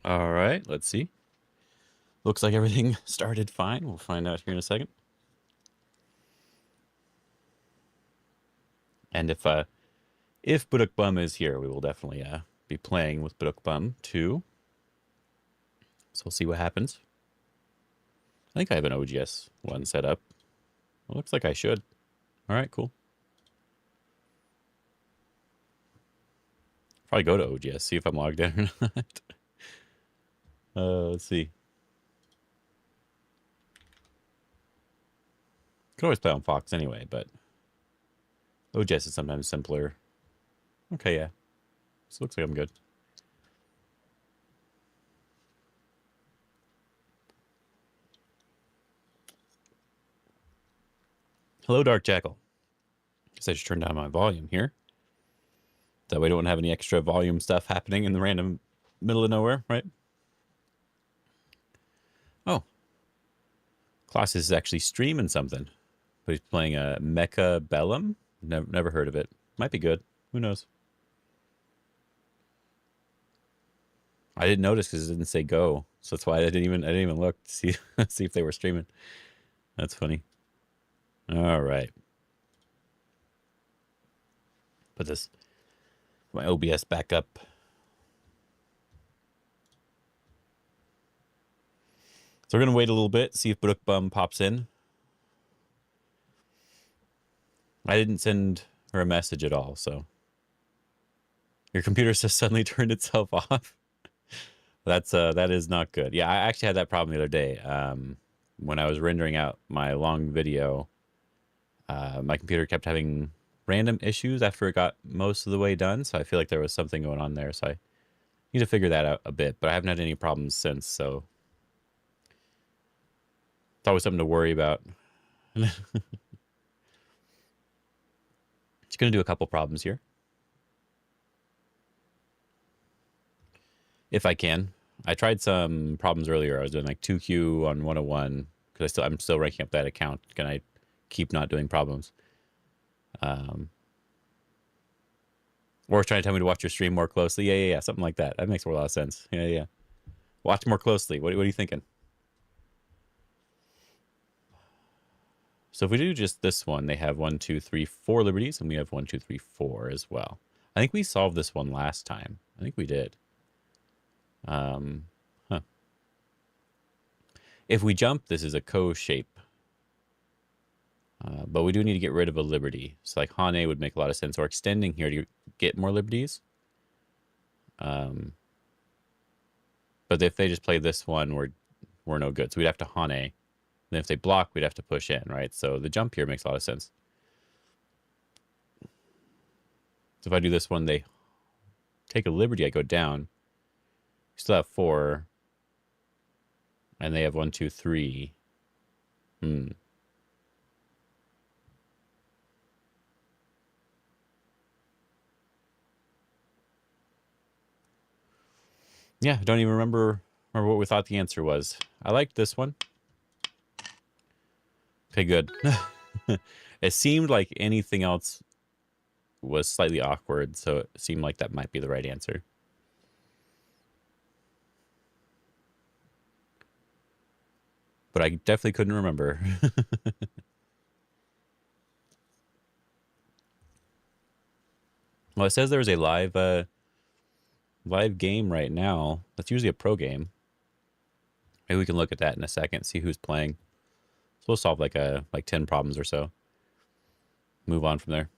All right, let's see. Looks like everything started fine. We'll find out here in a second. And if Baduk Bum is here, we will definitely be playing with Baduk Bum too. So we'll see what happens. I think I have an OGS one set up. Well, looks like I should. All right, cool. Probably go to OGS, see if I'm logged in or not. Let's see. Could always play on Fox anyway, but OGS is sometimes simpler. Okay, yeah. So looks like I'm good. Hello, Dark Jackal. Guess I should turn down my volume here. That way I don't have any extra volume stuff happening in the random middle of nowhere, right? Oh. Klaus is actually streaming something. But he's playing a Mecha Bellum. Never heard of it. Might be good. Who knows? I didn't notice because it didn't say go. So that's why I didn't even look to see see if they were streaming. That's funny. All right. Put my OBS back up. So we're gonna wait a little bit, see if Baduk Bum pops in. I didn't send her a message at all, so your computer just suddenly turned itself off. That is not good. Yeah, I actually had that problem the other day. When I was rendering out my long video, my computer kept having random issues after it got most of the way done. So I feel like there was something going on there. So I need to figure that out a bit. But I haven't had any problems since. So it's always something to worry about. Just going to do a couple problems here. If I can. I tried some problems earlier. I was doing like 2Q on 101 because I'm still ranking up that account. Can I keep not doing problems? Or trying to tell me to watch your stream more closely. Yeah. Something like that. That makes a lot of sense. Yeah. Watch more closely. What are you thinking? So if we do just this one, they have 1, 2, 3, 4 liberties, and we have 1, 2, 3, 4 as well. I think we solved this one last time. I think we did. If we jump, this is a co-shape. But we do need to get rid of a liberty. So like Hane would make a lot of sense. Or extending here to get more liberties. But if they just play this one, we're no good. So we'd have to Hane. Then if they block, we'd have to push in, right? So the jump here makes a lot of sense. So if I do this one, they take a liberty, I go down. We still have 4. And they have 1, 2, 3. Yeah, I don't even remember what we thought the answer was. I liked this one. Okay, good. It seemed like anything else was slightly awkward, so it seemed like that might be the right answer. But I definitely couldn't remember. Well, it says there's a live game right now. That's usually a pro game. Maybe we can look at that in a second, see who's playing. So we'll solve like 10 problems or so. Move on from there.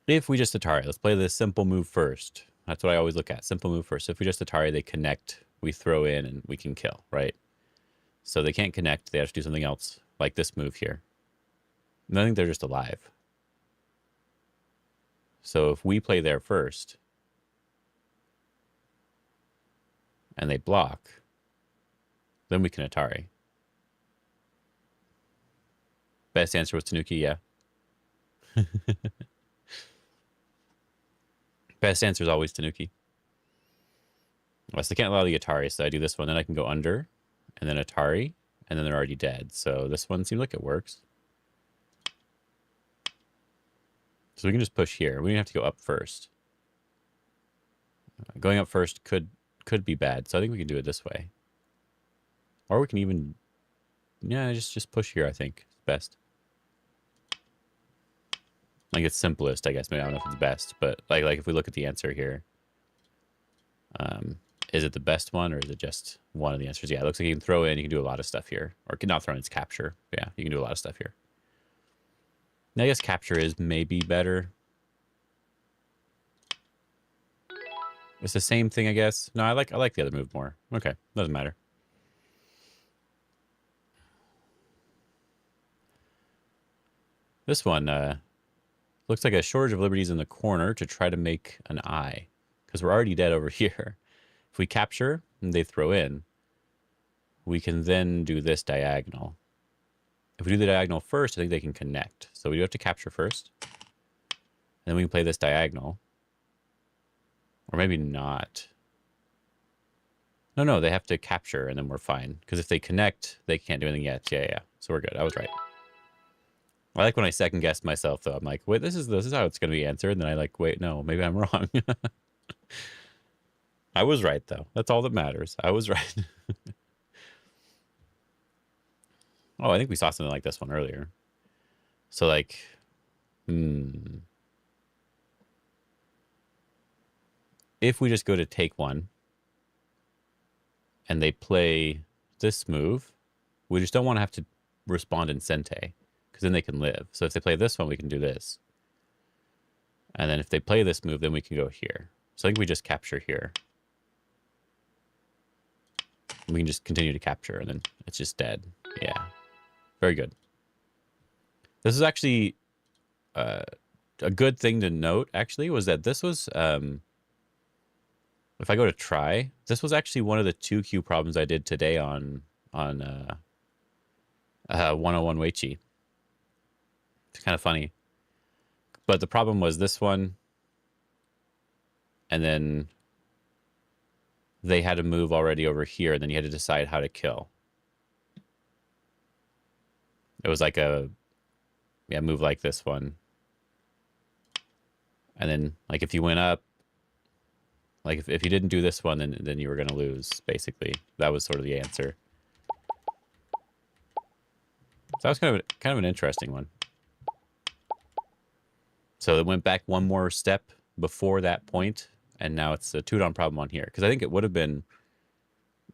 If we just Atari, let's play this simple move first. That's what I always look at. Simple move first. If we just Atari, they connect, we throw in, and we can kill, right? So they can't connect. They have to do something else, like this move here. And I think they're just alive. So if we play there first, and they block, then we can Atari. Best answer was Tanuki, yeah. Best answer is always Tanuki. Well, so they can't allow the Atari, so I do this one. Then I can go under, and then Atari, and then they're already dead. So this one seems like it works. So we can just push here. We don't have to go up first. Going up first could be bad, so I think we can do it this way. Or we can even, yeah, just push here, I think. It's best. Like, it's simplest, I guess. Maybe I don't know if it's best, but like if we look at the answer here, is it the best one, or is it just one of the answers? Yeah, it looks like you can throw in, you can do a lot of stuff here. Or not throw in, it's capture. Yeah, you can do a lot of stuff here. Now, I guess capture is maybe better. It's the same thing, I guess. No, I like the other move more. Okay, doesn't matter. This one looks like a shortage of liberties in the corner to try to make an eye, because we're already dead over here. If we capture and they throw in, we can then do this diagonal. If we do the diagonal first, I think they can connect. So we do have to capture first. And then we can play this diagonal. Or maybe not. No, they have to capture and then we're fine. Because if they connect, they can't do anything yet. Yeah. So we're good. I was right. I like when I second guessed myself, though. I'm like, wait, this is how it's going to be answered. And then I like, wait, no, maybe I'm wrong. I was right, though. That's all that matters. I was right. Oh, I think we saw something like this one earlier. So, like, if we just go to take one and they play this move, we just don't want to have to respond in Sente, because then they can live. So if they play this one, we can do this. And then if they play this move, then we can go here. So I think we just capture here. We can just continue to capture, and then it's just dead. Yeah. Very good. This is actually a good thing to note, actually, was that this was, if I go to try, this was actually one of the 2Q problems I did today on 101 Weichi. It's kind of funny. But the problem was this one, and then they had a move already over here, and then you had to decide how to kill. It was like a move like this one. And then, like, if you went up, like, if you didn't do this one, then you were going to lose, basically. That was sort of the answer. So that was kind of an interesting one. So it went back one more step before that point, and now it's a 2-don problem on here. Because I think it would have been,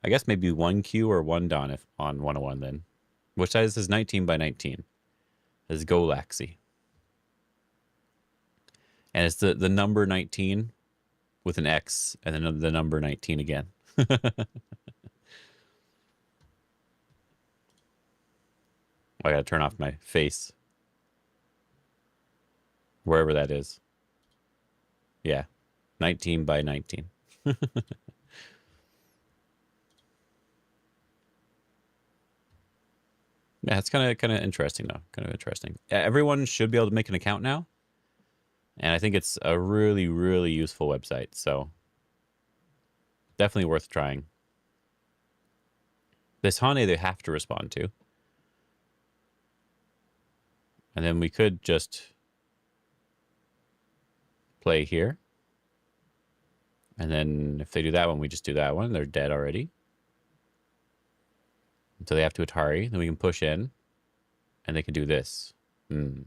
I guess, maybe 1Q or 1-don if on 101 then. Which size is 19 by 19? This is Golaxy. And it's the number 19 with an X, and then the number 19 again. I gotta turn off my face. Wherever that is. Yeah. 19 by 19. Yeah, it's kind of interesting, though. Kind of interesting. Everyone should be able to make an account now. And I think it's a really, really useful website. So definitely worth trying. This Hane they have to respond to. And then we could just play here. And then if they do that one, we just do that one. They're dead already. So they have to Atari. Then we can push in. And they can do this. So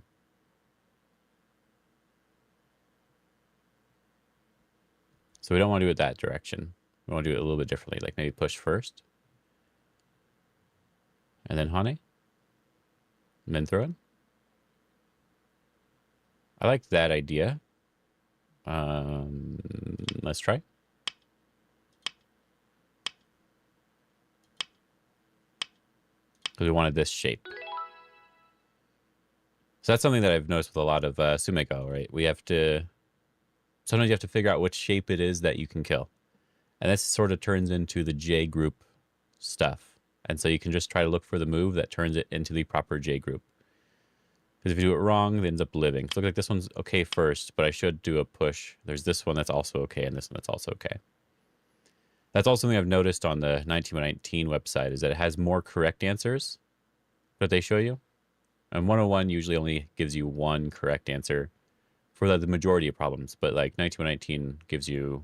we don't want to do it that direction. We want to do it a little bit differently. Like maybe push first. And then Hane. And then throw in. I like that idea. Let's try. Because we wanted this shape. So that's something that I've noticed with a lot of Sumeko, right? We have to... Sometimes you have to figure out which shape it is that you can kill. And this sort of turns into the J group stuff. And so you can just try to look for the move that turns it into the proper J group. Because if you do it wrong, it ends up living. So it looks like this one's okay first, but I should do a push. There's this one that's also okay, and this one that's also okay. That's also something I've noticed on the 1919 website, is that it has more correct answers that they show you. And 101 usually only gives you one correct answer for the majority of problems. But like 1919 gives you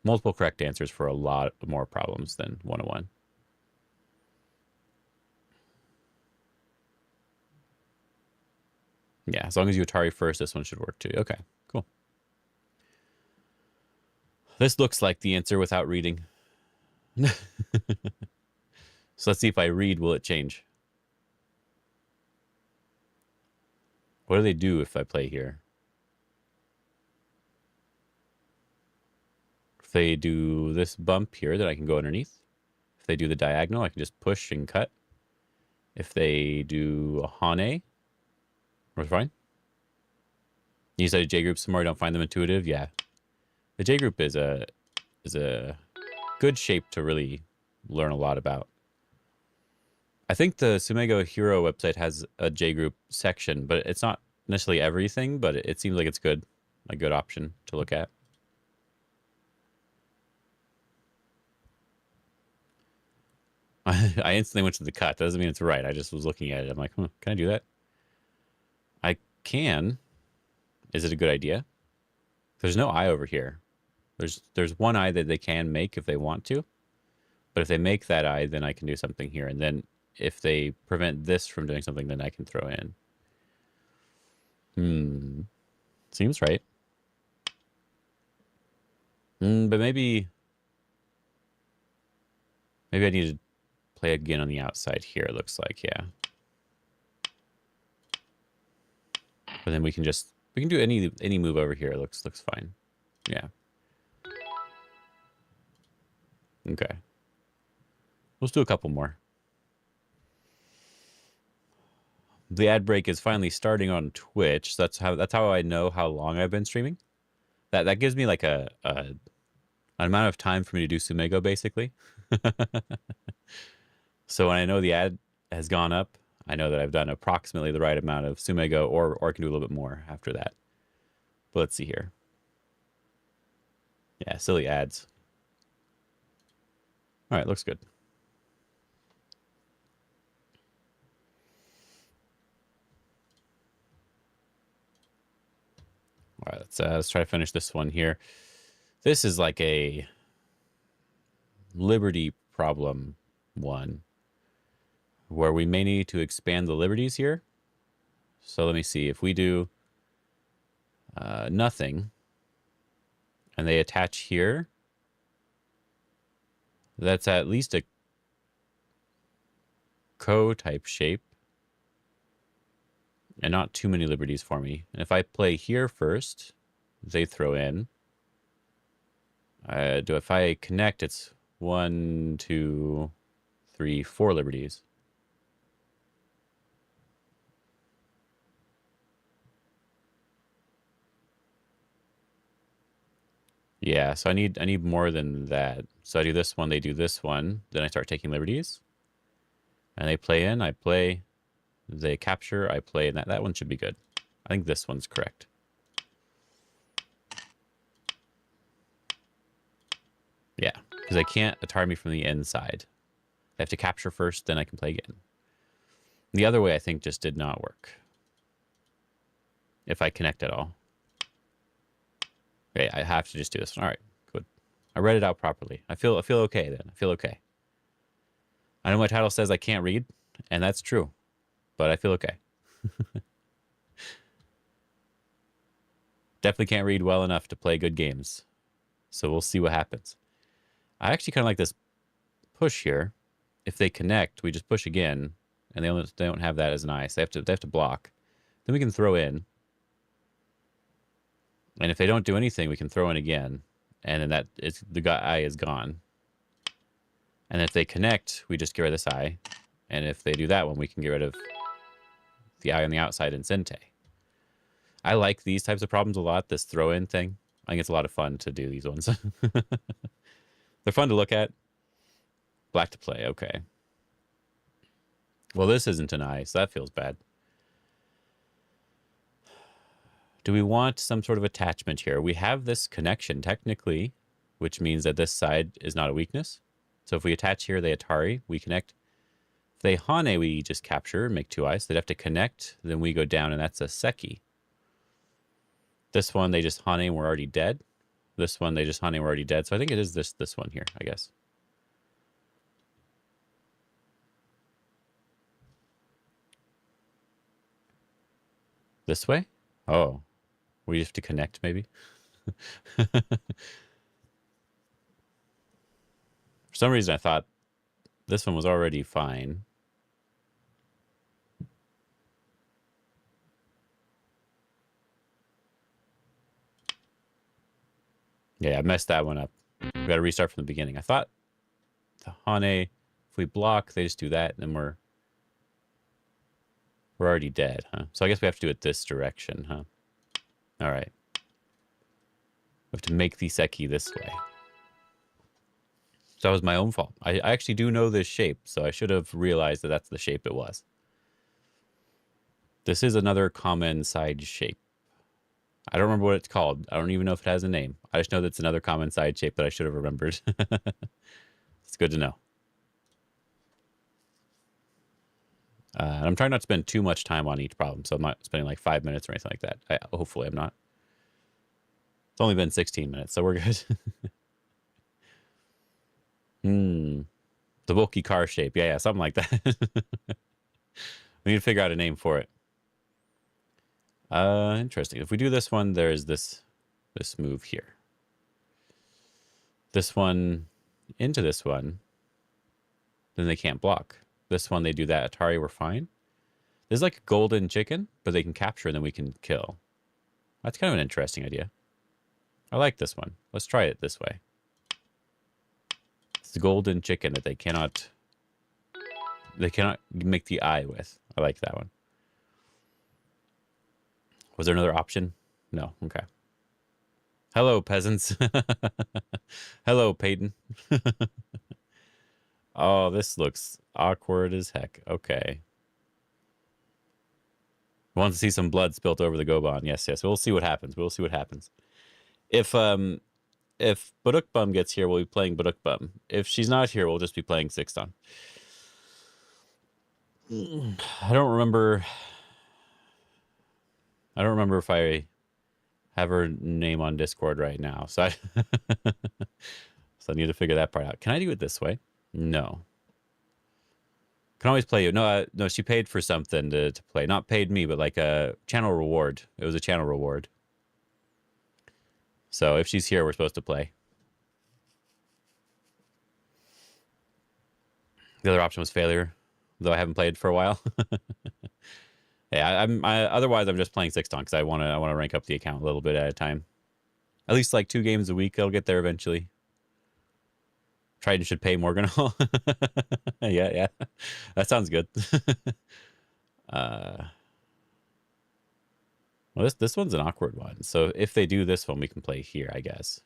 multiple correct answers for a lot more problems than 101. Yeah, as long as you Atari first, this one should work too. Okay, cool. This looks like the answer without reading. So let's see if I read, will it change? What do they do if I play here? If they do this bump here, then I can go underneath. If they do the diagonal, I can just push and cut. If they do a Hane, we're fine. You study J group some more, don't find them intuitive? Yeah. The J group is a good shape to really learn a lot about. I think the Sumego Hero website has a J group section, but it's not necessarily everything, but it seems like it's good, a good option to look at. I instantly went to the cut. That doesn't mean it's right. I just was looking at it. I'm like, can I do that? I can. Is it a good idea? There's no eye over here. There's one eye that they can make if they want to. But if they make that eye, then I can do something here. And then if they prevent this from doing something, then I can throw in. Seems right. But maybe I need to play again on the outside here, it looks like, yeah. But then we can do any move over here. It looks fine. Yeah. Okay. Let's do a couple more. The ad break is finally starting on Twitch. So that's how I know how long I've been streaming. That gives me like an amount of time for me to do Sumego, basically. So when I know the ad has gone up, I know that I've done approximately the right amount of Sumego, or I can do a little bit more after that. But let's see here. Yeah, silly ads. All right, looks good. All right, let's try to finish this one here. This is like a liberty problem one, where we may need to expand the liberties here. So let me see. If we do nothing, and they attach here, that's at least a co-type shape, and not too many liberties for me. And if I play here first, they throw in. If I connect, it's 1, 2, 3, 4 liberties. Yeah, so I need more than that. So I do this one, they do this one, then I start taking liberties. And they play in, I play, they capture, I play, and that one should be good. I think this one's correct. Yeah, because they can't Atari me from the inside. They have to capture first, then I can play again. The other way, I think, just did not work. If I connect at all. Okay, I have to just do this one. All right, good. I read it out properly. I feel okay then. I feel okay. I know my title says I can't read, and that's true, but I feel okay. Definitely can't read well enough to play good games. So we'll see what happens. I actually kind of like this push here. If they connect, we just push again, and they don't have that as an eye, so they have to block. Then we can throw in. And if they don't do anything, we can throw in again, and then the eye is gone. And if they connect, we just get rid of this eye. And if they do that one, we can get rid of the eye on the outside in Sente. I like these types of problems a lot, this throw-in thing. I think it's a lot of fun to do these ones. They're fun to look at. Black to play, okay. Well, this isn't an eye, so that feels bad. Do we want some sort of attachment here? We have this connection, technically, which means that this side is not a weakness. So if we attach here, they Atari, we connect. If they Hane, we just capture and make 2 eyes. So they'd have to connect, then we go down, and that's a Seki. This one, they just Hane and we're already dead. This one, they just Hane and we're already dead. So I think it is this one here, I guess. This way? Oh, we have to connect maybe? For some reason, I thought this one was already fine. Yeah, I messed that one up. We got to restart from the beginning. I thought the Hane, if we block, they just do that, and then we're already dead, huh? So I guess we have to do it this direction, huh? All right. We have to make the Seki this way. So that was my own fault. I actually do know this shape, so I should have realized that that's the shape it was. This is another common side shape. I don't remember what it's called. I don't even know if it has a name. I just know that it's another common side shape that I should have remembered. It's good to know. And I'm trying not to spend too much time on each problem, so I'm not spending like 5 minutes or anything like that. Hopefully I'm not. It's only been 16 minutes, so we're good. The bulky car shape. Yeah, something like that. We need to figure out a name for it. Interesting. If we do this one, there's this move here. This one into this one, then they can't block. This one, they do that. Atari, we're fine. There's like a golden chicken, but they can capture and then we can kill. That's kind of an interesting idea. I like this one. Let's try it this way. It's the golden chicken that they cannot make the eye with. I like that one. Was there another option? No. Okay. Hello, peasants. Hello, Peyton. Oh, this looks awkward as heck. Okay. Want to see some blood spilt over the Goban. Yes. We'll see what happens. We'll see what happens. If Baduk Bum gets here, we'll be playing Baduk Bum. If she's not here, we'll just be playing Sixton. I don't remember if I have her name on Discord right now. So I need to figure that part out. Can I do it this way? No. Can always play you. No, she paid for something to play. Not paid me, but like a channel reward. It was a channel reward. So if she's here, we're supposed to play. The other option was failure, though I haven't played for a while. Yeah, otherwise I'm just playing Sixton because I want to rank up the account a little bit at a time. At least like 2 games a week. I'll get there eventually. Triton should pay Morgan Hall. Yeah. That sounds good. Well, this one's an awkward one. So if they do this one, we can play here, I guess.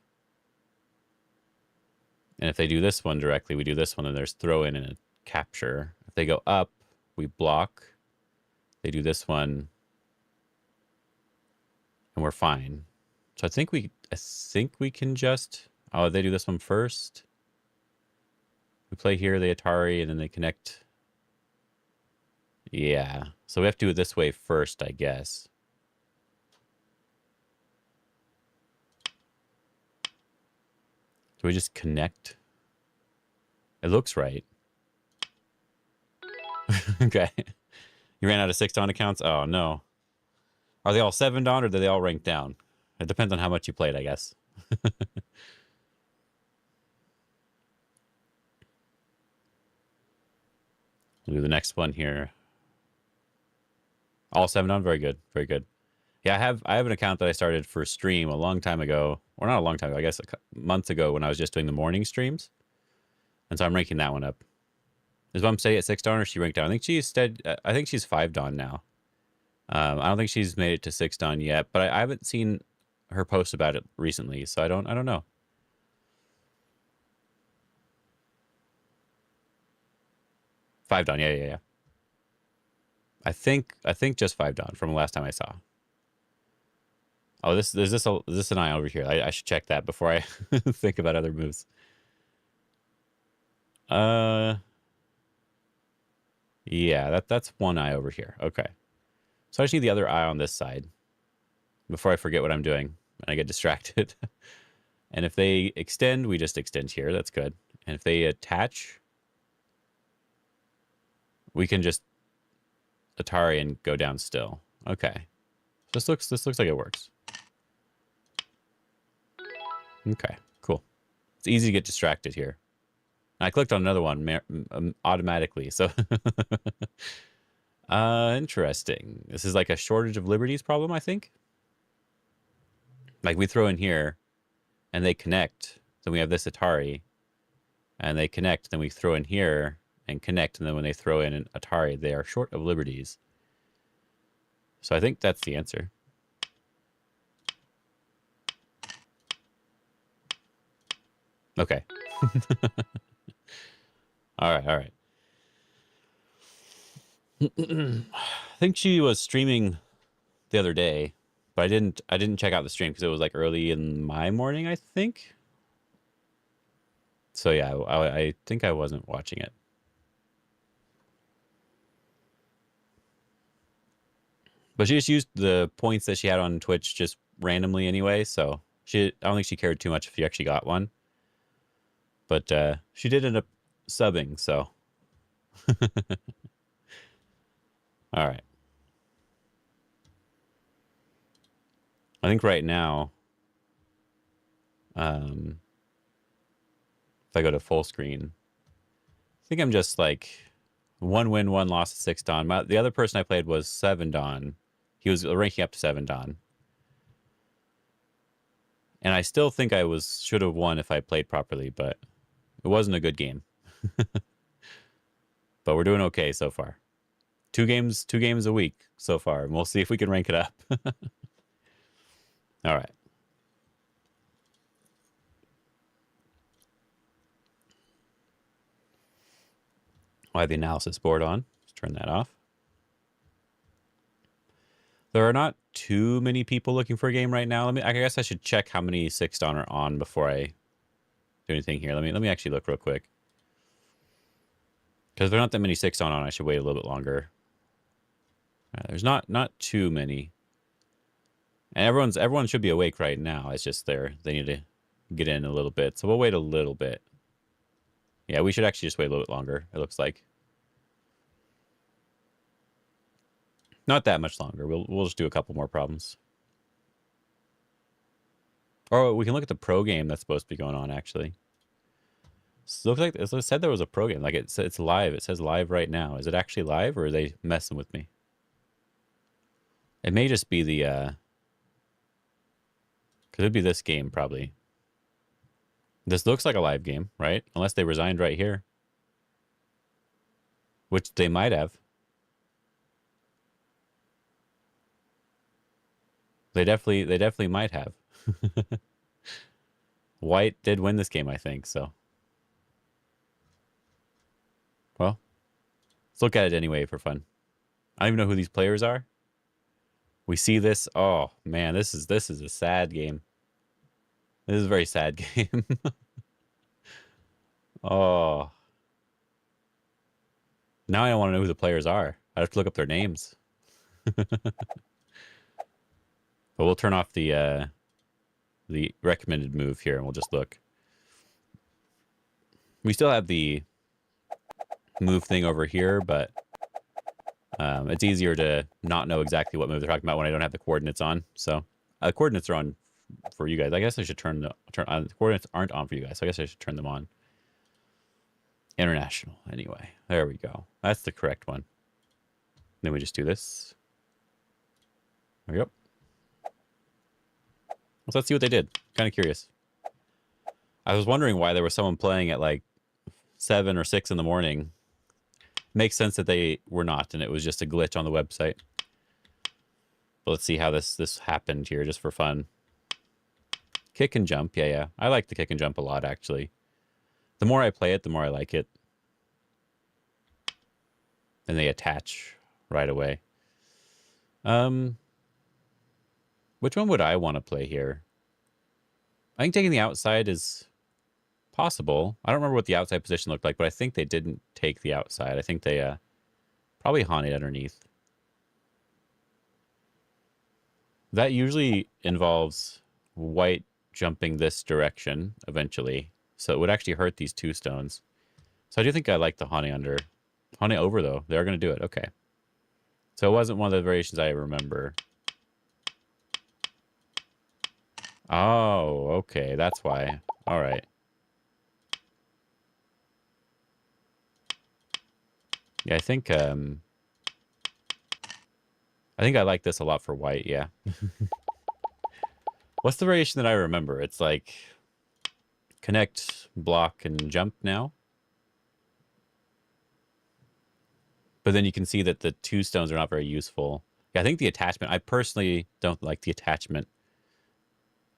And if they do this one directly, we do this one, and there's throw in and a capture. If they go up, we block. They do this one, and we're fine. So I think we can just... Oh, they do this one first. We play here, they Atari, and then they connect. Yeah. So we have to do it this way first, I guess. Do we just connect? It looks right. Okay. You ran out of Sixton accounts? Oh, no. Are they all 7 on, or do they all rank down? It depends on how much you played, I guess. We'll do the next one here. All 7 on? Very good. Very good. Yeah, I have an account that I started for stream a long time ago. Or not a long time ago, I guess months ago when I was just doing the morning streams. And so I'm ranking that one up. Does Mom stay at 6 Dawn or she ranked down? I think she's 5 Dawn now. I don't think she's made it to 6 Dawn yet, but I haven't seen her post about it recently, so I don't know. Five Dawn, yeah. I think just 5 Dawn from the last time I saw. Oh, is this an eye over here? I should check that before I think about other moves. Yeah, that's one eye over here. Okay. So I just need the other eye on this side. before I forget what I'm doing and I get distracted. And if they extend, we just extend here. That's good. And if they attach, we can just Atari and go down still. Okay. This looks like it works. Okay, cool. It's easy to get distracted here. I clicked on another one automatically, so interesting. This is like a shortage of liberties problem, I think. Like we throw in here and they connect. Then we have this Atari and they connect. Then we throw in here and connect. And then when they throw in an Atari, they are short of liberties. So I think that's the answer. Okay. All right, all right. I think she was streaming the other day, but I didn't check out the stream because it was like early in my morning, I think. So yeah, I think I wasn't watching it. But she just used the points that she had on Twitch just randomly anyway, so I don't think she cared too much if she actually got one. But she did end up subbing, so. All right. I think right now, if I go to full screen, I think I'm just like 1 win, 1 loss, 6 Don. The other person I played was 7 Don. He was ranking up to 7 Don. And I still think I should have won if I played properly, but it wasn't a good game. But we're doing okay so far. 2 games a week so far, and we'll see if we can rank it up. All right. I have the analysis board on. Let's turn that off. There are not too many people looking for a game right now. I guess I should check how many 6 Dawn are on before I do anything here. Let me actually look real quick. Because there are not that many 6 Dawn on, I should wait a little bit longer. There's not too many. And everyone should be awake right now. It's just they need to get in a little bit. So we'll wait a little bit. Yeah, we should actually just wait a little bit longer, it looks like. Not that much longer. We'll just do a couple more problems. Or we can look at the pro game that's supposed to be going on, actually. So it looks like it said there was a pro game. Like it's live. It says live right now. Is it actually live, or are they messing with me? It may just be the because it'd be this game probably. This looks like a live game, right? Unless they resigned right here, which they might have. They definitely might have. White did win this game, I think, so. Well, let's look at it anyway for fun. I don't even know who these players are. We see this. Oh man, this is a sad game. This is a very sad game. Oh. Now I don't want to know who the players are. I have to look up their names. But we'll turn off the recommended move here and we'll just look. We still have the move thing over here, but it's easier to not know exactly what move they're talking about when I don't have the coordinates on. So coordinates are on for you guys. I guess I should turn on. The coordinates aren't on for you guys, so I guess I should turn them on. International. Anyway, there we go. That's the correct one. Then we just do this. There we go. So let's see what they did. Kind of curious. I was wondering why there was someone playing at like 7 or 6 in the morning. Makes sense that they were not, and it was just a glitch on the website. But let's see how this happened here, just for fun. Kick and jump, yeah. I like the kick and jump a lot, actually. The more I play it, the more I like it. And they attach right away. Which one would I want to play here? I think taking the outside is possible. I don't remember what the outside position looked like, but I think they didn't take the outside. I think they probably haunted underneath. That usually involves white jumping this direction eventually. So it would actually hurt these two stones. So I do think I like the Hane under. Hane over, though. They are going to do it. Okay. So it wasn't one of the variations I remember. Oh, okay. That's why. All right. Yeah, I think I like this a lot for white, yeah. What's the variation that I remember? It's like connect, block, and jump now. But then you can see that the two stones are not very useful. Yeah, I think the attachment, I personally don't like the attachment.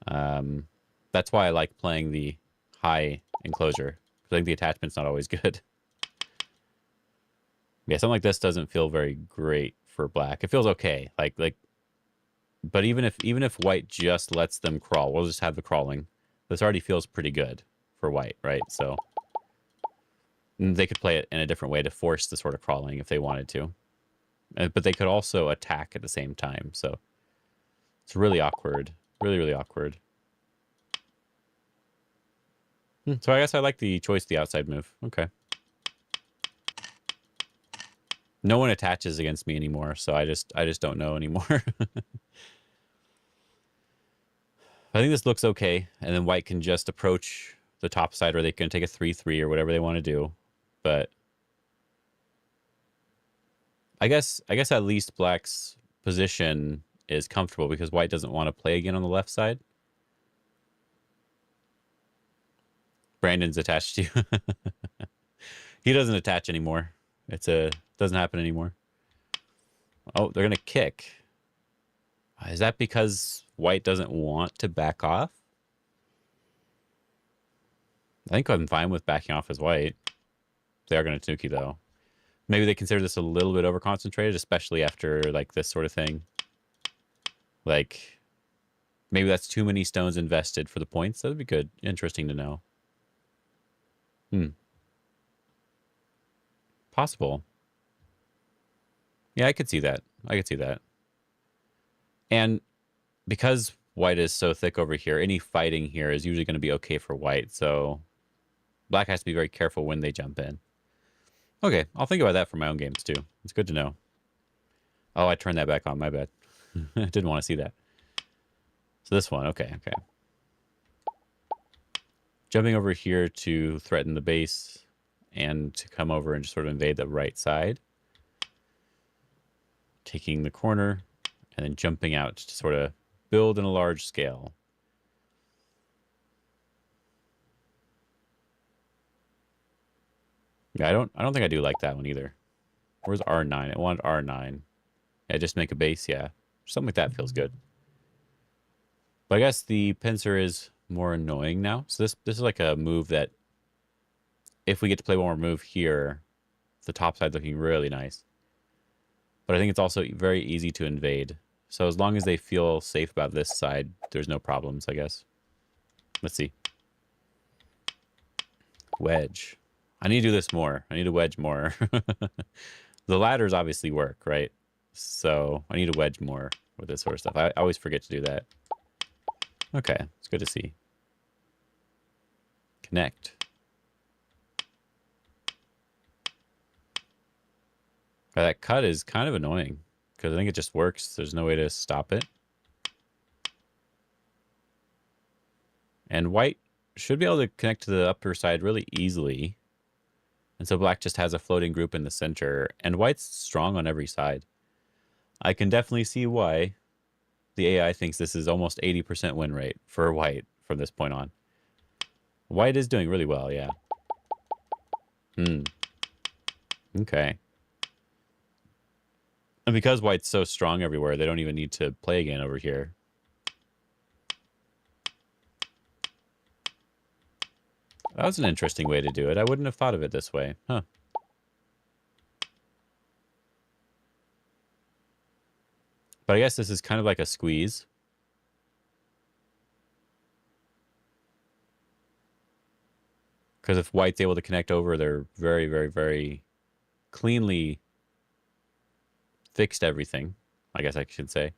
That's why I like playing the high enclosure. I think the attachment's not always good. Yeah, something like this doesn't feel very great for black. It feels okay. But even if white just lets them crawl, we'll just have the crawling. This already feels pretty good for white, right? So they could play it in a different way to force the sort of crawling if they wanted to. But they could also attack at the same time. So it's really awkward. Really, really awkward. So I guess I like the choice of the outside move. Okay. No one attaches against me anymore, so I just don't know anymore. I think this looks okay, and then white can just approach the top side, or they can take a 3-3 or whatever they want to do. But I guess at least black's position is comfortable because white doesn't want to play again on the left side. Brandon's attached to you. He doesn't attach anymore. Doesn't happen anymore. Oh, they're gonna kick. Is that because white doesn't want to back off? I think I'm fine with backing off as white. They are gonna Tanuki though. Maybe they consider this a little bit over concentrated, especially after like this sort of thing. Like maybe that's too many stones invested for the points. That would be good. Interesting to know. Possible. Yeah, I could see that. I could see that. And because white is so thick over here, any fighting here is usually going to be okay for white. So black has to be very careful when they jump in. Okay, I'll think about that for my own games too. It's good to know. Oh, I turned that back on. My bad. I didn't want to see that. So this one. Okay, okay. Jumping over here to threaten the base and to come over and just sort of invade the right side. Taking the corner and then jumping out to sort of build in a large scale. Yeah, I don't think I do like that one either. Where's R9? I want R9. Yeah, just make a base, yeah. Something like that feels good. But I guess the pincer is more annoying now. So this is like a move that if we get to play one more move here, the top side looking really nice. But I think it's also very easy to invade. So as long as they feel safe about this side, there's no problems, I guess. Let's see. Wedge. I need to do this more. I need to wedge more. The ladders obviously work, right? So I need to wedge more with this sort of stuff. I always forget to do that. Okay, it's good to see. Connect. That cut is kind of annoying because I think it just works. There's no way to stop it. And white should be able to connect to the upper side really easily. And so black just has a floating group in the center. And white's strong on every side. I can definitely see why the AI thinks this is almost 80% win rate for white from this point on. White is doing really well, yeah. Okay. And because white's so strong everywhere, they don't even need to play again over here. That was an interesting way to do it. I wouldn't have thought of it this way. Huh. But I guess this is kind of like a squeeze. Because if white's able to connect over, they're very, very, very cleanly fixed everything, I guess I should say.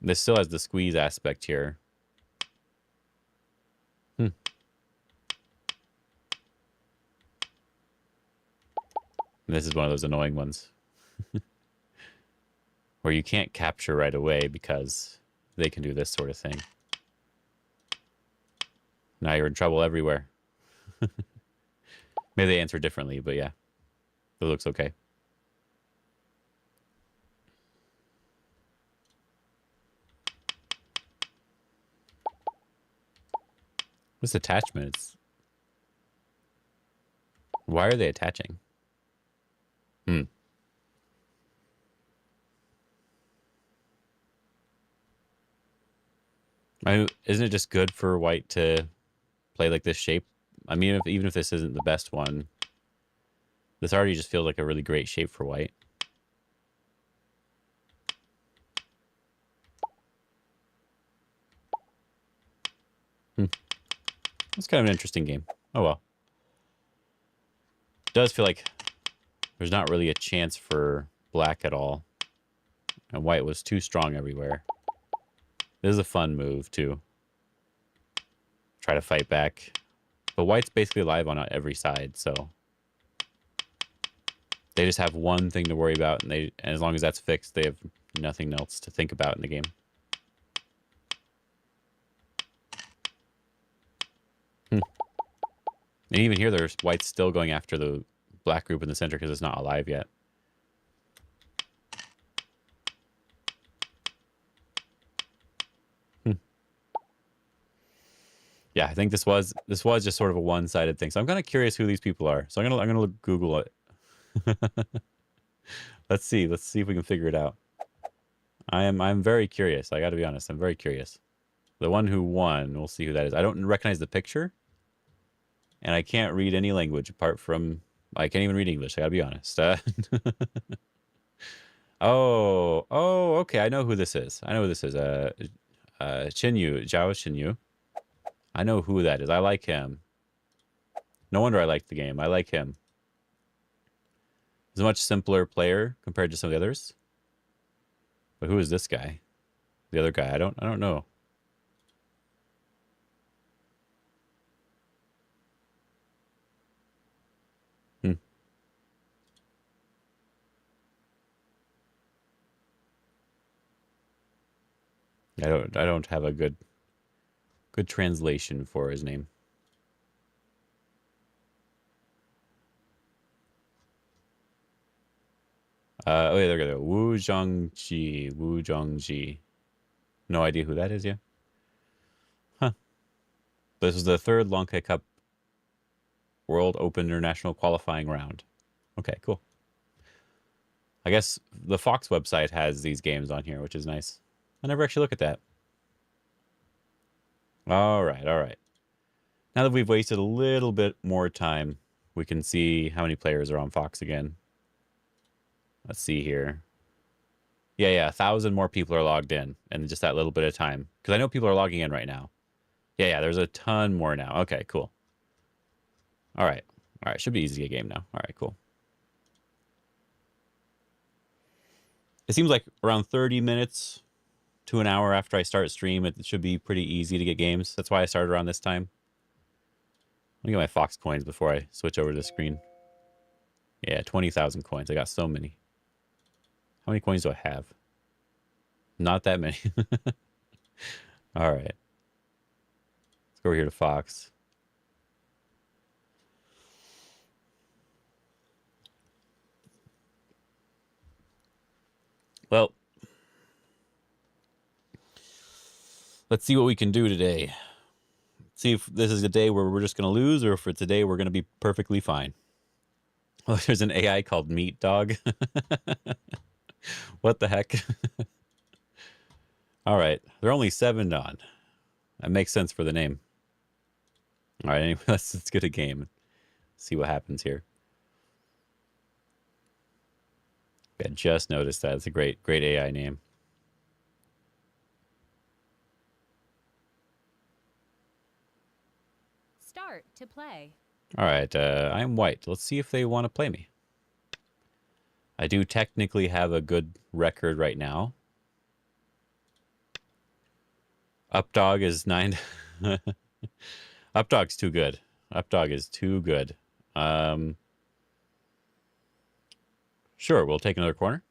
This still has the squeeze aspect here. This is one of those annoying ones where you can't capture right away because they can do this sort of thing. Now you're in trouble everywhere. Maybe they answer differently, but yeah, it looks okay. This attachment, why are they attaching? Isn't it just good for white to play like this shape? I mean, even if this isn't the best one, this already just feels like a really great shape for white. It's kind of an interesting game. Oh well. It does feel like there's not really a chance for black at all. And white was too strong everywhere. This is a fun move, too. Try to fight back. But white's basically alive on every side, so... They just have one thing to worry about, and as long as that's fixed, they have nothing else to think about in the game. And even here, there's white's still going after the black group in the center because it's not alive yet. Yeah, I think this was just sort of a one-sided thing. So I'm kind of curious who these people are. So I'm gonna Google it. Let's see if we can figure it out. I'm very curious. I got to be honest. I'm very curious. The one who won, we'll see who that is. I don't recognize the picture, and I can't read any language apart from I can't even read English. I got to be honest. Oh, okay. I know who this is. Zhao Xinyu. I know who that is. I like him. No wonder I liked the game. I like him. He's a much simpler player compared to some of the others. But who is this guy? The other guy? I don't know. I don't have a good translation for his name. Oh yeah, there we go. Wu Zhongji. No idea who that is, yeah. Huh. This is the third Lonkai Cup World Open International qualifying round. Okay, cool. I guess the Fox website has these games on here, which is nice. I never actually look at that. All right. Now that we've wasted a little bit more time, we can see how many players are on Fox again. Let's see here. Yeah, 1,000 more people are logged in just that little bit of time. Because I know people are logging in right now. Yeah, there's a ton more now. Okay, cool. All right. Should be easy to get a game now. All right, cool. It seems like around 30 minutes to an hour after I start stream, it should be pretty easy to get games. That's why I started around this time. Let me get my Fox coins before I switch over to the screen. Yeah, 20,000 coins. I got so many. How many coins do I have? Not that many. All right. Let's go over here to Fox. Well, let's see what we can do today. See if this is a day where we're just going to lose or if it's a day we're going to be perfectly fine. Oh, there's an AI called Meat Dog. What the heck? All right. They're only 7 on. That makes sense for the name. All right. Anyway, let's get a game. See what happens here. I just noticed that. It's a great AI name. Start to play. All right. I'm white. Let's see if they want to play me. I do technically have a good record right now. Up dog is 9. Up dog's too good. Up dog is too good. Sure, we'll take another corner.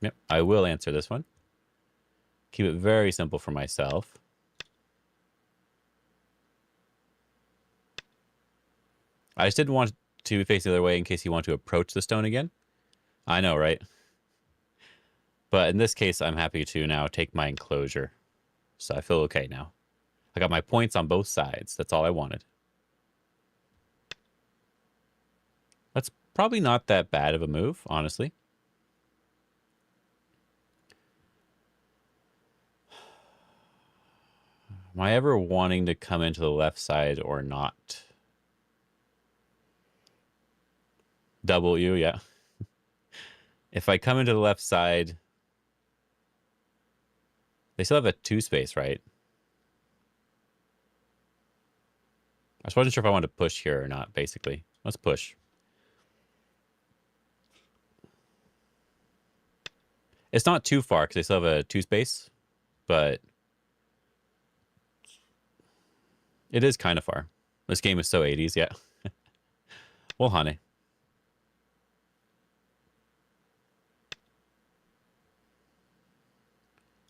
Yep, I will answer this one. Keep it very simple for myself. I just didn't want to face the other way in case you want to approach the stone again. I know, right? But in this case, I'm happy to now take my enclosure. So I feel okay now. I got my points on both sides. That's all I wanted. That's probably not that bad of a move, honestly. Am I ever wanting to come into the left side or not? W, yeah. If I come into the left side, they still have a 2 space, right? I just wasn't sure if I wanted to push here or not, basically. Let's push. It's not too far because they still have a 2 space, but it is kind of far. This game is so 80s, yeah. Well, honey.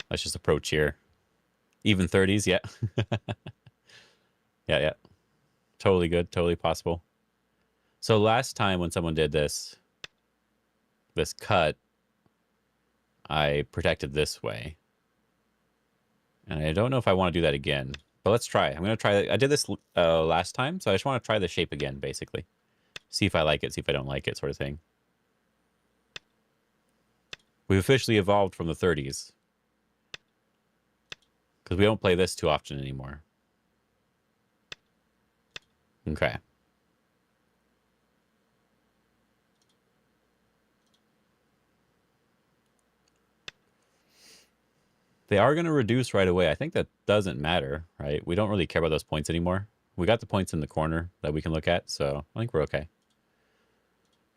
Let's just approach here. Even 30s, yeah. Yeah, yeah. Totally good, totally possible. So last time when someone did this cut, I protected this way. And I don't know if I want to do that again. But let's try. I'm going to try. I did this last time, so I just want to try the shape again, basically. See if I like it, see if I don't like it, sort of thing. We've officially evolved from the 30s. Because we don't play this too often anymore. Okay. They are going to reduce right away. I think that doesn't matter, right? We don't really care about those points anymore. We got the points in the corner that we can look at, so I think we're okay.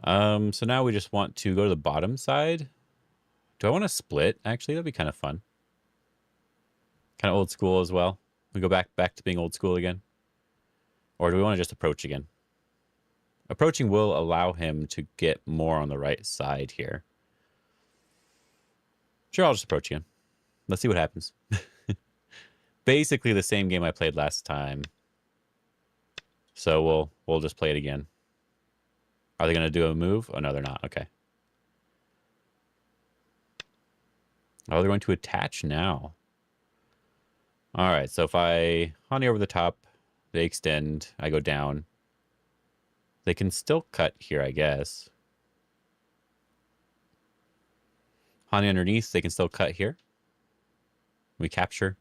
So now we just want to go to the bottom side. Do I want to split? Actually, that'd be kind of fun. Kind of old school as well. We go back to being old school again. Or do we want to just approach again? Approaching will allow him to get more on the right side here. Sure, I'll just approach again. Let's see what happens. Basically the same game I played last time. So we'll just play it again. Are they going to do a move? Oh, no, they're not. Okay. Oh, they're going to attach now. All right, so if I honey over the top, they extend, I go down. They can still cut here, I guess. Honey underneath, they can still cut here. We capture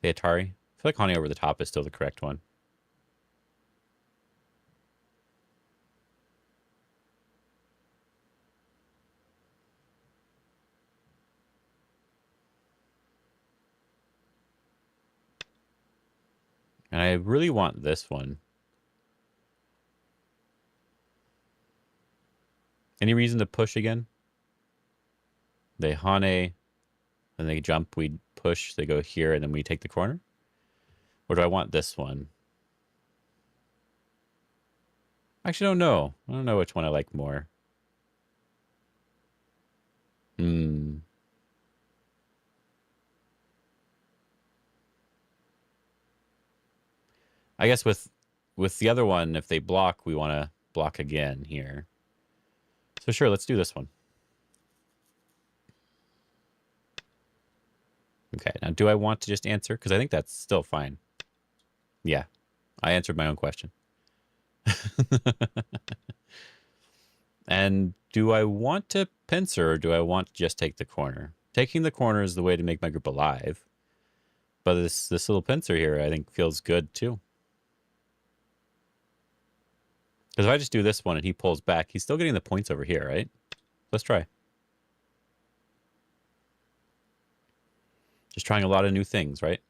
the Atari. I feel like honey over the top is still the correct one. And I really want this one. Any reason to push again? They hane, then they jump, we push, they go here, and then we take the corner? Or do I want this one? I actually don't know. I don't know which one I like more. I guess with the other one, if they block, we want to block again here. So sure, let's do this one. Okay, now do I want to just answer? Because I think that's still fine. Yeah, I answered my own question. And do I want to pincer or do I want to just take the corner? Taking the corner is the way to make my group alive. But this little pincer here, I think, feels good too. Because if I just do this one and he pulls back, he's still getting the points over here, right? Let's try. Just trying a lot of new things, right?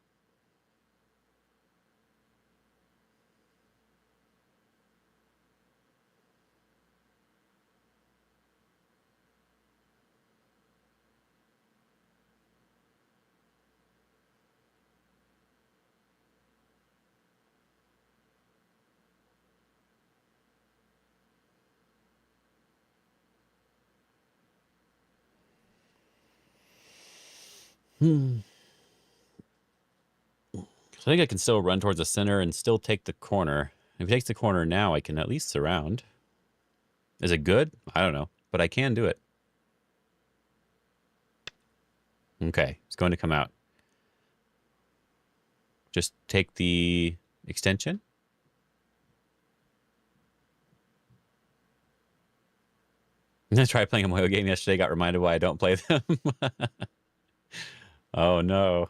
So I think I can still run towards the center and still take the corner. If he takes the corner now, I can at least surround. Is it good? I don't know, but I can do it. Okay, it's going to come out. Just take the extension. I tried playing a Moyo game yesterday, got reminded why I don't play them. Oh no.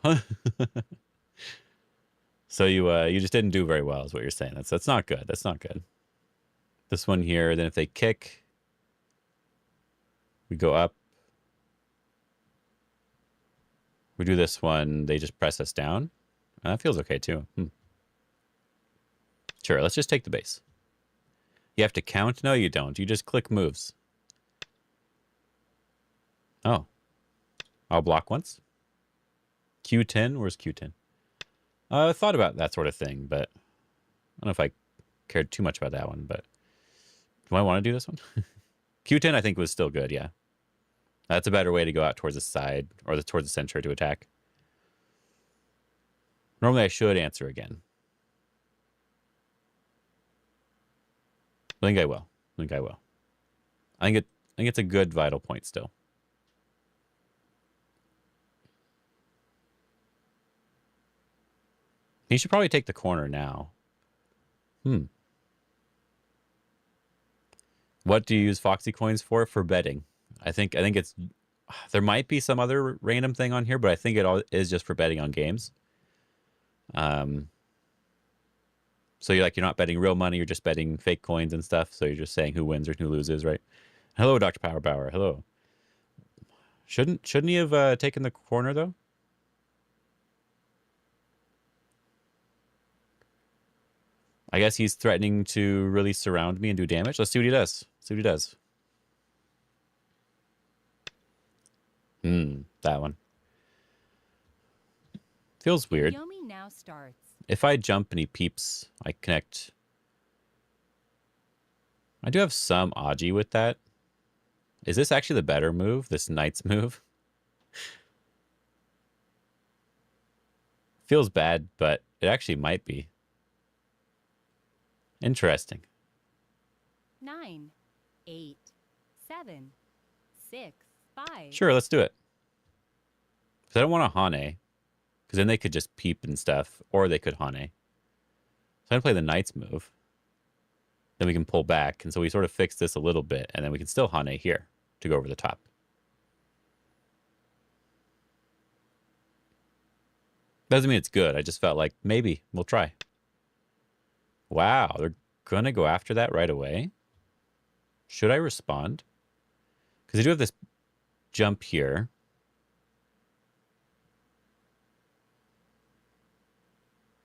So you just didn't do very well is what you're saying. That's not good. That's not good. This one here, then if they kick, we go up. We do this one, they just press us down. That feels okay too. Sure, let's just take the base. You have to count? No, you don't. You just click moves. Oh. I'll block once. Q10? Where's Q10? I thought about that sort of thing, but I don't know if I cared too much about that one, but do I want to do this one? Q10 I think was still good, yeah. That's a better way to go out towards the side or towards the center to attack. Normally I should answer again. I think I will. I think I will. I think it's a good vital point still. He should probably take the corner now. What do you use Foxy coins for? For betting. I think it's there might be some other random thing on here, but I think it all is just for betting on games. So you're not betting real money, you're just betting fake coins and stuff. So you're just saying who wins or who loses, right? Hello, Dr. Power Bauer. Hello. Shouldn't he have taken the corner though? I guess he's threatening to really surround me and do damage. Let's see what he does. See what he does. That one. Feels weird. Yomi now starts. If I jump and he peeps, I connect. I do have some Aji with that. Is this actually the better move? This knight's move? Feels bad, but it actually might be. Interesting. 9, 8, 7, 6, 5. Sure, let's do it. Because I don't want to Hane. Because then they could just peep and stuff. Or they could Hane. So I'm going to play the knight's move. Then we can pull back. And so we sort of fix this a little bit. And then we can still Hane here to go over the top. Doesn't mean it's good. I just felt like maybe we'll try. Wow, they're going to go after that right away. Should I respond? Because I do have this jump here.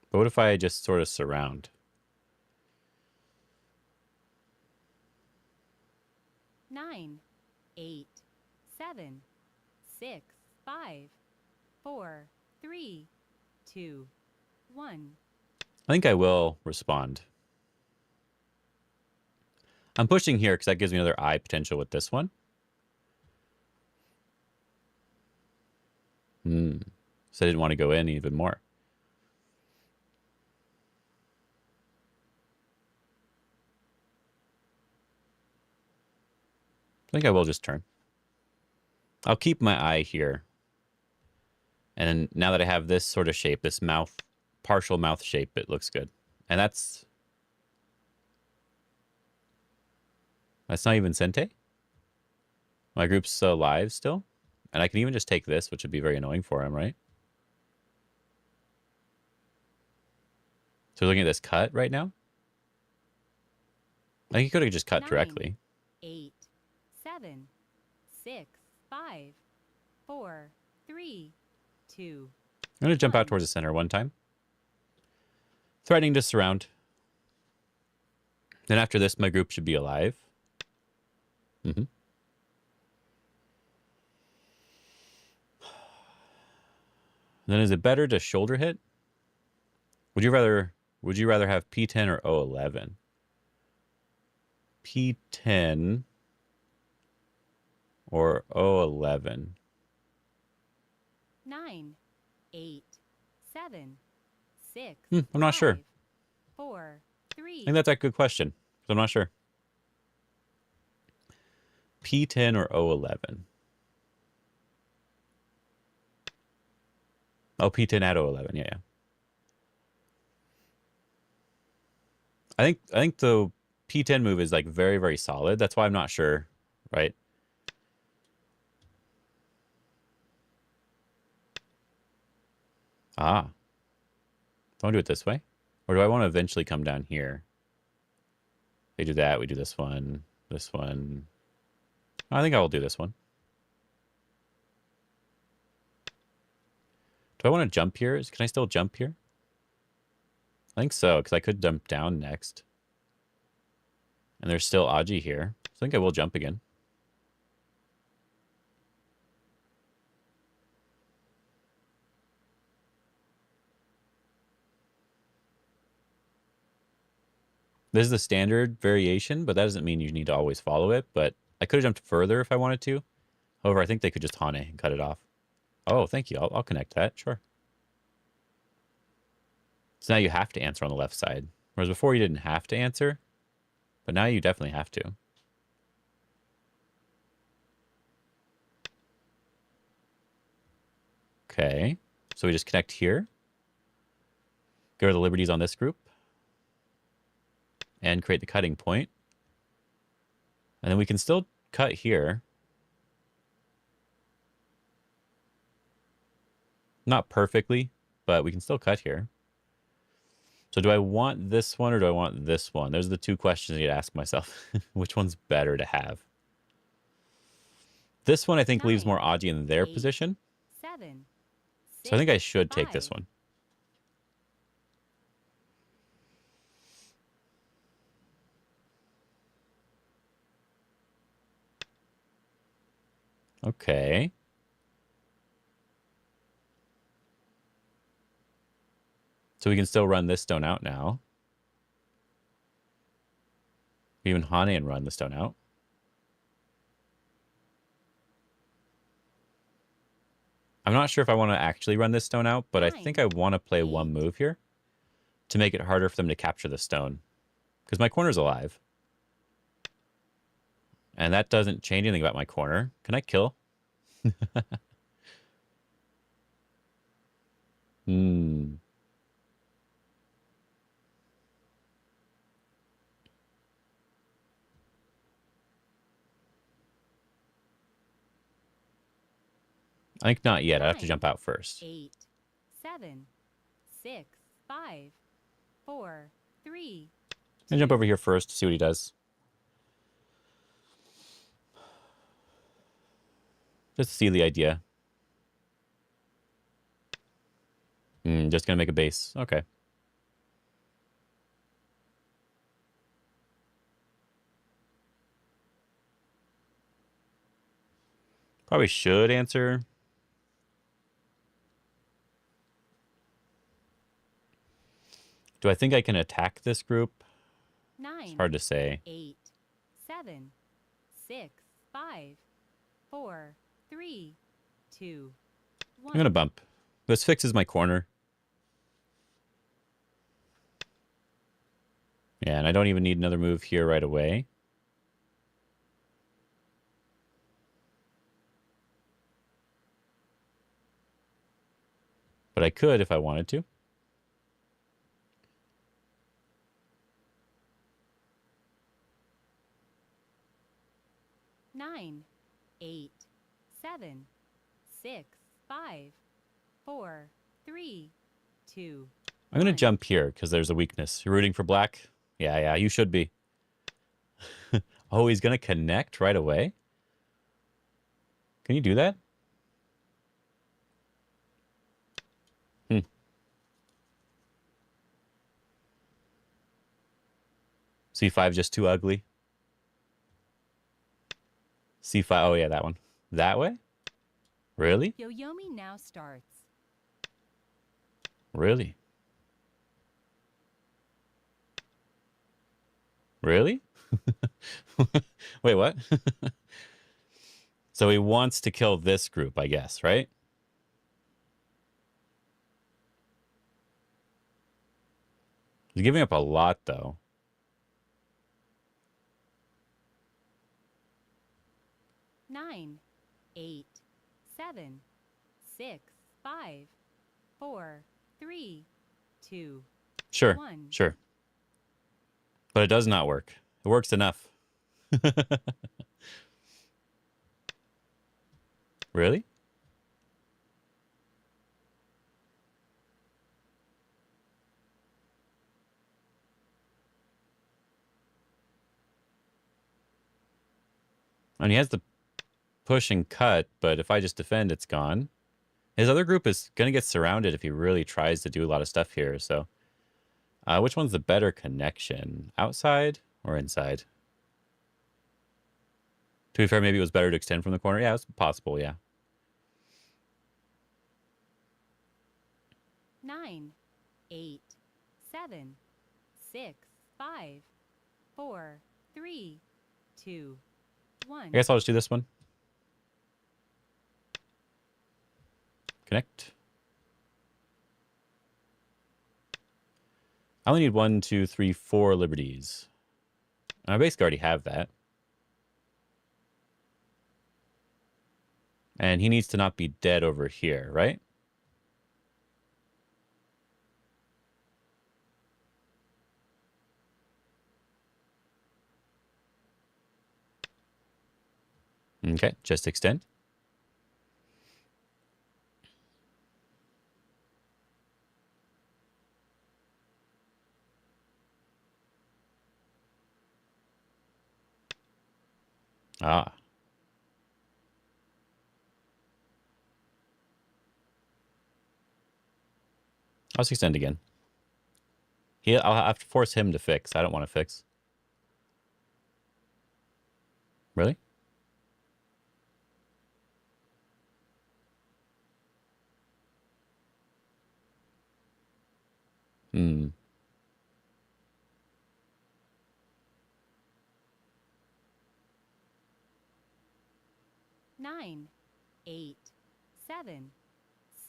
But what if I just sort of surround? 9, 8, 7, 6, 5, 4, 3, 2, 1. I think I will respond. I'm pushing here because that gives me another eye potential with this one. So I didn't want to go in even more. I think I will just turn. I'll keep my eye here. And then now that I have this sort of shape, this mouth, partial mouth shape, it looks good. And that's not even Sente. My group's alive still. And I can even just take this, which would be very annoying for him, right? So we're looking at this cut right now. I think he could have just cut 9, directly. 8, 7, 6, 5, 4, 3, 2. I'm going to jump out towards the center one time. Threatening to surround. Then after this, my group should be alive. Then is it better to shoulder hit? Would you rather have P10 or O11? P10 or O11? 9, 8, 7, 6, I'm not sure. 5, 4, I 3. think that's a good question. So I'm not sure. P10 or O11? Oh, P10 at O11. Yeah, yeah. I think the P10 move is like very, very solid. That's why I'm not sure, right? Ah. Do I want to do it this way? Or do I want to eventually come down here? They do that. We do this one. This one. I think I will do this one. Do I want to jump here? Can I still jump here? I think so, because I could jump down next. And there's still Aji here. So I think I will jump again. This is the standard variation, but that doesn't mean you need to always follow it. But I could have jumped further if I wanted to. However, I think they could just Hane and cut it off. Oh, thank you. I'll connect that. Sure. So now you have to answer on the left side. Whereas before you didn't have to answer. But now you definitely have to. Okay. So we just connect here. Go to the liberties on this group. And create the cutting point. And then we can still cut here. Not perfectly, but we can still cut here. So do I want this one or do I want this one? Those are the two questions I need to ask myself. Which one's better to have? This one I think leaves more Aji in their position. 7, 6, So I think I should take this 5. one. Okay. So we can still run this stone out now. Even Hane and run the stone out. I'm not sure if I want to actually run this stone out, but I think I want to play one move here to make it harder for them to capture the stone. Because my corner's alive. And that doesn't change anything about my corner. Can I kill? Hmm. I think not yet. I have to jump out first. 8, 7, 6, 5, 4, 3. I'm gonna jump over here first to see what he does. Just to see the idea. Just gonna make a base. Okay. Probably should answer. Do I think I can attack this group? 9. It's hard to say. 8, 7, 6, 5, 4, 3, 2, 1. I'm gonna bump. This fixes my corner. Yeah, and I don't even need another move here right away. But I could if I wanted to. Nine, 8, 7, 6, 5, 4, 3, 2. I'm gonna 1. jump here because there's a weakness. You're rooting for black? Yeah, you should be. Oh, he's gonna connect right away? Can you do that? C5 just too ugly. C5, oh yeah, that one. That way? Really? Yoyomi now starts. Really? Really? Wait, what? So he wants to kill this group, I guess, right? He's giving up a lot, though. Nine, 8, 7, 6, 5, 4, 3, 2, Sure, 1. sure. But it does not work. It works enough. Really? And he has the push and cut, but if I just defend, it's gone. His other group is going to get surrounded if he really tries to do a lot of stuff here. So which one's the better connection? Outside or inside? To be fair, maybe it was better to extend from the corner. Yeah, it's possible, yeah. 9, 8, 7, 6, 5, 4, 3, 2, 1. I guess I'll just do this one. Connect. I only need 1, 2, 3, 4 liberties. I basically already have that. And he needs to not be dead over here, right? Okay, just extend. Ah. I'll just extend again. I'll have to force him to fix. I don't want to fix. Really? Hmm. Nine, 8, 7,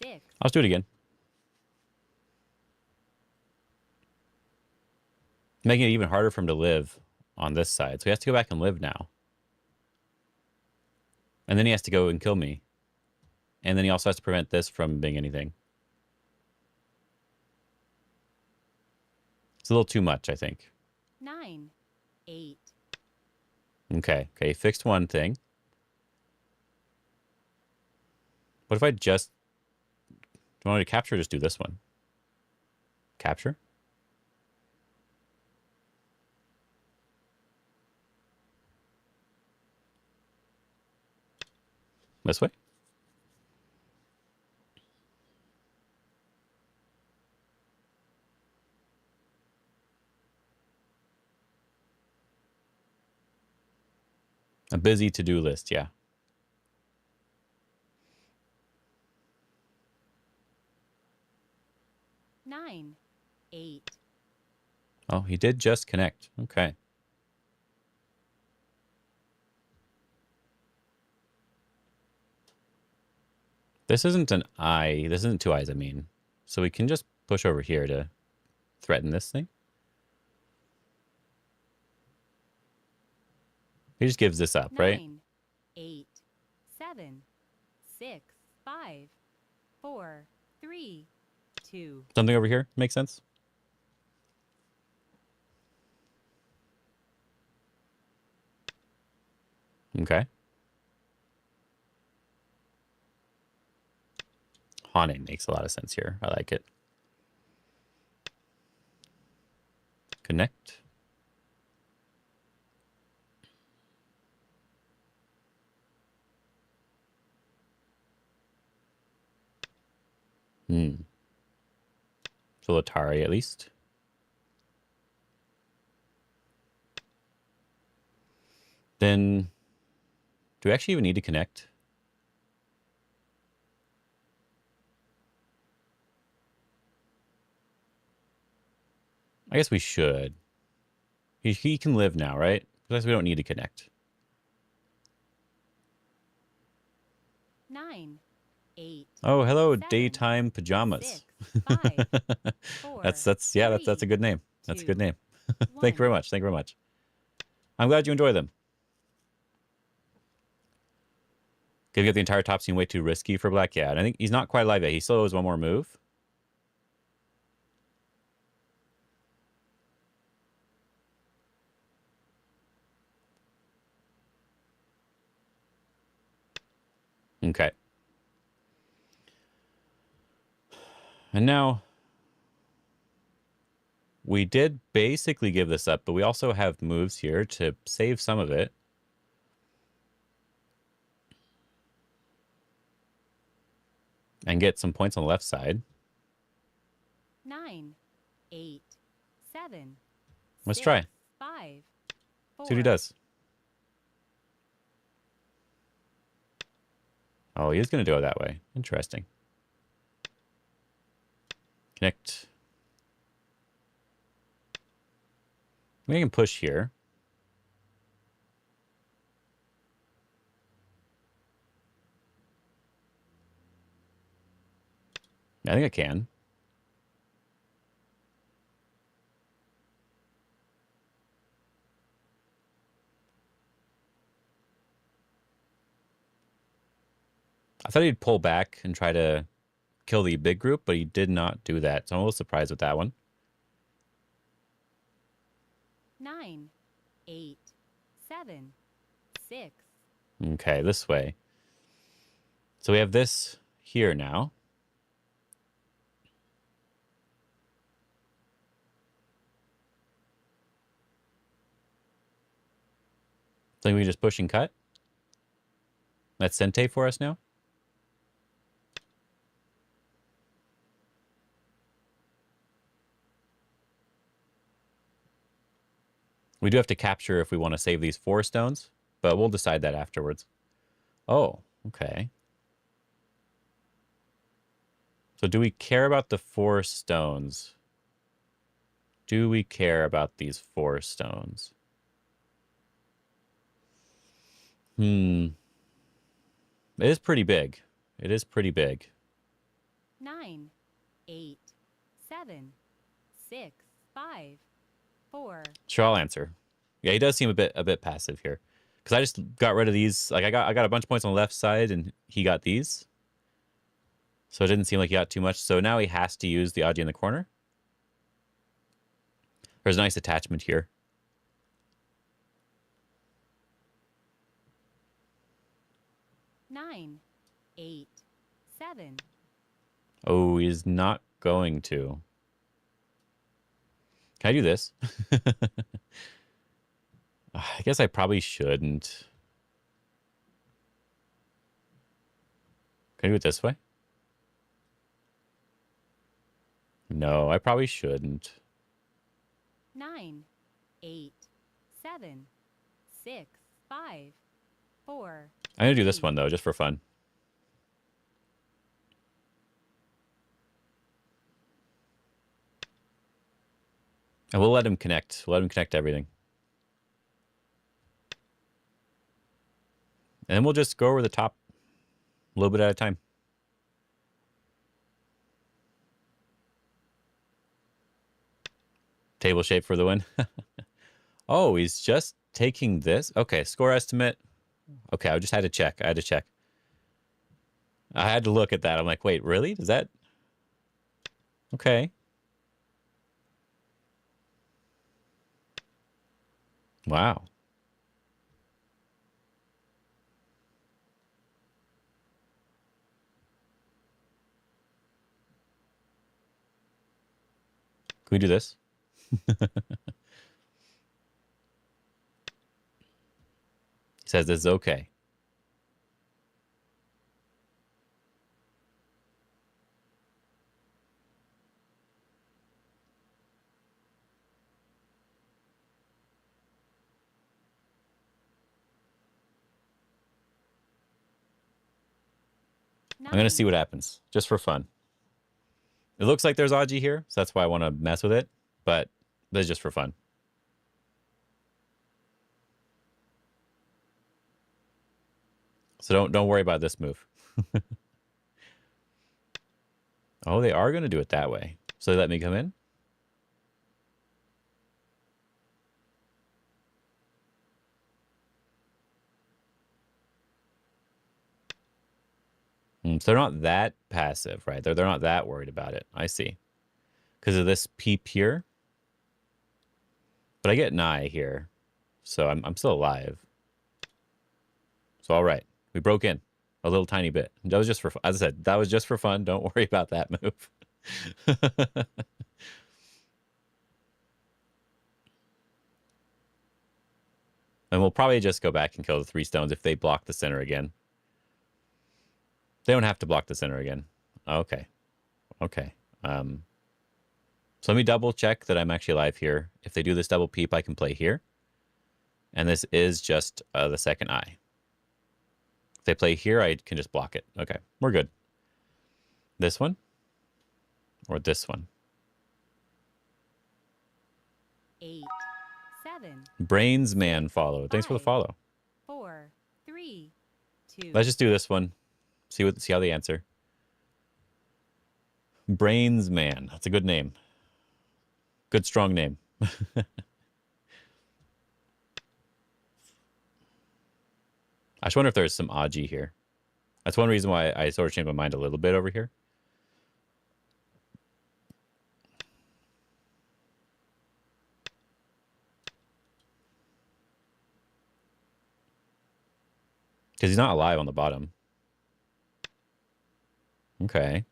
6. I'll just do it again. Making it even harder for him to live on this side. So he has to go back and live now. And then he has to go and kill me. And then he also has to prevent this from being anything. It's a little too much, I think. 9, 8. Okay, fixed one thing. What if I just... Do you want me to capture or just do this one? Capture? This way? A busy to-do list, yeah. Nine, 8. Oh, he did just connect. Okay. This isn't an eye. This isn't two eyes, I mean. So we can just push over here to threaten this thing. He just gives this up, right? 9, 8, 7, 6, 5, 4, 3, 2. Something over here makes sense? Okay. Haunting makes a lot of sense here. I like it. Connect. So Atari at least. Then do we actually even need to connect? I guess we should. He can live now, right? Because we don't need to connect. 9, 8. Oh, hello, 7, daytime pajamas. 6, 5, 4, that's a good name. That's a good name. Thank you 1. very much. Thank you very much. I'm glad you enjoy them. Could get the entire top scene way too risky for black. Yeah, and I think he's not quite alive yet. He still owes one more move. Okay. And now we did basically give this up, but we also have moves here to save some of it. And get some points on the left side. 9, 8, 7. Let's 6, try. 5, 4. See what he does. Oh, he is going to do it that way. Interesting. Connect. We can push here. I think I can. I thought he'd pull back and try to kill the big group, but he did not do that. So I'm a little surprised with that one. 9, 8, 7, 6. Okay, this way. So we have this here now. So we just push and cut. That's Sente for us now. We do have to capture if we want to save these 4 stones, but we'll decide that afterwards. Oh, okay. So do we care about the 4 stones? Do we care about these 4 stones? It is pretty big. It is pretty big. 9, 8, 7, 6, 5, 4. Sure, I'll answer. Yeah, he does seem a bit passive here. Because I just got rid of these. Like I got a bunch of points on the left side, and he got these. So it didn't seem like he got too much. So now he has to use the Aji in the corner. There's a nice attachment here. 9, 8, 7. Oh, he's not going to. Can I do this? I guess I probably shouldn't. Can I do it this way? No, I probably shouldn't. 9, 8, 7, 6, 5, 4. I'm going to do this one, though, just for fun. And we'll let him connect. We'll let him connect everything. And then we'll just go over the top a little bit at a time. Table shape for the win. Oh, he's just taking this. Okay, score estimate. Okay, I just had to check. I had to check. I had to look at that. I'm like, wait, really? Does that? Okay. Wow. Can we do this? He says this is okay. I'm going to see what happens, just for fun. It looks like there's Aji here, so that's why I want to mess with it, but this is just for fun. So don't worry about this move. Oh, they are going to do it that way. So they let me come in? So they're not that passive, right? They're not that worried about it. I see. Because of this peep here. But I get an eye here. So I'm still alive. So all right. We broke in a little tiny bit. That was just for, as I said, that was just for fun. Don't worry about that move. And we'll probably just go back and kill the 3 stones if they block the center again. They don't have to block the center again. Okay. Okay. So let me double check that I'm actually alive here. If they do this double peep, I can play here. And this is just the second eye. If they play here, I can just block it. Okay, we're good. This one? Or this one? 8, 7. Brains Man followed. Thanks for the 5, follow. 4, 3, 2. Let's just do this one. See how they answer. Brains Man. That's a good name. Good, strong name. I just wonder if there's some Aji here. That's one reason why I sort of changed my mind a little bit over here. Because he's not alive on the bottom. Okay.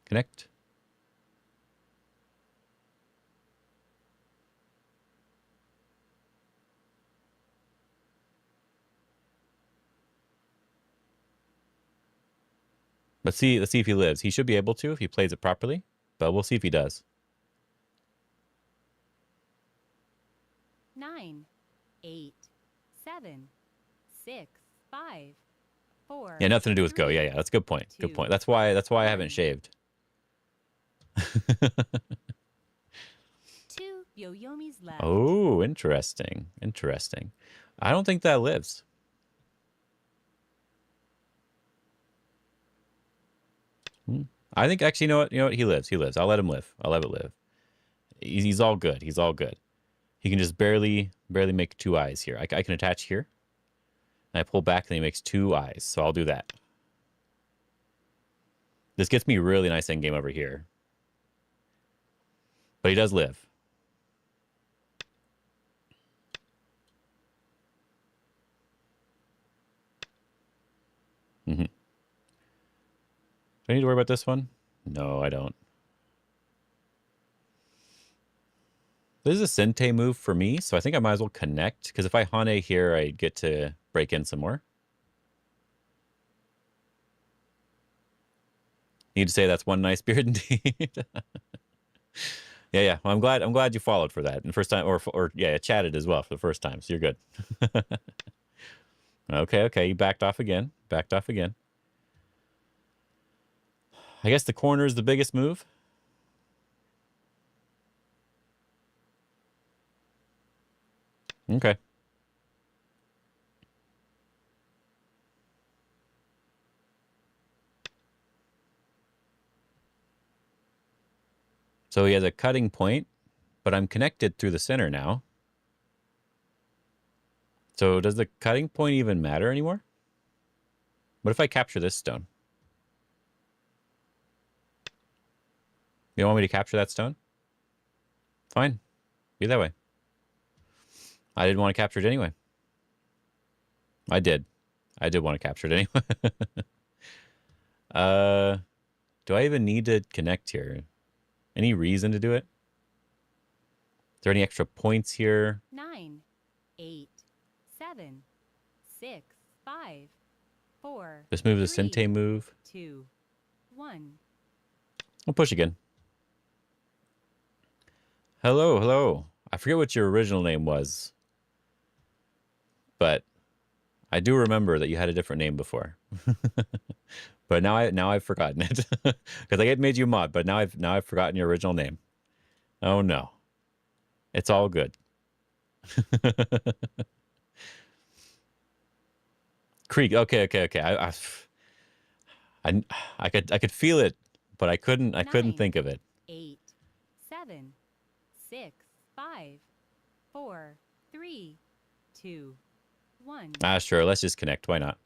Connect. Let's see if he lives. He should be able to if he plays it properly, but we'll see if he does. 9, 8, 7, 6, 5, 4. Yeah, nothing to do with 3, go. Yeah, that's a good point. 2, Good point. That's why I haven't shaved. 2 Yoyomis left. Oh, interesting. Interesting. I don't think that lives. I think actually, you know what? He lives. He lives. I'll let him live. I'll let it live. He's all good. He's all good. He can just barely make 2 eyes here. I can attach here. And I pull back and he makes 2 eyes. So I'll do that. This gets me really nice end game over here. But he does live. Do I need to worry about this one? No, I don't. This is a Sente move for me, so I think I might as well connect, because if I Hane here, I get to break in some more. Need to say that's one nice beard indeed. Yeah. Well, I'm glad you followed for that. And first time, or yeah, chatted as well for the first time, so you're good. Okay, you backed off again. I guess the corner is the biggest move. Okay. So he has a cutting point, but I'm connected through the center now. So does the cutting point even matter anymore? What if I capture this stone? You don't want me to capture that stone? Fine. Be that way. I didn't want to capture it anyway. I did want to capture it anyway. Do I even need to connect here? Any reason to do it? Is there any extra points here? 9, 8, 7, 6, 5, 4. This move is a 3, Sente move. 2, 1. I'll push again. Hello. I forget what your original name was, but I do remember that you had a different name before. But now I've forgotten it because I made you mod, but now I've forgotten your original name. Oh no, it's all good. Creek. Okay. I could feel it, but I couldn't 9, think of it. 8, 7, 6, 5, 4, 3, 2, 1. Sure. Let's just connect. Why not?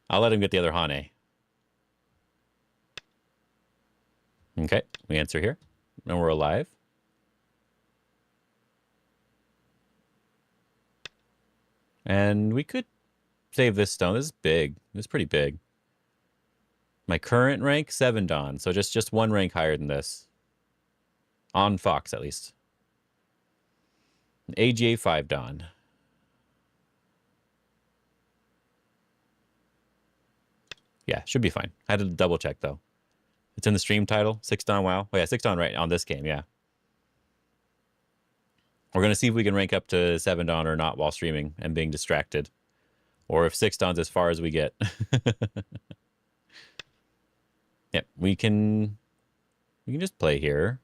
I'll let him get the other Hane. Okay, we answer here. And we're alive. And we could save this stone. This is big. This is pretty big. My current rank, 7 Dawn. So just one rank higher than this. On Fox, at least. AGA 5 Dawn. Yeah, should be fine. I had to double check, though. It's in the stream title. 6 Dawn, wow. Oh, yeah, 6 Dawn right on this game, yeah. We're going to see if we can rank up to 7 Dawn or not while streaming and being distracted. Or if 6 Dawn's as far as we get. Yep, we can just play here.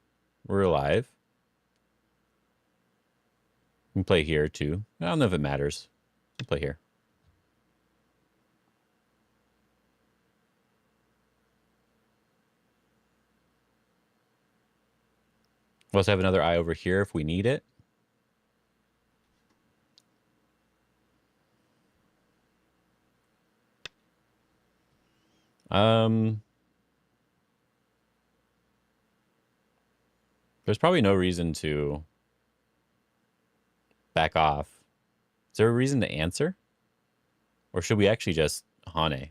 We're alive. We can play here, too. I don't know if it matters. We'll play here. We'll also have another eye over here if we need it. There's probably no reason to back off. Is there a reason to answer? Or should we actually just Hane?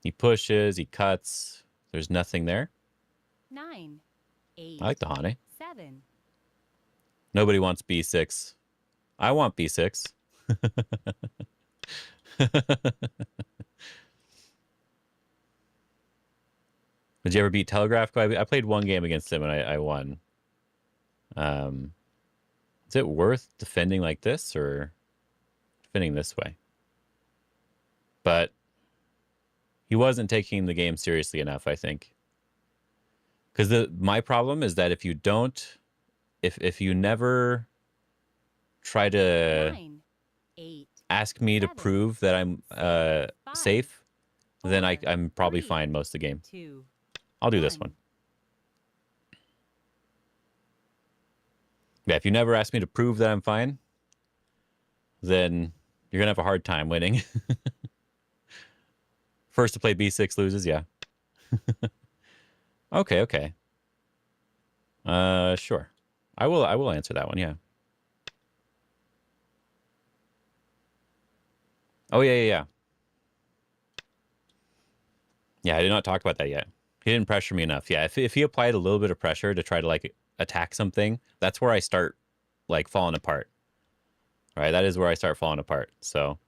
He pushes, he cuts. There's nothing there. 9, 8. I like the Hane. 7. Nobody wants B6. I want B6. Did you ever beat Telegraph? I played one game against him and I won. Is it worth defending like this or defending this way? But he wasn't taking the game seriously enough, I think. Because my problem is that if you never try to 9, 8. ask me to 7, prove that I'm 5, safe, then 4, I'm probably 3, fine most of the game. 2. I'll do this one. Yeah, if you never ask me to prove that I'm fine, then you're gonna have a hard time winning. First to play B6 loses, yeah. Okay. Sure. I will answer that one, yeah. Oh yeah. Yeah, I did not talk about that yet. He didn't pressure me enough. Yeah, if he applied a little bit of pressure to try to like attack something, that's where I start like falling apart. All right, that is where I start falling apart. So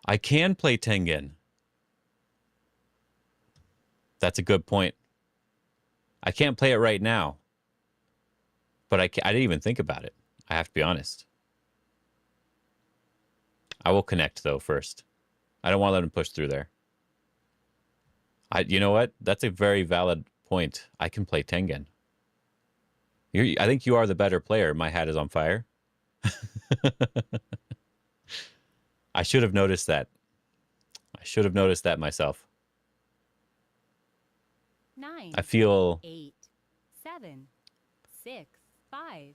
I can play Tengen. That's a good point. I can't play it right now. But I didn't even think about it. I have to be honest. I will connect though first. I don't want to let him push through there. You know what? That's a very valid point. I can play Tengen. I think you are the better player. My hat is on fire. I should have noticed that. I should have noticed that myself. 9. I feel 8, 7, 6, 5.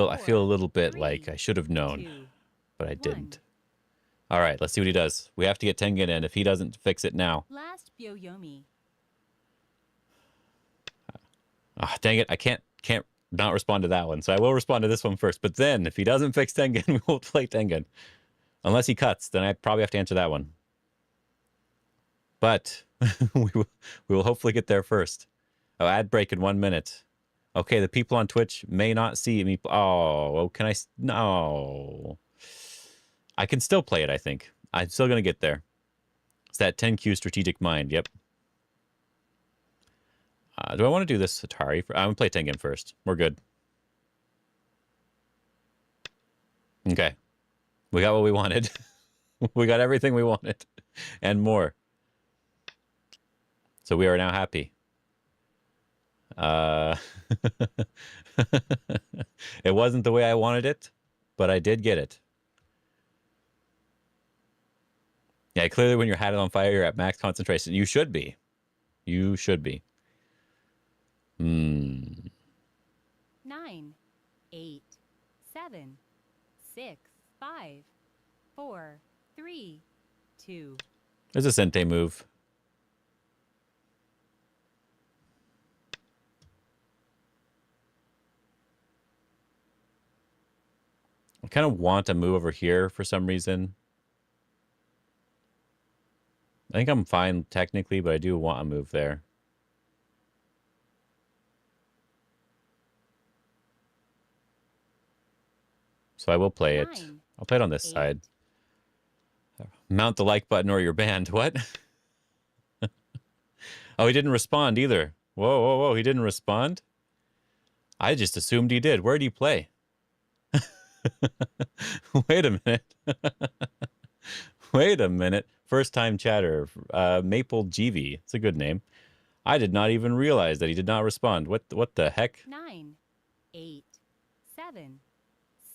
I feel a little bit like I should have known, 2, but I 1. didn't. All right, let's see what he does. We have to get Tengen in if he doesn't fix it now. Last Byoyomi. Ah, dang it. I can't not respond to that one. So I will respond to this one first. But then if he doesn't fix Tengen, we will play Tengen. Unless he cuts, then I probably have to answer that one. But we will hopefully get there first. Oh, ad break in 1 minute. Okay, the people on Twitch may not see me. Oh, can I? No. I can still play it, I think. I'm still going to get there. It's that 10Q strategic mind. Yep. Do I want to do this Atari? I'm going to play Tengen first. We're good. Okay. We got what we wanted. We got everything we wanted. And more. So we are now happy. It wasn't the way I wanted it, but I did get it. Yeah, clearly when your hat is on fire, you're at max concentration. You should be. You should be. 9, 8, 7, 6, 5, 4, 3, 2. There's a Sente move. I kind of want to move over here for some reason. I think I'm fine technically, but I do want a move there. So I will play it. 9, I'll play it on this 8. side. Mount the like button or you're banned. What? Oh, he didn't respond either. Whoa, whoa, whoa. He didn't respond? I just assumed he did. Where do you play? Wait a minute. Wait a minute. First time chatter. Maple GV. It's a good name. I did not even realize that he did not respond. What the heck? 9, 8, 7,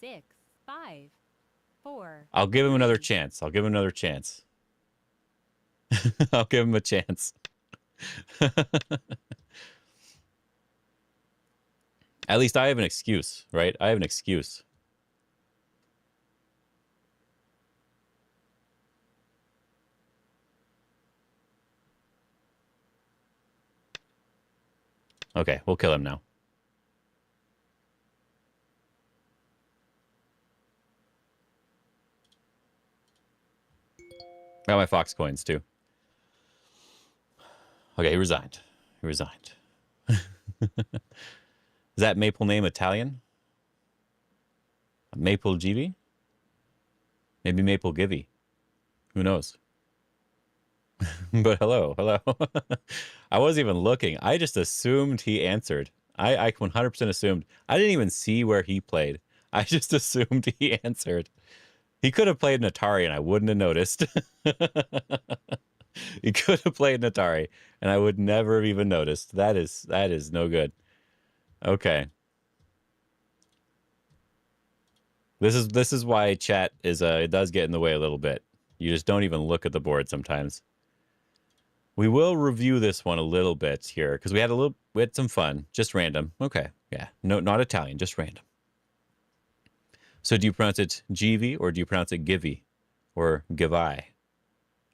6, 5, 4. I'll give him another 3. chance. I'll give him another chance. I'll give him a chance. At least I have an excuse, right? I have an excuse. Okay, we'll kill him now. Got my Fox coins too. Okay, he resigned. He resigned. Is that maple name Italian? Maple GV? Maybe Maple Givy. Who knows? But hello, hello. I wasn't even looking. I just assumed he answered. I 100% assumed. I didn't even see where he played. I just assumed he answered. He could have played an Atari and I wouldn't have noticed. He could have played an Atari and I would never have even noticed. That is no good. Okay. This is why chat is it does get in the way a little bit. You just don't even look at the board sometimes. We will review this one a little bit here because we had some fun, just random. Okay, yeah, no, not Italian, just random. So do you pronounce it Givi or do you pronounce it Givy or Givai?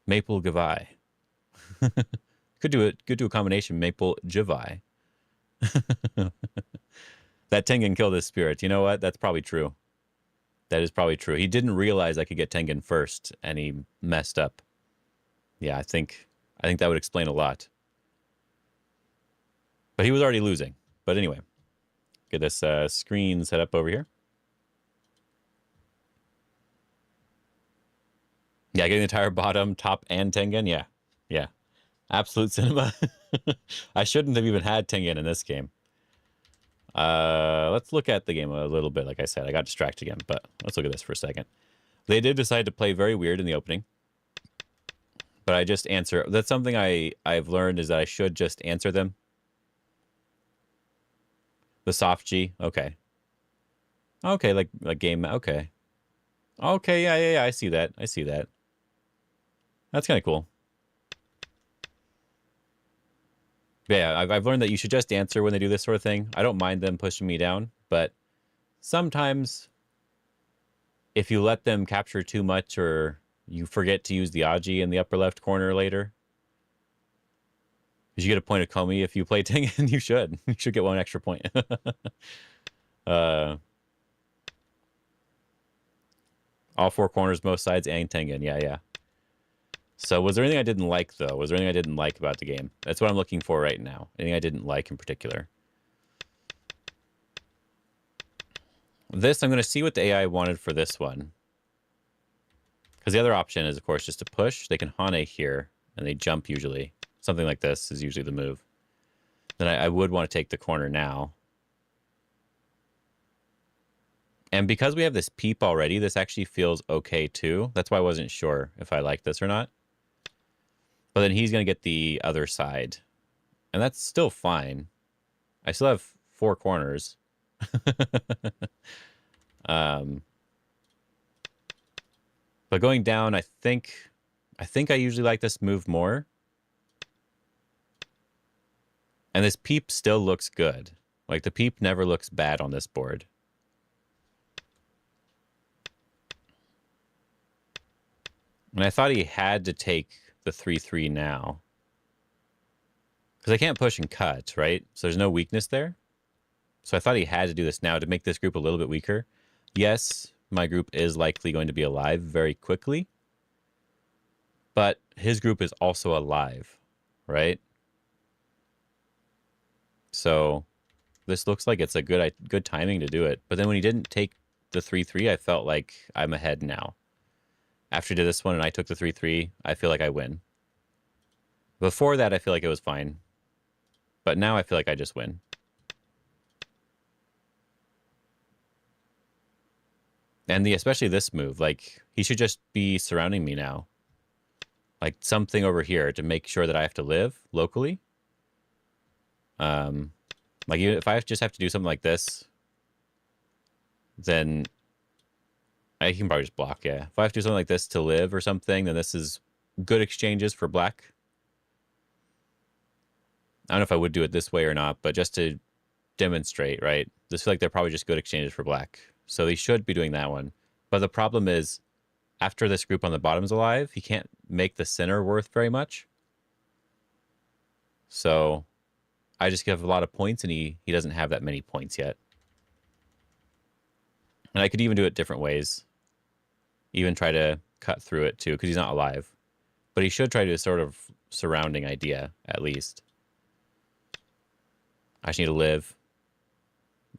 Maple Givai. Could do a combination Maple Givai. That Tengen killed his spirit. You know what? That's probably true. That is probably true. He didn't realize I could get Tengen first and he messed up. Yeah, I think that would explain a lot. But he was already losing. But anyway, get this screen set up over here. Yeah, getting the entire bottom, top, and Tengen. Yeah, yeah. Absolute cinema. I shouldn't have even had Tengen in this game. Let's look at the game a little bit. Like I said, I got distracted again, but let's look at this for a second. They did decide to play very weird in the opening. But I just answer. That's something I've learned is that I should just answer them. The soft G. Okay. Okay, like game. Okay. Okay, yeah. I see that. I see that. That's kind of cool. But yeah, I've learned that you should just answer when they do this sort of thing. I don't mind them pushing me down, but sometimes if you let them capture too much or you forget to use the Aji in the upper left corner later, because you get a point of Komi if you play Tengen, you should. You should get one extra point. All four corners, both sides, and Tengen. Yeah. So was there anything I didn't like, though? Was there anything I didn't like about the game? That's what I'm looking for right now. Anything I didn't like in particular? This, I'm going to see what the AI wanted for this one. Because the other option is, of course, just to push. They can Hane here, and they jump usually. Something like this is usually the move. Then I would want to take the corner now. And because we have this peep already, this actually feels okay, too. That's why I wasn't sure if I like this or not. But then he's going to get the other side. And that's still fine. I still have four corners. But going down, I think I usually like this move more. And this peep still looks good. Like, the peep never looks bad on this board. And I thought he had to take the 3-3 now. Because I can't push and cut, right? So there's no weakness there. So I thought he had to do this now to make this group a little bit weaker. Yes, my group is likely going to be alive very quickly. But his group is also alive, right? So this looks like it's a good timing to do it. But then when he didn't take the 3-3, I felt like I'm ahead now. After he did this one and I took the 3-3, I feel like I win. Before that, I feel like it was fine. But now I feel like I just win. And especially this move, like, he should just be surrounding me now. Like, something over here to make sure that I have to live locally. Like, if I just have to do something like this, then I can probably just block, yeah. If I have to do something like this to live or something, then this is good exchanges for black. I don't know if I would do it this way or not, but just to demonstrate, right? This feels like they're probably just good exchanges for black. So they should be doing that one. But the problem is, after this group on the bottom is alive, he can't make the center worth very much. So I just give a lot of points, and he doesn't have that many points yet. And I could even do it different ways. Even try to cut through it, too, because he's not alive. But he should try to do a sort of surrounding idea, at least. I just need to live,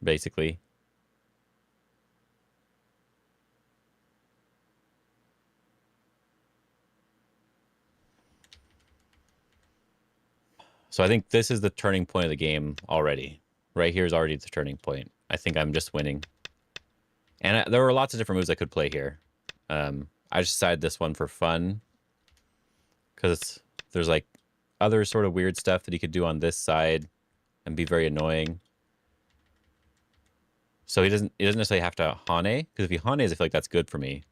basically. So I think this is the turning point of the game already. Right here is already the turning point. I think I'm just winning. And there were lots of different moves I could play here. I just decided this one for fun. Because there's like other sort of weird stuff that he could do on this side and be very annoying. So he doesn't necessarily have to Hane. Because if he Hanes, I feel like that's good for me.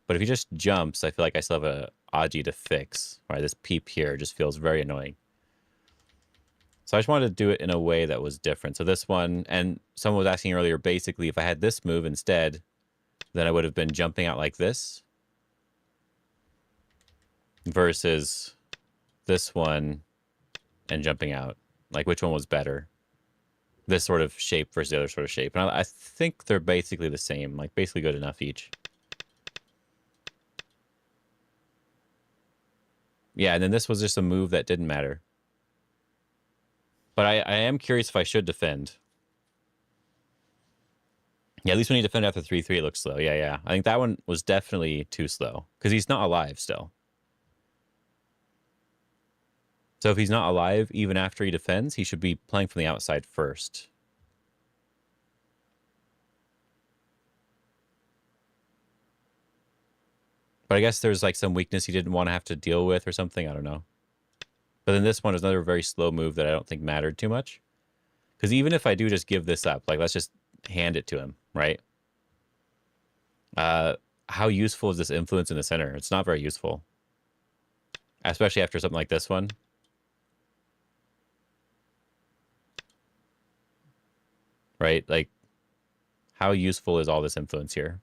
But if he just jumps, I feel like I still have a Aji to fix. Right, this peep here just feels very annoying. So I just wanted to do it in a way that was different. So this one, and someone was asking earlier, basically, if I had this move instead, then I would have been jumping out like this. Versus this one and jumping out. Like, which one was better? This sort of shape versus the other sort of shape. And I think they're basically the same. Like, basically good enough each. Yeah, and then this was just a move that didn't matter. But I am curious if I should defend. Yeah, at least when you defend after 3-3, it looks slow. Yeah. I think that one was definitely too slow. Because he's not alive still. So if he's not alive, even after he defends, he should be playing from the outside first. But I guess there's like some weakness he didn't want to have to deal with or something. I don't know. But then this one is another very slow move that I don't think mattered too much. Because even if I do just give this up, like let's just hand it to him, right? How useful is this influence in the center? It's not very useful. Especially after something like this one. Right? Like, how useful is all this influence here?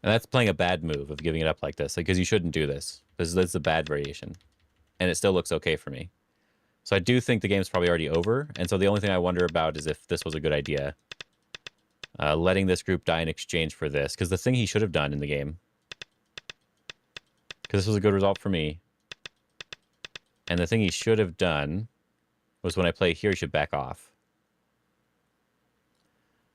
And that's playing a bad move of giving it up like this. Like, because you shouldn't do this. This is a bad variation. And it still looks okay for me. So I do think the game's probably already over. And so the only thing I wonder about is if this was a good idea. Letting this group die in exchange for this. Because the thing he should have done in the game. Because this was a good result for me. And the thing he should have done was when I play here, he should back off.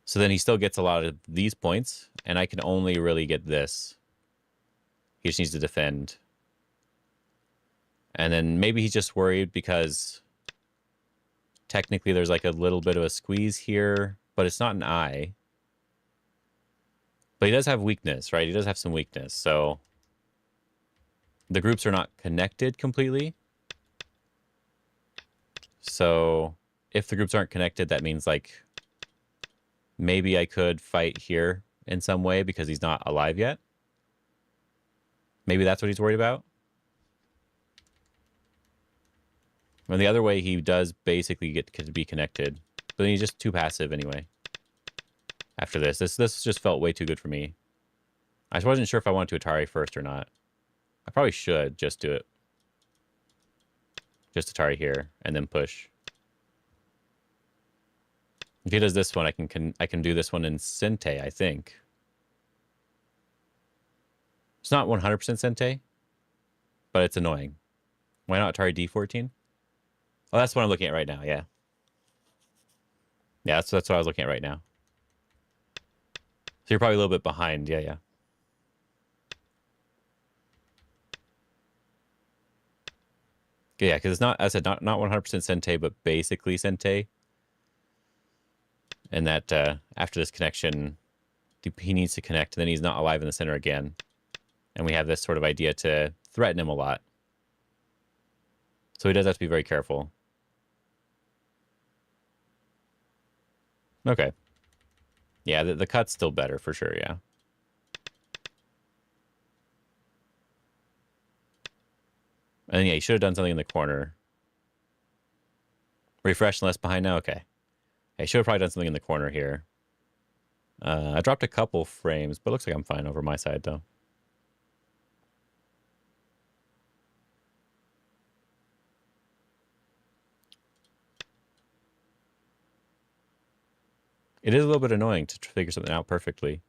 So then he still gets a lot of these points, and I can only really get this. He just needs to defend. And then maybe he's just worried because technically there's like a little bit of a squeeze here, but it's not an eye. But he does have weakness, right? He does have some weakness, so the groups are not connected completely. So if the groups aren't connected, that means like maybe I could fight here in some way because he's not alive yet. Maybe that's what he's worried about. And the other way, he does basically get to be connected. But then he's just too passive anyway. after this. This just felt way too good for me. I just wasn't sure if I wanted to Atari first or not. I probably should just do it. Just Atari here, and then push. If he does this one, I can do this one in Sente, I think. It's not 100% Sente, but it's annoying. Why not Atari D14? Oh, that's what I'm looking at right now, yeah. Yeah, that's what I was looking at right now. So you're probably a little bit behind, yeah. Yeah, because it's not, as I said, not 100% Sente, but basically Sente. And that after this connection, he needs to connect, and then he's not alive in the center again. And we have this sort of idea to threaten him a lot. So he does have to be very careful. Okay. Yeah, the cut's still better for sure, yeah. And yeah, he should have done something in the corner. Refresh and less behind now? Okay. I should have probably done something in the corner here. I dropped a couple frames, but it looks like I'm fine over my side, though. It is a little bit annoying to figure something out perfectly.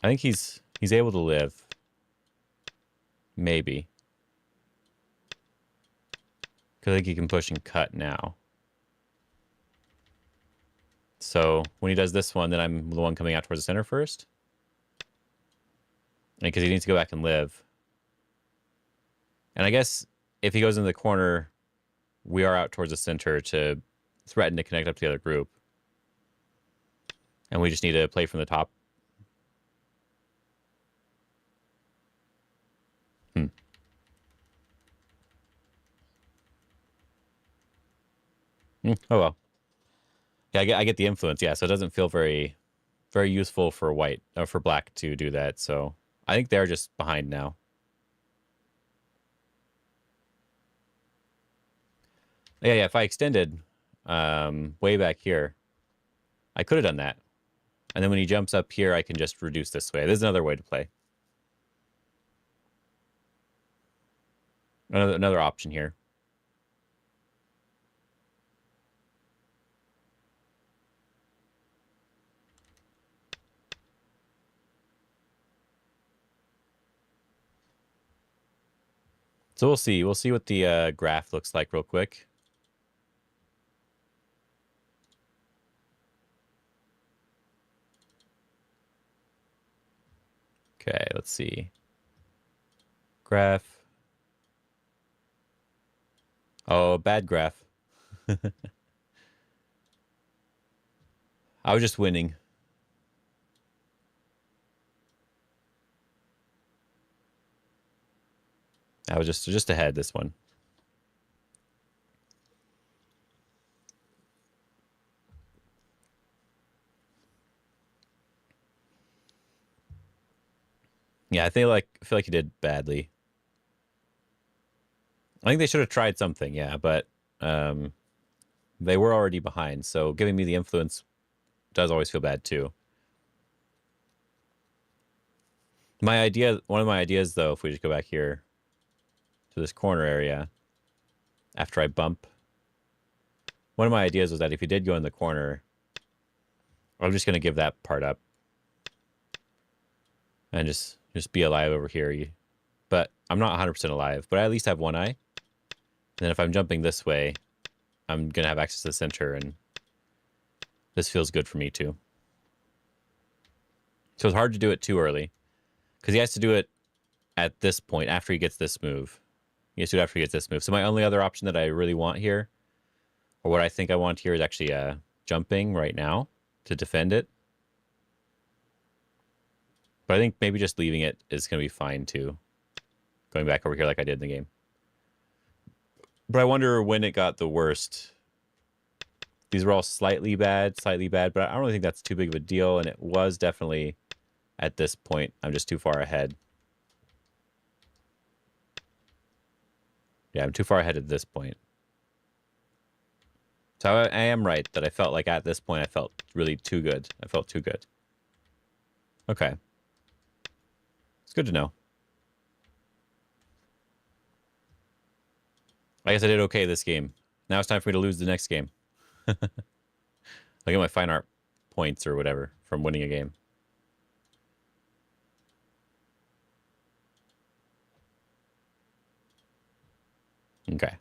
I think he's able to live. Maybe. Because I think he can push and cut now. So when he does this one, then I'm the one coming out towards the center first. And because he needs to go back and live. And I guess if he goes into the corner, we are out towards the center to threaten to connect up to the other group. And we just need to play from the top. Oh well. Yeah, I get the influence. Yeah, so it doesn't feel very useful for white or for black to do that. So I think they're just behind now. Yeah. If I extended way back here, I could have done that. And then when he jumps up here, I can just reduce this way. There's another way to play. Another option here. So we'll see. We'll see what the graph looks like real quick. Okay, let's see. Graph. Oh, bad graph. I was just winning. I was just ahead this one. Yeah, I feel like he did badly. I think they should have tried something, yeah, but they were already behind, so giving me the influence does always feel bad too. One of my ideas though, if we just go back here to this corner area after I bump, one of my ideas was that if he did go in the corner, I'm just gonna give that part up and just be alive over here. But I'm not 100% alive, but I at least have one eye. And then if I'm jumping this way, I'm gonna have access to the center, and this feels good for me too. So it's hard to do it too early, because he has to do it at this point after he gets this move. He has to do it after he gets this move. So my only other option that I really want here, or what I think I want here, is actually jumping right now to defend it. But I think maybe just leaving it is going to be fine too. Going back over here like I did in the game. But I wonder when it got the worst. These were all slightly bad, but I don't really think that's too big of a deal. And it was definitely at this point. I'm just too far ahead. Yeah, I'm too far ahead at this point. So I am right that I felt like at this point I felt really too good. I felt too good. Okay. It's good to know. I guess I did okay this game. Now it's time for me to lose the next game. I get my fine art points or whatever from winning a game. Okay.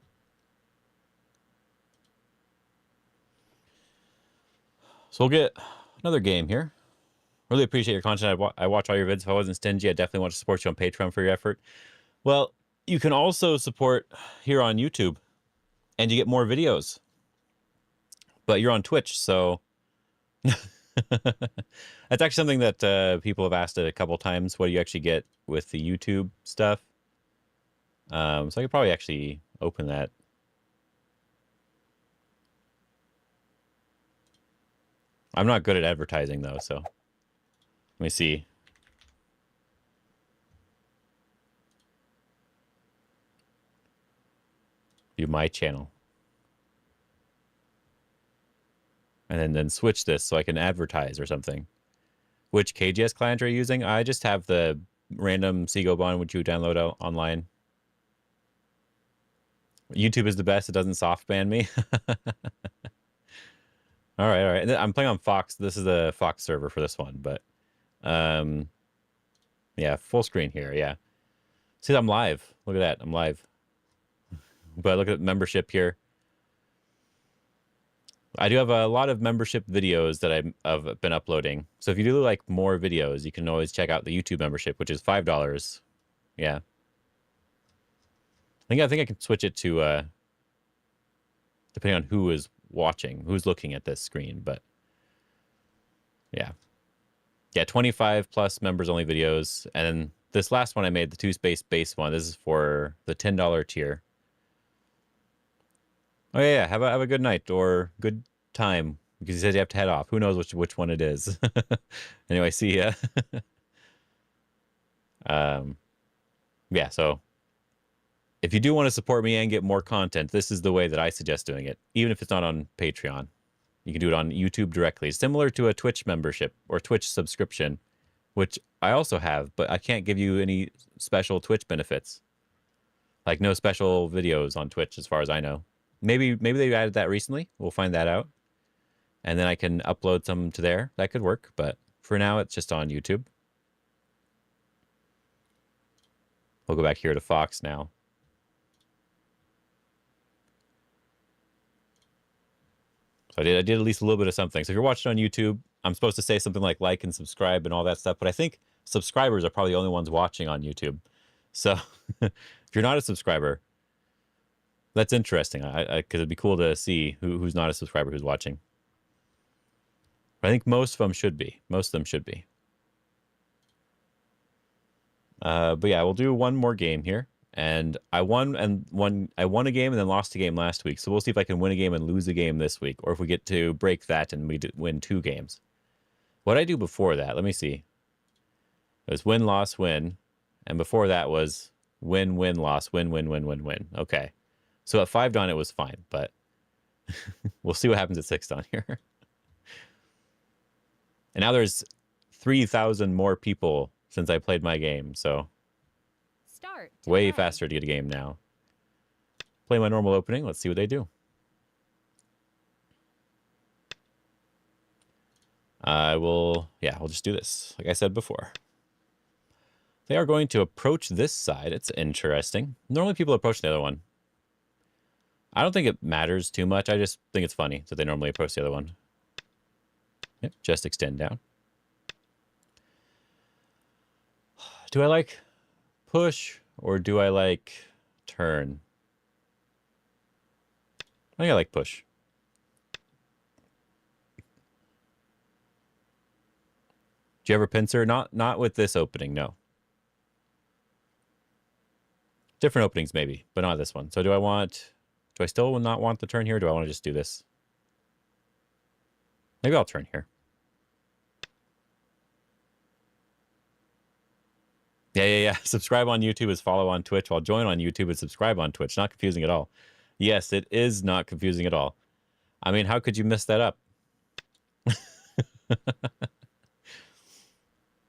So we'll get another game here. Really appreciate your content. I watch all your vids. If I wasn't stingy, I definitely want to support you on Patreon for your effort. Well, you can also support here on YouTube, and you get more videos. But you're on Twitch, so that's actually something that people have asked a couple times. What do you actually get with the YouTube stuff? So I could probably actually open that. I'm not good at advertising though, so let me see. View my channel. And then switch this so I can advertise or something. Which KGS client are you using? I just have the random Cgobon which you download out online. YouTube is the best. It doesn't soft ban me. All right, all right. I'm playing on Fox. This is the Fox server for this one, but yeah, full screen here. Yeah. See, I'm live. Look at that. I'm live. But look at membership here. I do have a lot of membership videos that I've been uploading. So if you do like more videos, you can always check out the YouTube membership, which is $5. Yeah. I think I can switch it to depending on who is watching, who's looking at this screen, but yeah. Yeah, 25 plus members only videos. And then this last one I made, the 2-space base one, this is for the $10 tier. Oh yeah, have a good night or good time, because he says you have to head off. Who knows which one it is. Anyway, see ya. Yeah, so if you do want to support me and get more content, this is the way that I suggest doing it, even if it's not on Patreon. You can do it on YouTube directly, similar to a Twitch membership or Twitch subscription, which I also have, but I can't give you any special Twitch benefits. Like no special videos on Twitch as far as I know. Maybe they've added that recently. We'll find that out. And then I can upload some to there. That could work, but for now it's just on YouTube. We'll go back here to Fox now. So I did at least a little bit of something. So if you're watching on YouTube, I'm supposed to say something like and subscribe and all that stuff, but I think subscribers are probably the only ones watching on YouTube. So if you're not a subscriber, that's interesting. Because it'd be cool to see who's not a subscriber who's watching. But I think most of them should be. Most of them should be. But yeah, we'll do one more game here. And I won a game and then lost a game last week. So we'll see if I can win a game and lose a game this week, or if we get to break that and we win 2 games. What did I do before that? Let me see. It was win, loss, win. And before that was win, win, loss, win, win, win, win, win. Okay. So at 5 Dawn, it was fine, but we'll see what happens at 6 Dawn here. And now there's 3,000 more people since I played my game, so Start. Way faster to get a game now. Play my normal opening. Let's see what they do. We'll just do this, like I said before. They are going to approach this side. It's interesting. Normally people approach the other one. I don't think it matters too much. I just think it's funny that they normally approach the other one. Yep, just extend down. Do I like push or do I like turn? I think I like push. Do you ever pincer? Not with this opening, no. Different openings maybe, but not this one. So do I still not want the turn here? Or do I want to just do this? Maybe I'll turn here. Yeah. Subscribe on YouTube is follow on Twitch, while join on YouTube is subscribe on Twitch. Not confusing at all. Yes, it is not confusing at all. I mean, how could you mess that up?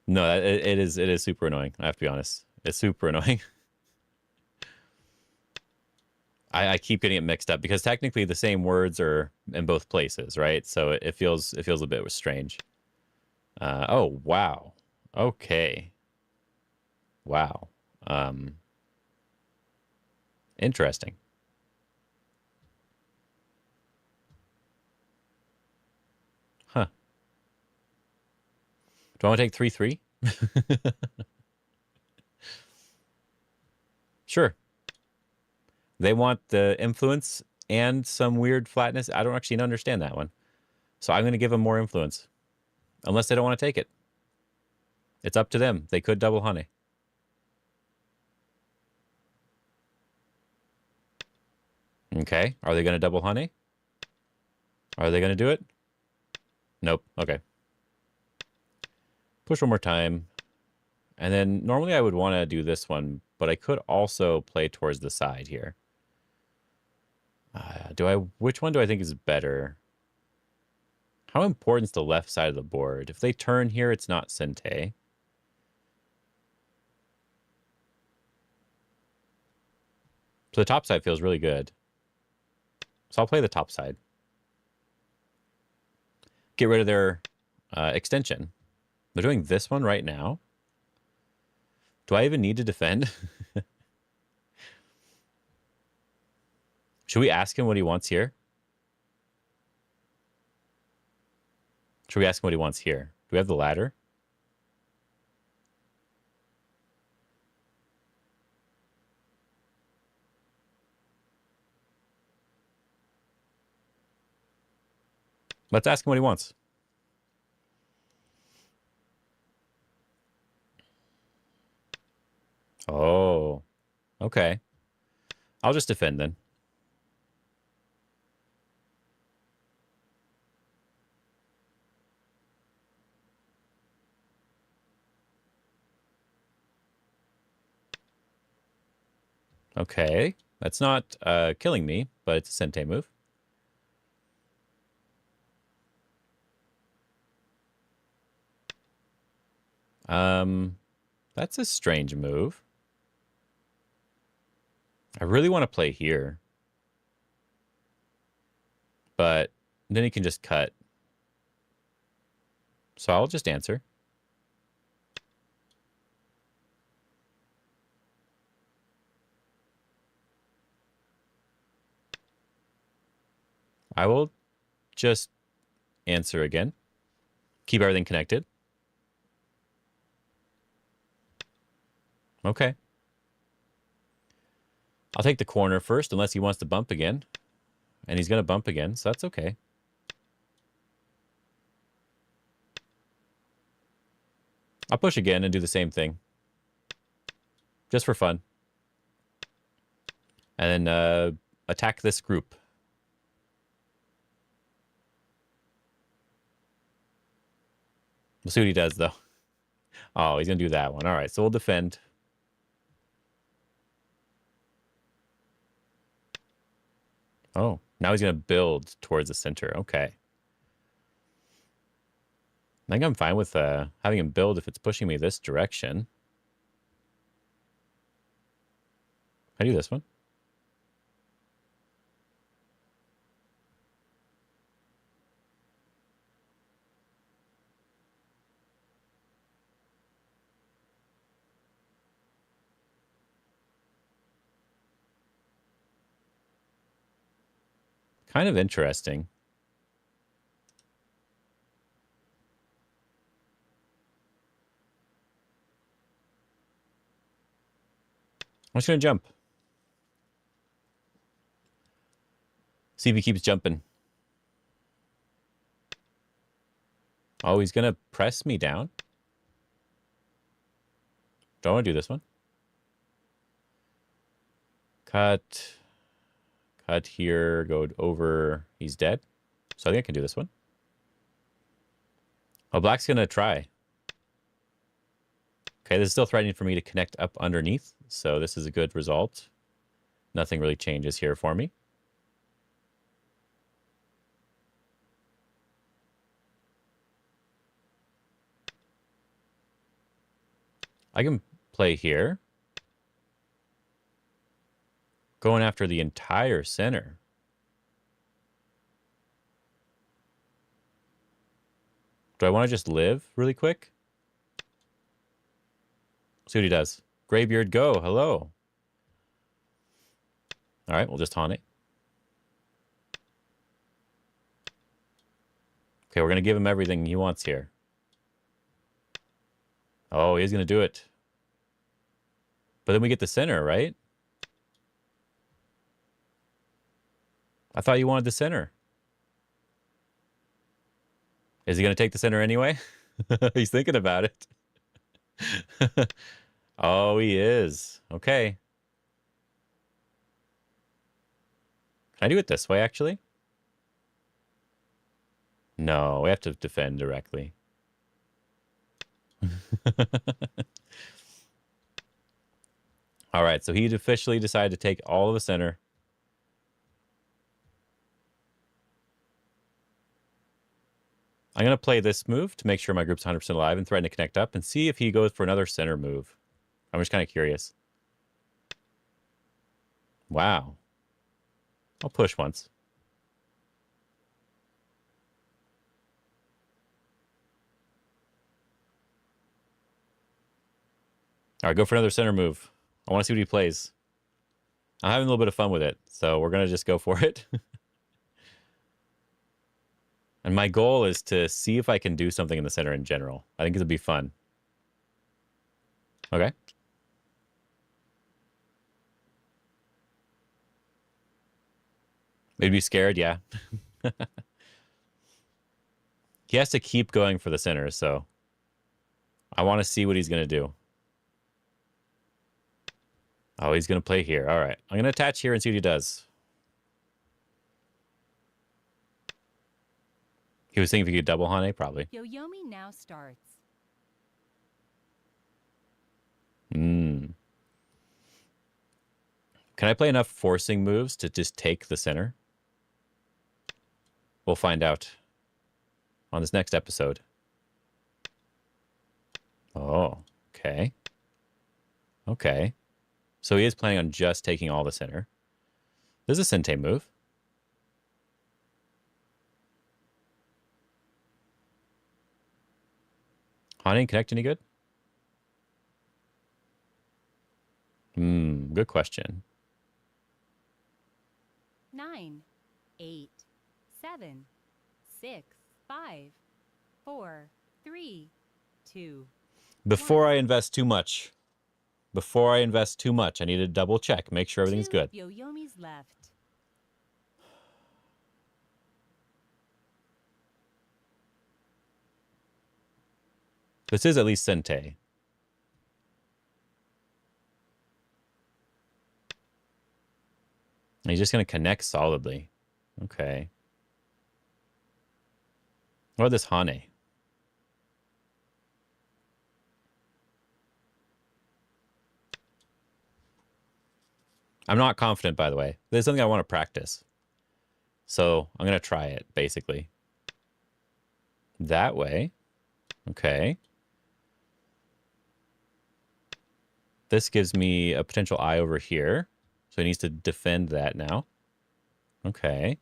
No, it is super annoying. I have to be honest. It's super annoying. I keep getting it mixed up because technically the same words are in both places, right? So it feels a bit strange. Oh wow. Okay. Wow. Interesting. Huh. Do I want to take 3-3? Sure. They want the influence and some weird flatness. I don't actually understand that one. So I'm going to give them more influence. Unless they don't want to take it. It's up to them. They could double honey. Okay. Are they going to double honey? Are they going to do it? Nope. Okay. Push one more time. And then normally I would want to do this one, but I could also play towards the side here. Which one do I think is better? How important is the left side of the board? If they turn here, it's not Sente. So the top side feels really good. So I'll play the top side. Get rid of their extension. They're doing this one right now. Do I even need to defend? Should we ask him what he wants here? Should we ask him what he wants here? Do we have the ladder? Let's ask him what he wants. Oh, okay. I'll just defend then. Okay. That's not killing me, but it's a Sente move. That's a strange move. I really want to play here. But then he can just cut. So I'll just answer. I will just answer again. Keep everything connected. Okay. I'll take the corner first, unless he wants to bump again. And he's going to bump again, so that's okay. I'll push again and do the same thing. Just for fun. And then attack this group. We'll see what he does, though. Oh, he's going to do that one. All right, so we'll defend. Oh, now he's going to build towards the center. Okay. I think I'm fine with having him build if it's pushing me this direction. I do this one. Kind of interesting. I'm just going to jump. See if he keeps jumping. Oh, he's going to press me down. Don't want to do this one. Cut. Cut here. Go over. He's dead. So I think I can do this one. Oh, black's going to try. Okay, this is still threatening for me to connect up underneath. So this is a good result. Nothing really changes here for me. I can play here. Going after the entire center. Do I want to just live really quick? See what he does. Graybeard, go. Hello. All right, we'll just haunt it. Okay, we're going to give him everything he wants here. Oh, he's going to do it. But then we get the center, right? I thought you wanted the center. Is he going to take the center anyway? He's thinking about it. Oh, he is. Okay. Can I do it this way, actually? No, we have to defend directly. All right, so he officially decided to take all of the center. I'm going to play this move to make sure my group's 100% alive and threaten to connect up and see if he goes for another center move. I'm just kind of curious. Wow. I'll push once. All right, go for another center move. I want to see what he plays. I'm having a little bit of fun with it, so we're going to just go for it. And my goal is to see if I can do something in the center in general. I think it'll be fun. Okay. Maybe be scared, yeah. He has to keep going for the center, so I want to see what he's going to do. Oh, he's going to play here. All right. I'm going to attach here and see what he does. He was thinking if he could double Hane, probably. Yoyomi now starts. Can I play enough forcing moves to just take the center? We'll find out on this next episode. Oh, okay. Okay. So he is planning on just taking all the center. There's a Sente move. Haunting connect any good? Good question. 9, 8, 7, 6, 5, 4, 3, 2. Before I invest too much, I need to double check, make sure everything's good. Yoyomi's left. This is at least Sente. And he's just going to connect solidly. Okay. What about this Hane? I'm not confident, by the way. There's something I want to practice. So I'm going to try it, basically. That way. Okay. This gives me a potential eye over here. So he needs to defend that now. Okay.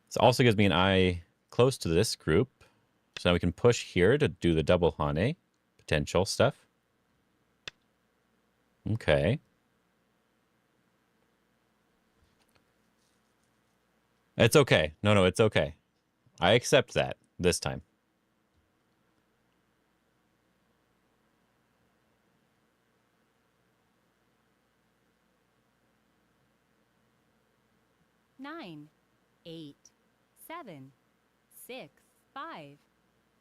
This also gives me an eye close to this group. So now we can push here to do the double Hane potential stuff. Okay. It's okay. No, it's okay. I accept that this time. Nine, 8, 7, 6, 5,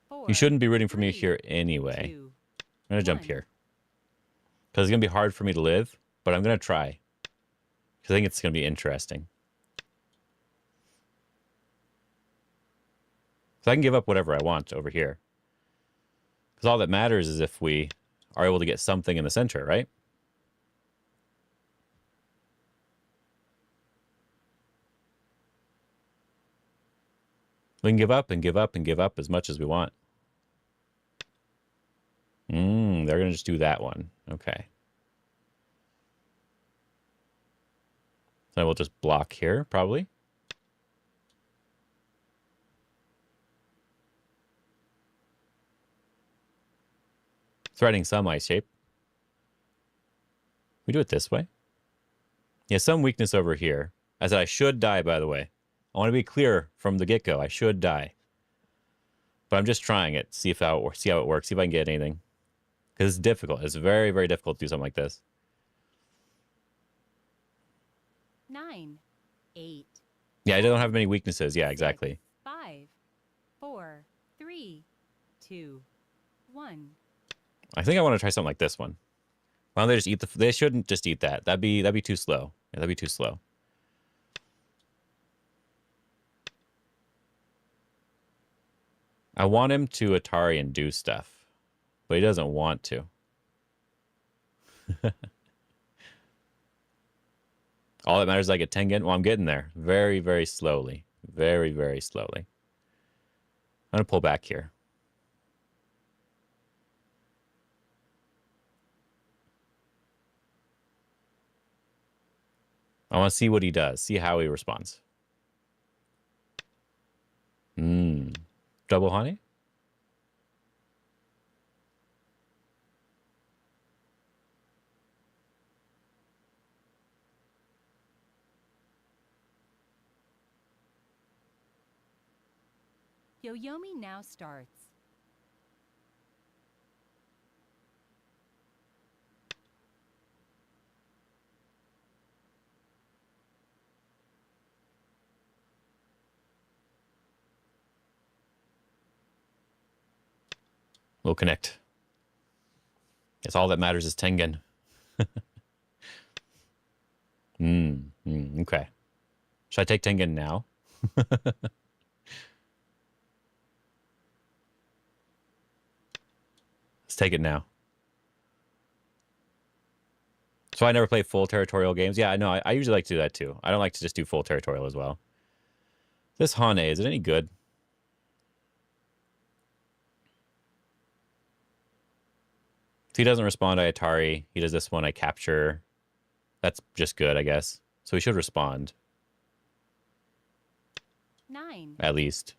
4. You shouldn't be rooting for me 3, here anyway. 2, I'm going to jump 1. here. Because it's going to be hard for me to live, but I'm going to try. Because I think it's going to be interesting. So I can give up whatever I want over here. Because all that matters is if we are able to get something in the center, right? We can give up and give up and give up as much as we want. They're going to just do that one. Okay. So we'll just block here, probably. Threatening some ice shape. We do it this way. Yeah, some weakness over here. I said I should die, by the way. I want to be clear from the get-go. I should die. But I'm just trying it. See how it works. See if I can get anything. Because it's difficult. It's very, very difficult to do something like this. 9, 8. Yeah, I don't have many weaknesses. Yeah, 6, exactly. 5, 4, 3, 2, 1. I think I want to try something like this one. Why don't they just eat the... They shouldn't just eat that. That'd be too slow. Yeah, that'd be too slow. I want him to Atari and do stuff. But he doesn't want to. All that matters is I get Tengen. Well, I'm getting there. Very, very slowly. Very, very slowly. I'm going to pull back here. I want to see what he does. See how he responds. Double honey? Yoyomi now starts. We'll connect. Guess all that matters is Tengen. Okay. Should I take Tengen now? Let's take it now. So I never play full territorial games. Yeah, I know. I usually like to do that too. I don't like to just do full territorial as well. This Hane, is it any good? If he doesn't respond, I Atari. He does this one, I capture. That's just good, I guess. So he should respond. 9. At least.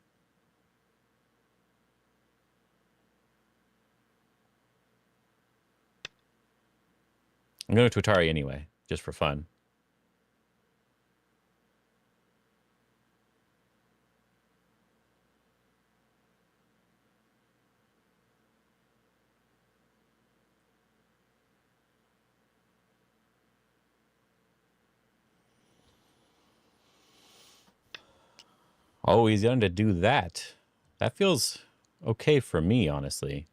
I'm going to Atari anyway, just for fun. Oh, he's going to do that. That feels okay for me, honestly.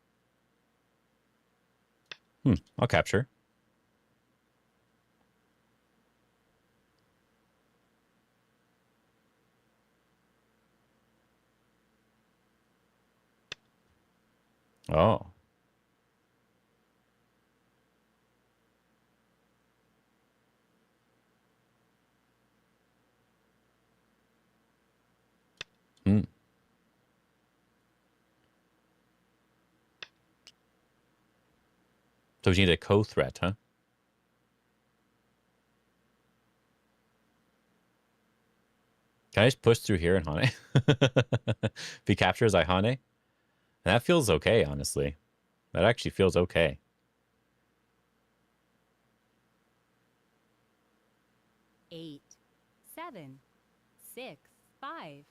I'll capture. Oh. So we need a co-threat, huh? Can I just push through here and Hane? If he captures, I Hane? And that feels okay, honestly. That actually feels okay. Eight, 7, 6, 5,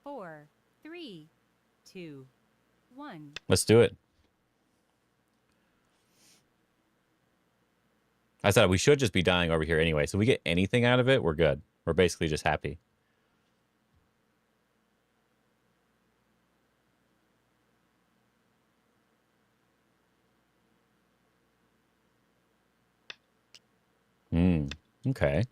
4, 3, 2, 1. Let's do it. I said we should just be dying over here anyway. So if we get anything out of it, we're good. We're basically just happy. Okay.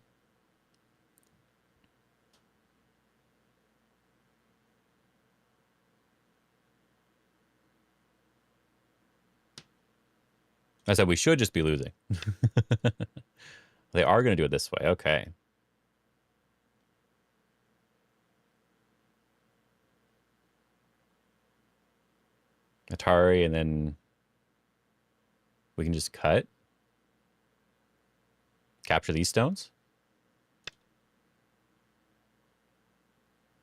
I said we should just be losing. They are going to do it this way. Okay. Atari and then We can just cut. Capture these stones.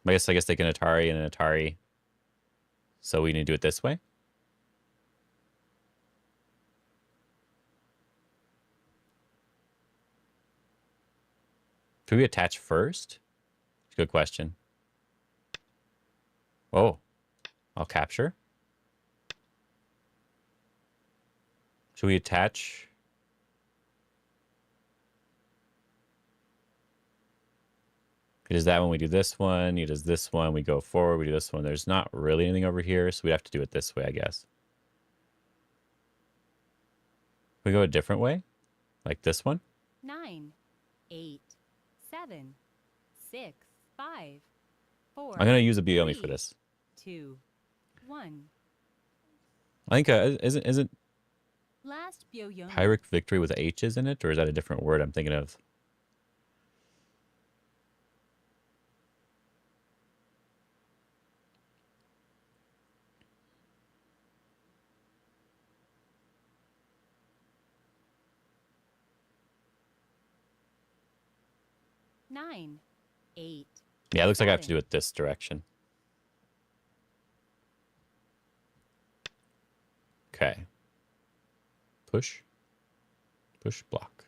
I guess they can Atari and an Atari. So we need to do it this way. Should we attach first? Good question. Oh, I'll capture. Should we attach? He does that one, we do this one. He does this one, we go forward, we do this one. There's not really anything over here, so we have to do it this way, I guess. We go a different way, like this one. 9, 8, 7, 6, 5, 4. I'm gonna use a Biomi 3, for this. 2, 1. I think isn't Last Byoyomi. Pyrrhic victory with H's in it, or is that a different word I'm thinking of? Nine, 8. Yeah, it looks like I have to 7. do it this direction. Okay. Push. Push, block.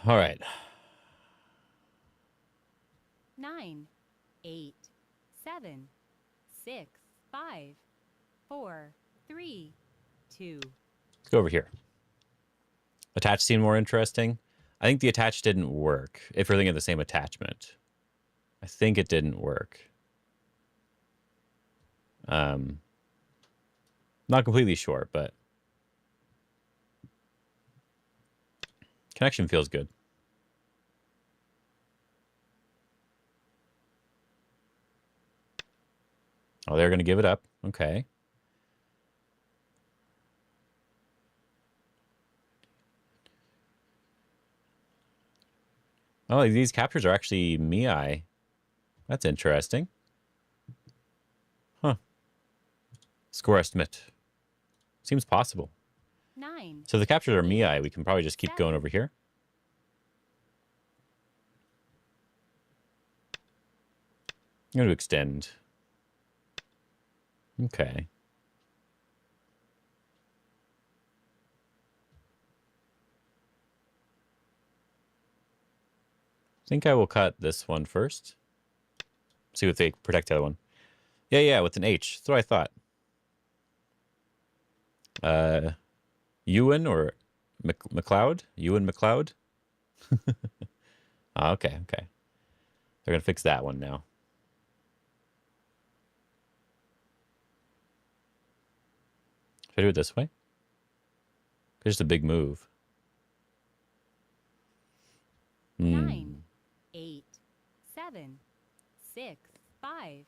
All right. 9, 8, 7, 6, 5, 4, 3, 2. Let's go over here. Attach seemed more interesting. I think the attach didn't work. If we're thinking of the same attachment, I think it didn't work. Not completely sure, but connection feels good. Oh, they're going to give it up. Okay. Oh, these captures are actually Mii. That's interesting. Huh. Score estimate. Seems possible. 9. So the captures are Mii. We can probably just keep going over here. I'm going to extend. Okay. I think I will cut this one first. See if they protect the other one. Yeah, with an H. That's what I thought. Ewan or McLeod? Ewan McLeod? Oh, okay. They're going to fix that one now. Should I do it this way? It's just a big move. 9, 8, 7, 6, 5,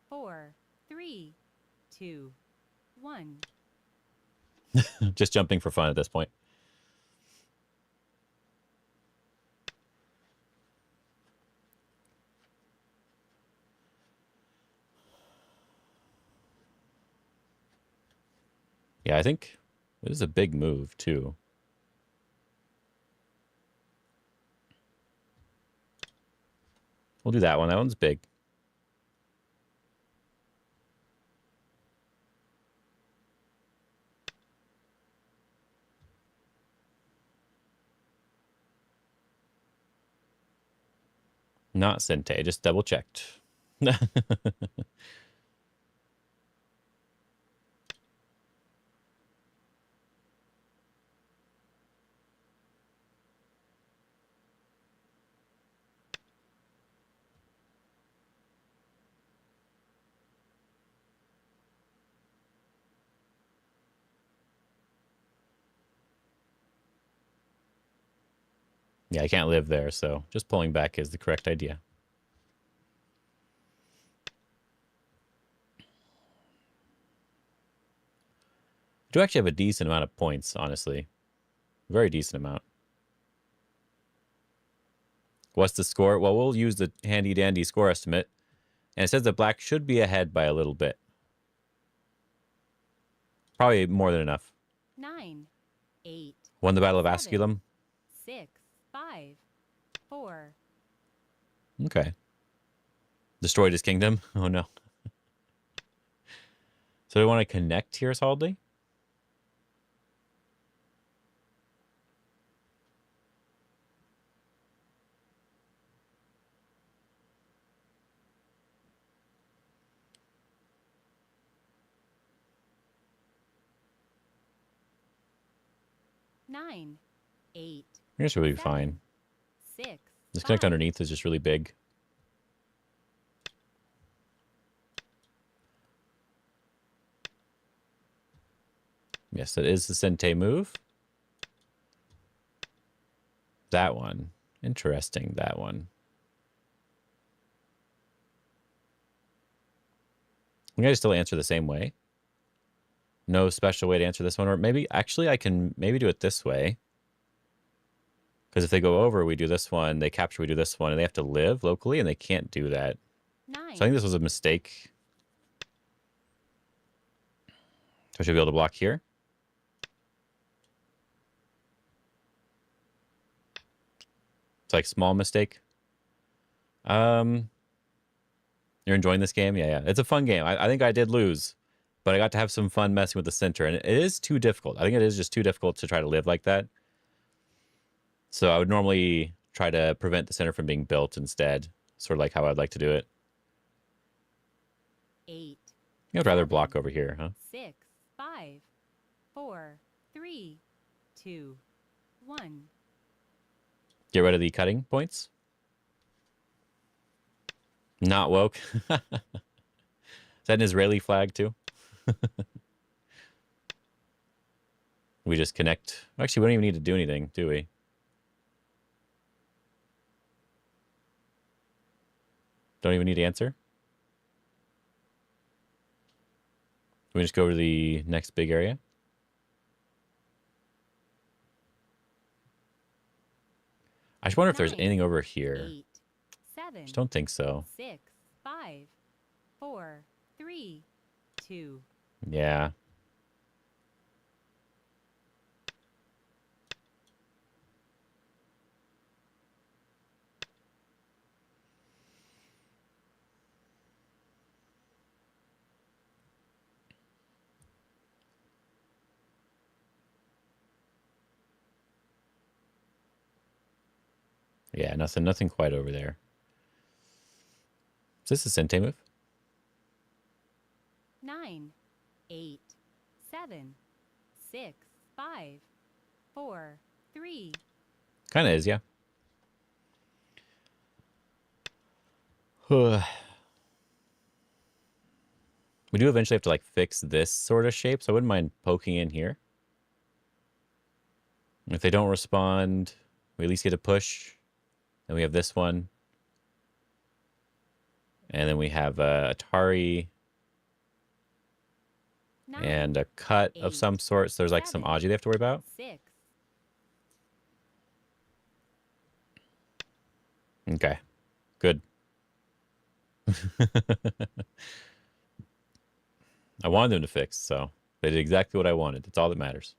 4, 3, 2, 1. Just jumping for fun at this point. Yeah, I think this is a big move, too. We'll do that one. That one's big. Not Sente, just double checked. Yeah, I can't live there, so just pulling back is the correct idea. I do actually have a decent amount of points, honestly. Very decent amount. What's the score? Well, we'll use the handy dandy score estimate. And it says that black should be ahead by a little bit. Probably more than enough. 9, 8, Won the Battle of 7, Asculum. 6, 5, 4. Okay. Destroyed his kingdom. Oh, no. So do we want to connect here, Saldly? Nine, 8, I guess we'll be 7, fine. 6, This connect 5. underneath is just really big. Yes, that is the Sente move. That one. Interesting, that one. I'm going to still answer the same way. No special way to answer this one. Or maybe, actually, I can maybe do it this way. Because if they go over, we do this one. They capture, we do this one. And they have to live locally, and they can't do that. 9. So I think this was a mistake. So I should be able to block here. It's like small mistake. You're enjoying this game? Yeah. It's a fun game. I think I did lose, but I got to have some fun messing with the center, and it is too difficult. I think it is just too difficult to try to live like that. So I would normally try to prevent the center from being built instead, sort of like how I'd like to do it. 8. I'd rather block over here, huh? 6, 5, 4, 3, 2, 1. Get rid of the cutting points. Not woke. Is that an Israeli flag too? We just connect. Actually, we don't even need to do anything, do we? Don't even need to answer. We just go to the next big area. I just wonder if there's 9, anything over here. 8, 7, Just don't think so. 6, 5, 4, 3, 2. Yeah. Yeah, nothing quite over there. Is this a Sente move? 9, 8, 7, 6, 5, 4, 3. Kind of is, yeah. We do eventually have to like fix this sort of shape, so I wouldn't mind poking in here. If they don't respond, we at least get a push. Then we have this one. And then we have Atari 9, and a cut of some sort. So there's like some 7, Aji they have to worry about. 6. Okay. Good. I wanted them to fix, so they did exactly what I wanted. That's all that matters.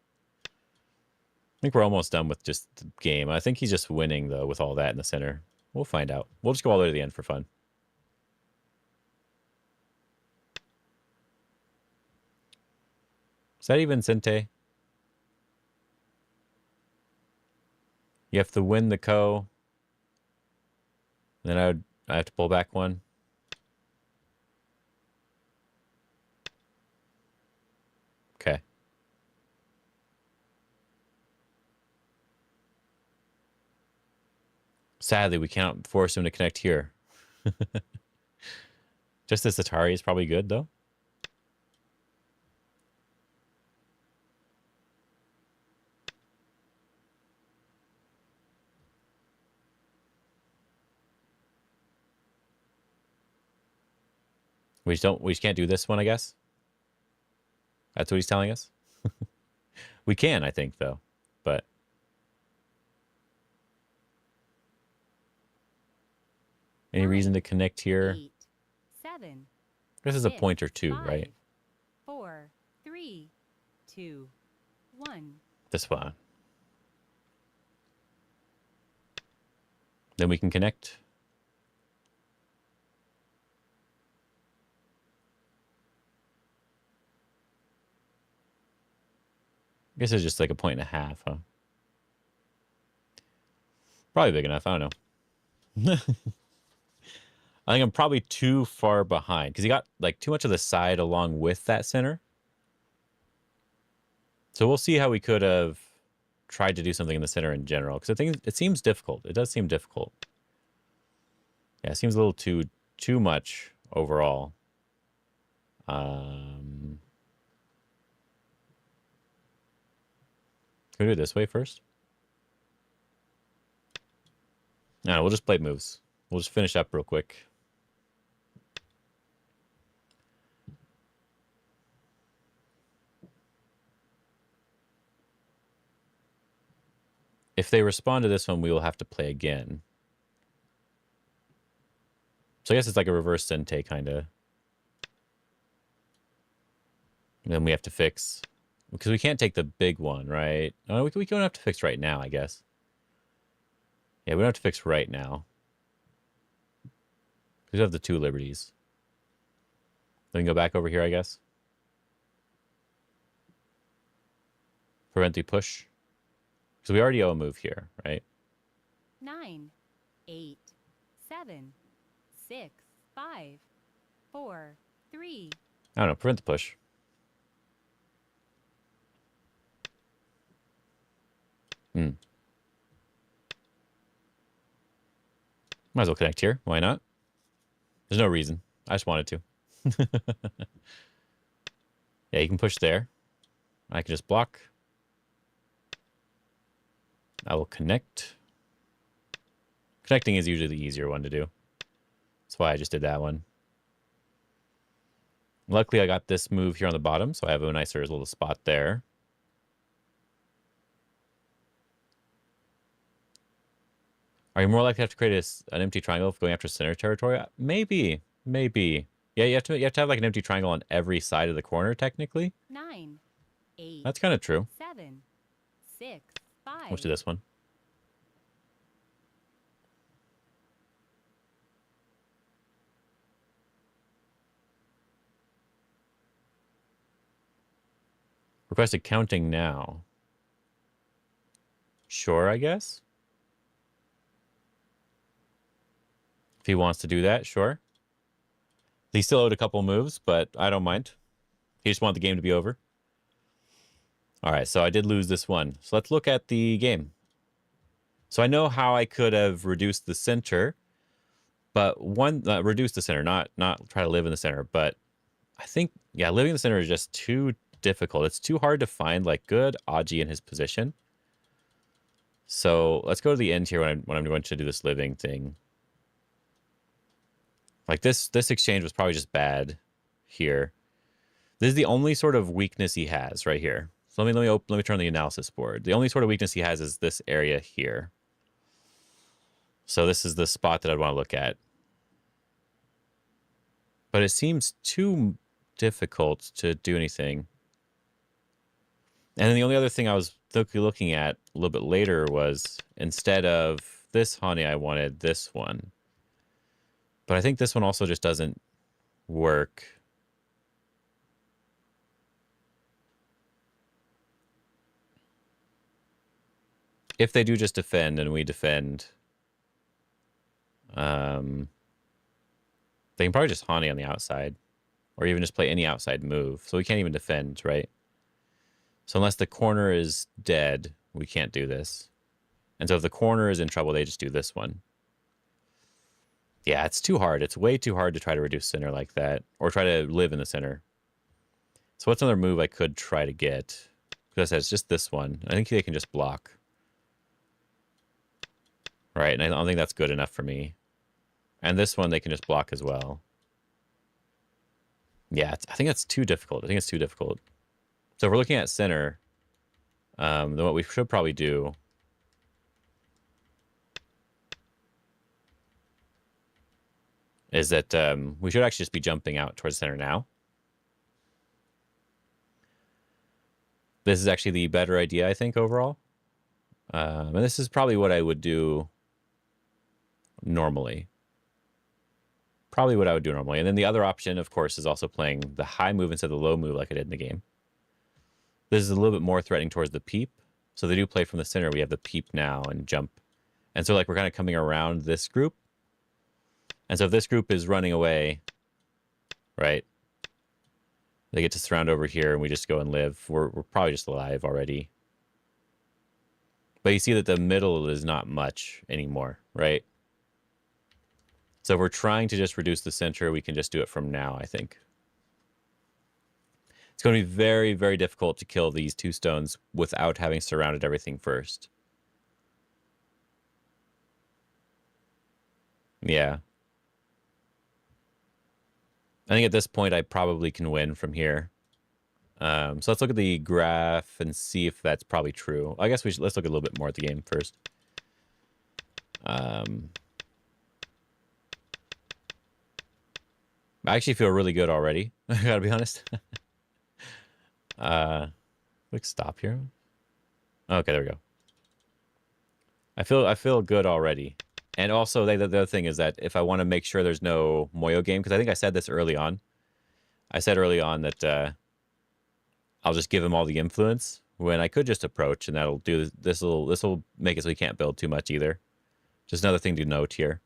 I think we're almost done with just the game. I think he's just winning, though, with all that in the center. We'll find out. We'll just go all the way to the end for fun. Is that even Sente? You have to win the Ko. Then I have to pull back one. Okay. Sadly, we cannot force him to connect here. Just this Atari is probably good, though. We just can't do this one, I guess. That's what he's telling us. We can, I think, though. But Any reason to connect here? 8, 7, This is a 6, point or two, 5, right? 4, 3, 2, 1. This one. Then we can connect. I guess it's just like a point and a half, huh? Probably big enough. I don't know. I think I'm probably too far behind because he got like too much of the side along with that center. So we'll see how we could have tried to do something in the center in general because I think it seems difficult. It does seem difficult. Yeah, it seems a little too much overall. Can we do it this way first? No, we'll just play moves. We'll just finish up real quick. If they respond to this one, we will have to play again. So I guess it's like a reverse sente, kind of. Then we have to fix. Because we can't take the big one, right? No, we don't have to fix right now, I guess. Yeah, we don't have to fix right now. We have the 2 liberties. Then we can go back over here, I guess. Prevent the push. Because we already owe a move here, right? 9, 8, 7, 6, 5, 4, 3. I don't know. Prevent the push. Might as well connect here. Why not? There's no reason. I just wanted to. Yeah, you can push there. I can just block. I will connect. Connecting is usually the easier one to do. That's why I just did that one. Luckily, I got this move here on the bottom, so I have a nicer little spot there. Are you more likely to have to create an empty triangle going after center territory? Maybe. Yeah, you have to have like an empty triangle on every side of the corner, technically. 9, 8. That's kind of true. 7, 6, 5. Let's do this one. Requested counting now. Sure, I guess. If he wants to do that, sure. He still owed a couple moves, but I don't mind. He just wanted the game to be over. All right, so I did lose this one. So let's look at the game. So I know how I could have reduced the center, but reduce the center, not try to live in the center. But I think, yeah, living in the center is just too difficult. It's too hard to find like good Aji in his position. So let's go to the end here when I'm going to do this living thing. Like this exchange was probably just bad here. This is the only sort of weakness he has right here. So let me turn the analysis board. The only sort of weakness he has is this area here. So this is the spot that I'd want to look at. But it seems too difficult to do anything. And then the only other thing I was looking at a little bit later was instead of this honey, I wanted this one. But I think this one also just doesn't work. If they do just defend and we defend, they can probably just honey on the outside or even just play any outside move. So we can't even defend, right? So unless the corner is dead, we can't do this. And so if the corner is in trouble, they just do this one. Yeah, it's too hard. It's way too hard to try to reduce center like that or try to live in the center. So what's another move I could try to get? Because I said it's just this one. I think they can just block. Right, and I don't think that's good enough for me. And this one they can just block as well. Yeah, I think that's too difficult. I think it's too difficult. So if we're looking at center, then what we should probably do is that we should actually just be jumping out towards the center now. This is actually the better idea, I think, overall. And this is probably what I would do normally. Probably what I would do normally. And then the other option, of course, is also playing the high move instead of the low move like I did in the game. This is a little bit more threatening towards the peep. So they do play from the center. We have the peep now and jump. And so like we're kind of coming around this group. And so if this group is running away, right, they get to surround over here and we just go and live. We're probably just alive already. But you see that the middle is not much anymore, right? So if we're trying to just reduce the center, we can just do it from now, I think. It's going to be very, very difficult to kill these 2 stones without having surrounded everything first. Yeah. I think at this point, I probably can win from here. So let's look at the graph and see if that's probably true. I guess let's look a little bit more at the game first. I actually feel really good already. I gotta be honest. Quick stop here. Okay, there we go. I feel good already. And also, the other thing is that if I want to make sure there's no Moyo game, because I think I said this early on. I said early on that I'll just give him all the influence when I could just approach, and that'll do this. Will make it so he can't build too much either. Just another thing to note here.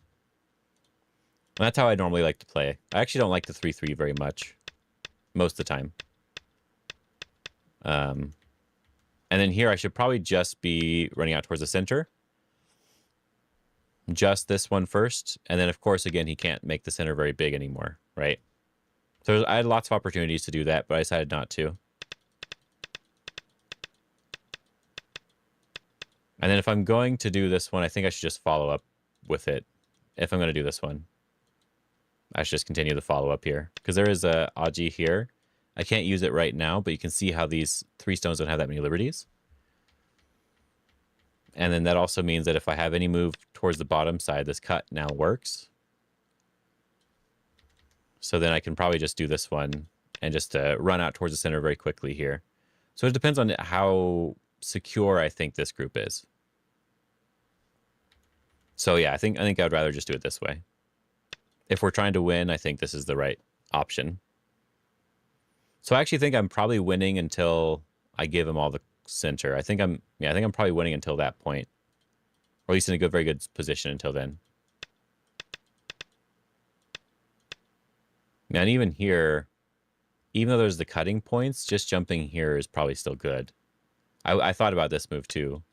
And that's how I normally like to play. I actually don't like the 3-3 very much, most of the time. And then here I should probably just be running out towards the center. Just this one first. And then, of course, again, he can't make the center very big anymore, right? So I had lots of opportunities to do that, but I decided not to. And then if I'm going to do this one, I think I should just follow up with it. If I'm going to do this one, I should just continue the follow-up here. Because there is a Aji here. I can't use it right now, but you can see how these 3 stones don't have that many liberties. And then that also means that if I have any move towards the bottom side, this cut now works. So then I can probably just do this one and just run out towards the center very quickly here. So it depends on how secure I think this group is. So yeah, I think I'd rather just do it this way. If we're trying to win, I think this is the right option. So I actually think I'm probably winning until I give him all the center. I think I'm probably winning until that point. Or at least in a very good position until then. And even here, even though there's the cutting points, just jumping here is probably still good. I thought about this move too.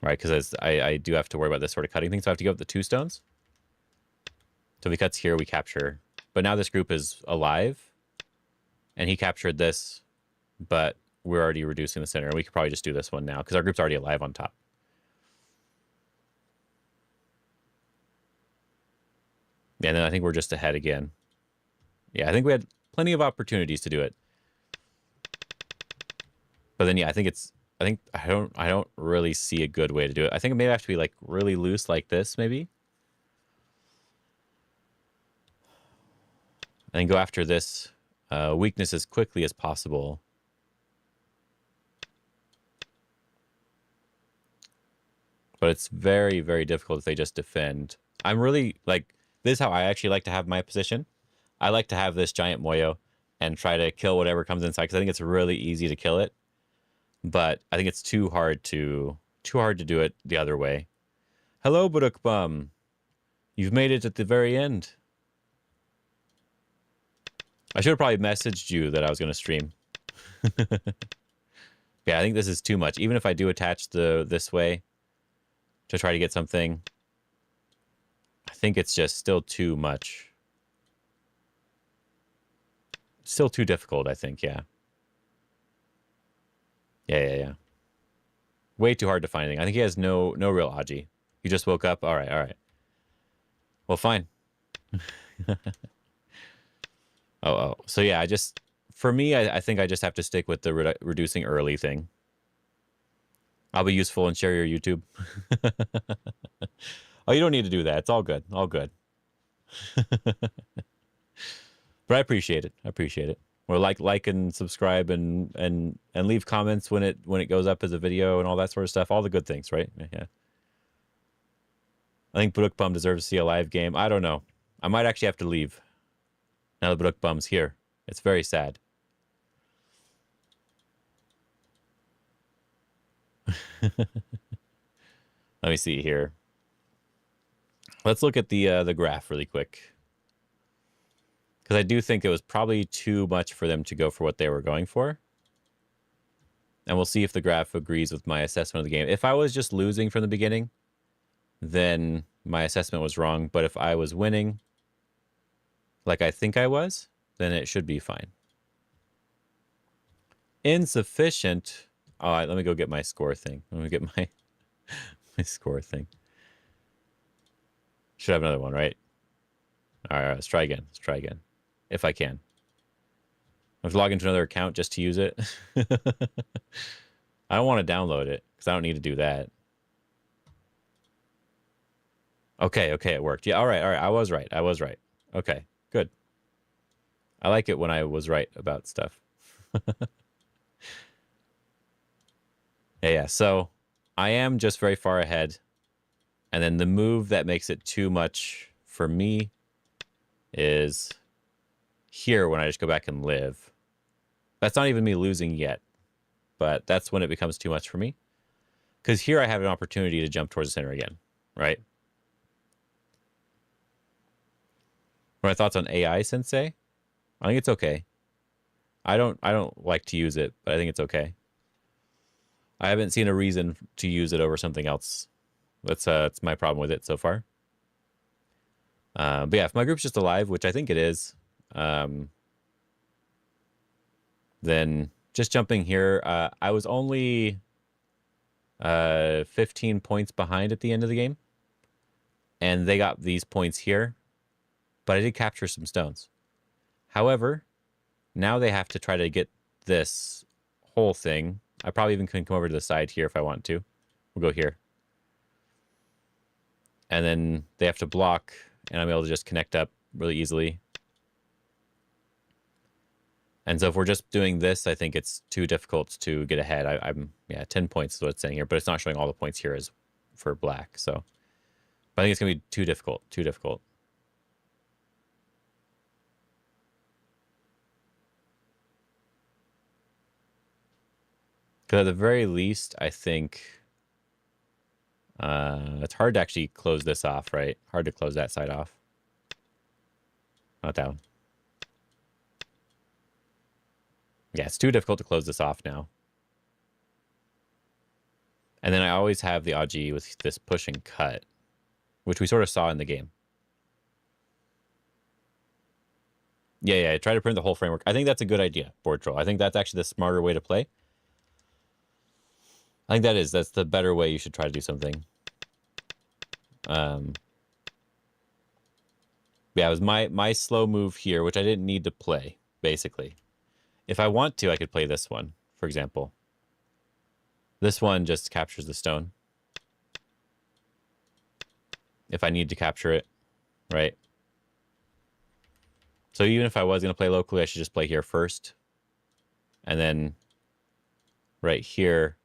Right, because I do have to worry about this sort of cutting thing, so I have to give up the 2 stones. So if he cuts here, we capture. But now this group is alive, and he captured this, but we're already reducing the center. We could probably just do this one now, because our group's already alive on top. And then I think we're just ahead again. Yeah, I think we had plenty of opportunities to do it. But then, yeah, I don't really see a good way to do it. I think it may have to be like really loose like this, maybe. And go after this weakness as quickly as possible. But it's very, very difficult if they just defend. I'm really, like, this is how I actually like to have my position. I like to have this giant Moyo and try to kill whatever comes inside, because I think it's really easy to kill it. But I think it's too hard to do it the other way. Hello, Baduk Bum. You've made it at the very end. I should have probably messaged you that I was going to stream. Yeah, I think this is too much. Even if I do attach this way to try to get something, I think it's just still too much. Still too difficult, I think, yeah. Yeah. Way too hard to find anything. I think he has no real Aji. He just woke up. All right. Well, fine. Oh. So yeah, for me, I think I just have to stick with the reducing early thing. I'll be useful and share your YouTube. Oh, you don't need to do that. It's all good. All good. But I appreciate it. I appreciate it. Or like and subscribe and leave comments when it goes up as a video and all that sort of stuff. All the good things, right? Yeah. I think Baduk Bum deserves to see a live game. I don't know. I might actually have to leave. Now the Baduk Bum's here. It's very sad. Let me see here. Let's look at the graph really quick. Because I do think it was probably too much for them to go for what they were going for. And we'll see if the graph agrees with my assessment of the game. If I was just losing from the beginning, then my assessment was wrong. But if I was winning, like I think I was, then it should be fine. Insufficient. All right, let me go get my score thing. Let me get my score thing. Should have another one, right? All right, let's try again. Let's try again. If I can. I have to log into another account just to use it. I don't want to download it because I don't need to do that. Okay, it worked. Yeah, all right. I was right. Okay, good. I like it when I was right about stuff. Yeah, so I am just very far ahead. And then the move that makes it too much for me is here when I just go back and live. That's not even me losing yet, but that's when it becomes too much for me. Because here I have an opportunity to jump towards the center again, right? What are my thoughts on AI Sensei? I think it's okay. I don't like to use it, but I think it's okay. I haven't seen a reason to use it over something else. That's my problem with it so far. But yeah, if my group's just alive, which I think it is, then just jumping here. I was only 15 points behind at the end of the game, and they got these points here, but I did capture some stones. However, now they have to try to get this whole thing. I probably even can come over to the side here if I want to. We'll go here. And then they have to block, and I'm able to just connect up really easily. And so if we're just doing this, I think it's too difficult to get ahead. I'm 10 points is what it's saying here, but it's not showing all the points here as for black. So but I think it's going to be too difficult. Because at the very least, I think it's hard to actually close this off, right? Hard to close that side off. Not that one. Yeah, it's too difficult to close this off now. And then I always have the Aji with this push and cut, which we sort of saw in the game. Yeah, try to print the whole framework. I think that's a good idea, Board Troll. I think that's actually the smarter way to play. I think that's the better way you should try to do something. Yeah, it was my slow move here, which I didn't need to play, basically. If I want to, I could play this one, for example. This one just captures the stone. If I need to capture it, right? So even if I was going to play locally, I should just play here first. And then right here,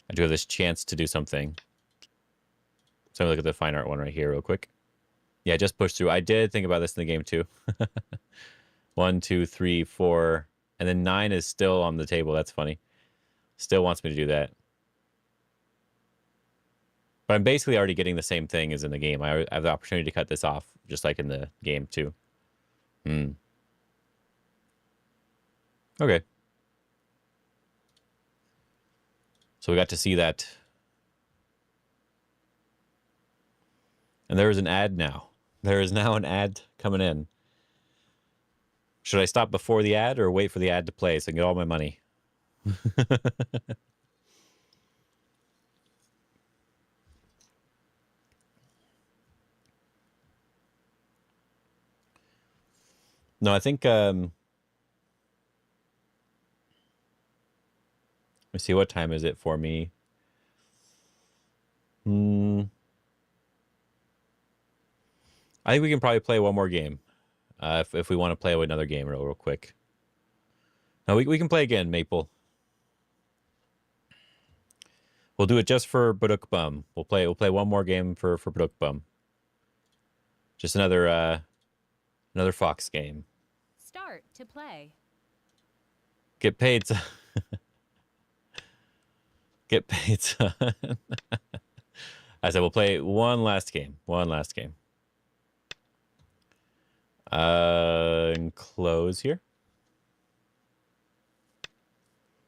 I do have this chance to do something. So I'm going to look at the fine art one right here real quick. Yeah, just push through. I did think about this in the game too. 1, 2, 3, 4. And then 9 is still on the table. That's funny. Still wants me to do that. But I'm basically already getting the same thing as in the game. I have the opportunity to cut this off, just like in the game too. Okay. So we got to see that. And there is an ad now. There is now an ad coming in. Should I stop before the ad or wait for the ad to play so I can get all my money? No, I think see, what time is it for me? I think we can probably play one more game. If we want to play another game real quick. No, we can play again, Maple. We'll do it just for Baduk Bum. We'll play one more game for Baduk Bum. Just another Fox game. Start to play. Get paid. Get paid. I said we'll play one last game. One last game. And close here.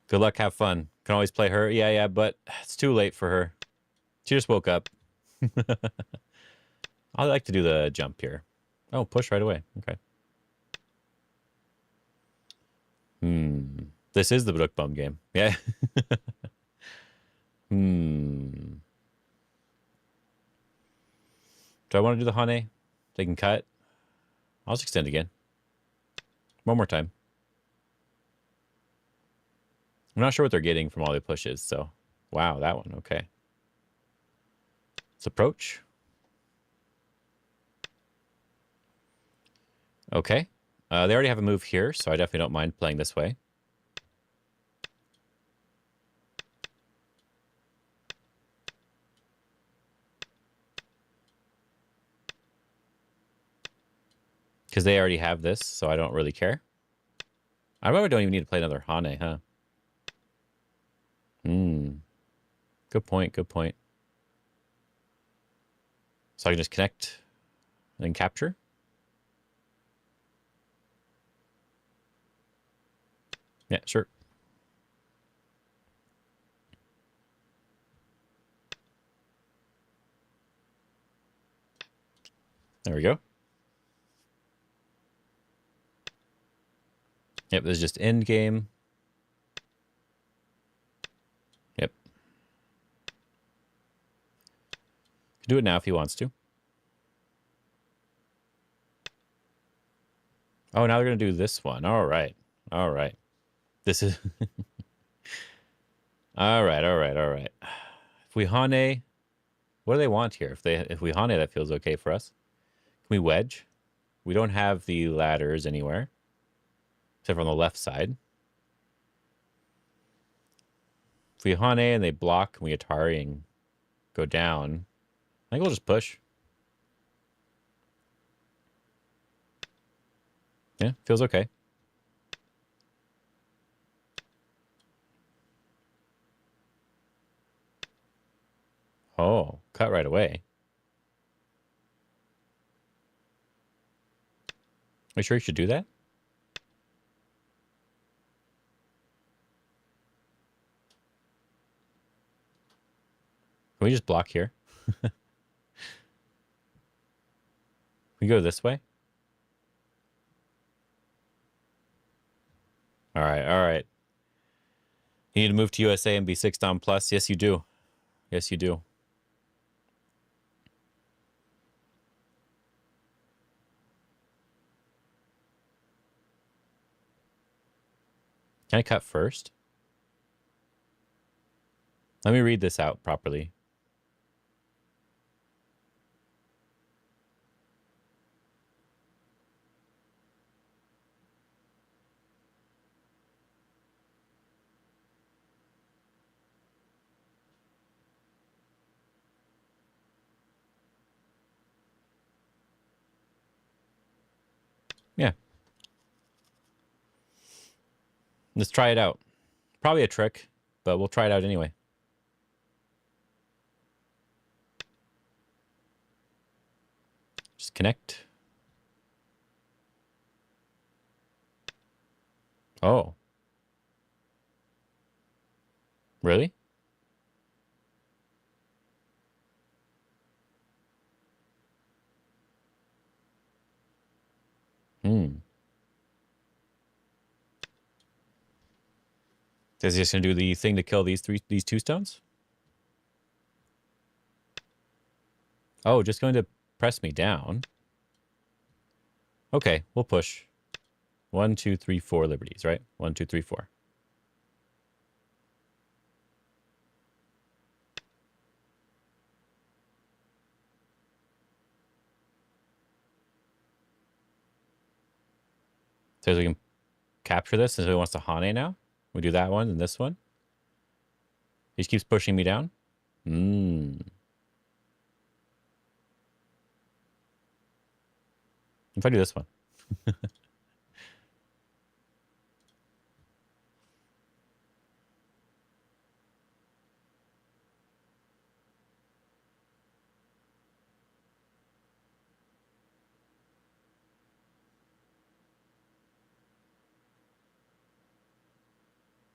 Good luck. Have fun. Can always play her. Yeah, but it's too late for her. She just woke up. I like to do the jump here. Oh, push right away. Okay. This is the Baduk Bum game. Yeah. Do I want to do the Hane? They can cut. I'll just extend again. One more time. I'm not sure what they're getting from all the pushes, so... Wow, that one. Okay. Let's approach. Okay. They already have a move here, so I definitely don't mind playing this way. Because they already have this, so I don't really care. I probably don't even need to play another Hane, huh? Good point, good point. So I can just connect and then capture. Yeah, sure. There we go. Yep, this is just end game. Yep. Can do it now if he wants to. Oh, now they're going to do this one. All right. All right. This is... all right, all right, all right. If we Hane... What do they want here? If we Hane, that feels okay for us. Can we wedge? We don't have the ladders anywhere. Except for on the left side. If we Hane and they block, and we Atari and go down, I think we'll just push. Yeah, feels okay. Oh, cut right away. Are you sure you should do that? Can we just block here? We go this way? All right, all right. You need to move to USA and be 6 down plus? Yes, you do. Yes, you do. Can I cut first? Let me read this out properly. Yeah. Let's try it out. Probably a trick, but we'll try it out anyway. Just connect. Oh. Really? Is he just gonna do the thing to kill these two stones? Oh, just going to press me down. Okay, we'll push. 1, 2, 3, 4 liberties, right? 1, 2, 3, 4. So we can capture this since he wants to Hane now. We do that one and this one. He just keeps pushing me down. If I do this one.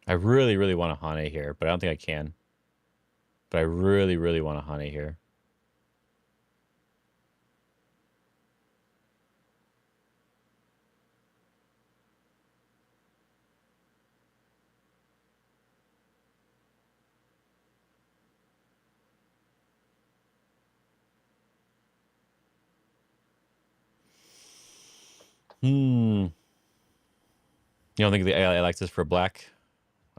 I really, really want a Hane here, but I don't think I can. But I really, really want a Hane here. You don't think the AI likes this for black?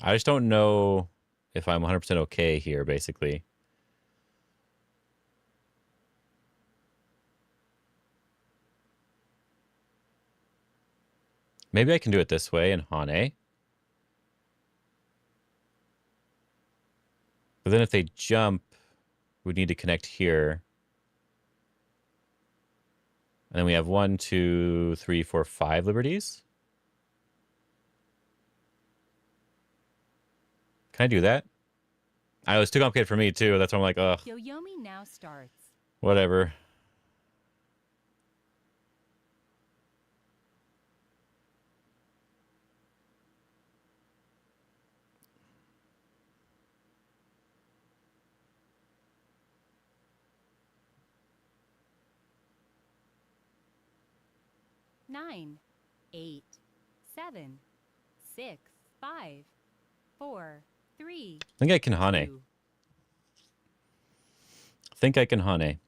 I just don't know if I'm 100% okay here, basically. Maybe I can do it this way in Hane. But then if they jump, we need to connect here. And then we have 1, 2, 3, 4, 5 liberties. Can I do that? I know it's too complicated for me too. That's why I'm like, ugh. Yoyomi now starts. Whatever. Nine, 8, 7, 6, 5, 4, 3. I think I can Hane. 2. I think I can Hane.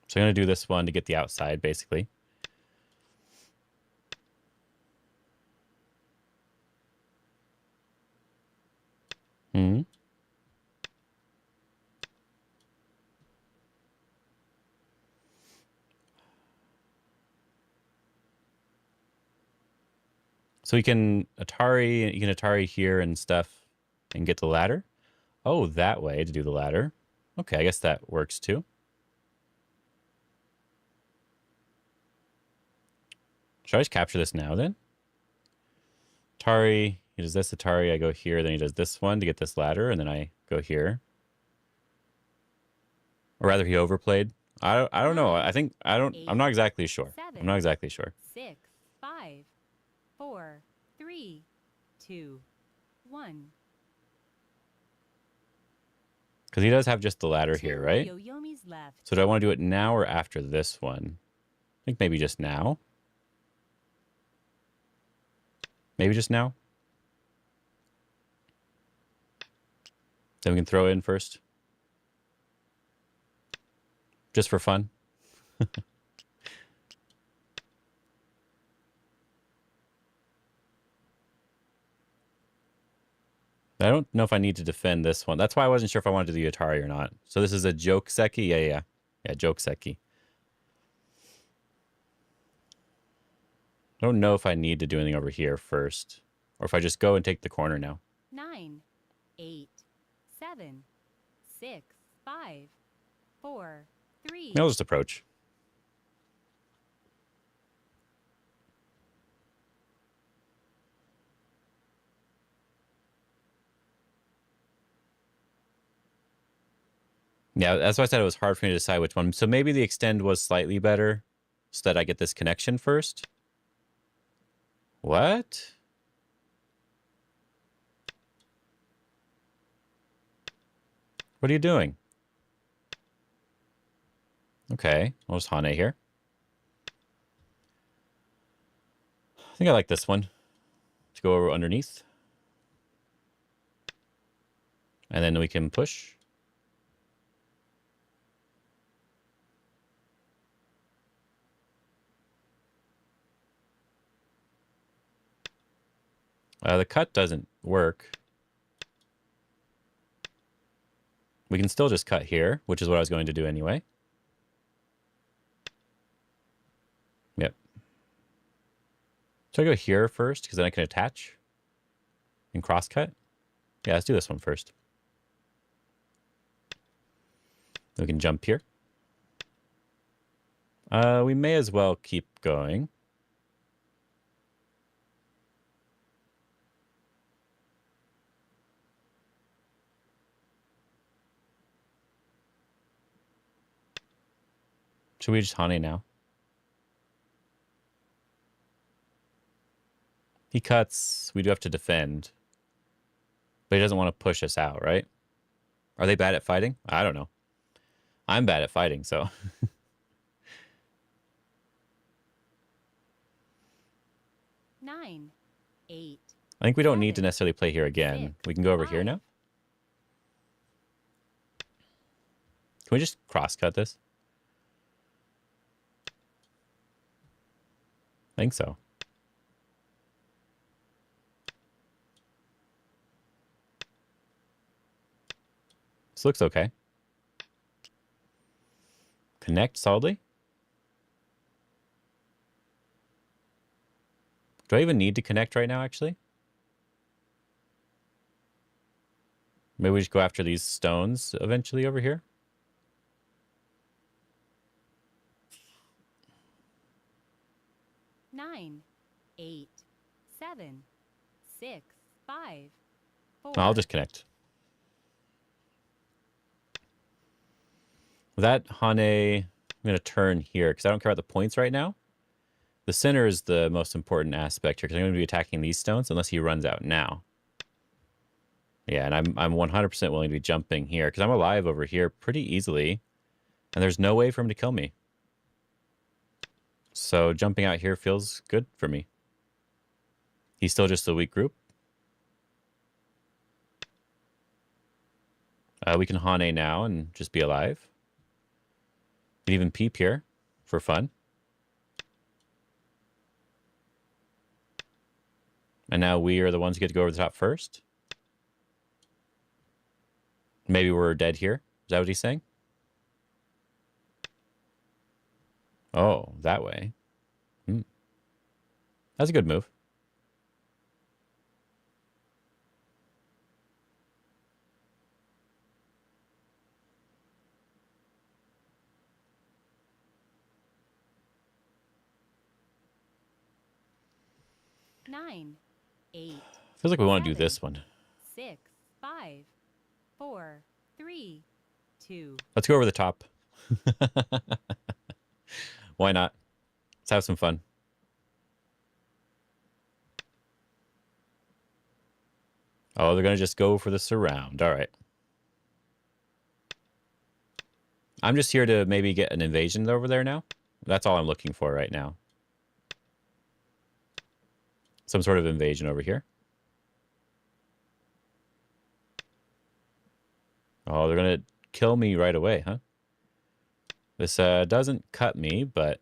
So I'm going to do this one to get the outside, basically. So you can Atari here and stuff and get the ladder. Oh, that way to do the ladder. Okay, I guess that works too. Should I just capture this now then? Atari, he does this Atari, I go here, then he does this one to get this ladder, and then I go here. Or rather, he overplayed. I don't know. I'm not exactly sure. I'm not exactly sure. 6, 5, 4, 3, 2, 1. Because he does have just the ladder here, right? Yoyomi's left. So do I want to do it now or after this one? I think maybe just now. Maybe just now. Then we can throw in first. Just for fun. I don't know if I need to defend this one. That's why I wasn't sure if I wanted to do the Atari or not. So this is a joke Seki? Yeah, joke Seki. I don't know if I need to do anything over here first. Or if I just go and take the corner now. 9, 8, 7, 6, 5, 4, 3. I'll just approach. Yeah, that's why I said it was hard for me to decide which one. So maybe the extend was slightly better so that I get this connection first. What? What are you doing? Okay, I'll just Hane here. I think I like this one. To go over underneath. And then we can push. The cut doesn't work. We can still just cut here, which is what I was going to do anyway. Yep. So I go here first, because then I can attach and cross cut. Yeah, let's do this one first. Then we can jump here. We may as well keep going. Should we just Hane now? He cuts. We do have to defend. But he doesn't want to push us out, right? Are they bad at fighting? I don't know. I'm bad at fighting, so. 9, 8. I think we don't need to 7, necessarily play here again. 6, We can go over here 5. now. Can we just cross-cut this? I think so. This looks okay. Connect solidly. Do I even need to connect right now, actually? Maybe we just go after these stones eventually over here. Nine, 8, 7, 6, 5, 4. I'll just connect. With that Hane, I'm going to turn here because I don't care about the points right now. The center is the most important aspect here because I'm going to be attacking these stones unless he runs out now. Yeah, and I'm 100% willing to be jumping here because I'm alive over here pretty easily. And there's no way for him to kill me. So jumping out here feels good for me. He's still just a weak group. We can Hane now and just be alive. We can even peep here for fun. And now we are the ones who get to go over the top first. Maybe we're dead here. Is that what he's saying? Oh, that way. That's a good move. Nine, 8. Feels like we want to do 7, this one. 6, 5, 4, 3, 2. Let's go over the top. Why not? Let's have some fun. Oh, they're going to just go for the surround. All right. I'm just here to maybe get an invasion over there now. That's all I'm looking for right now. Some sort of invasion over here. Oh, they're going to kill me right away, huh? This doesn't cut me, but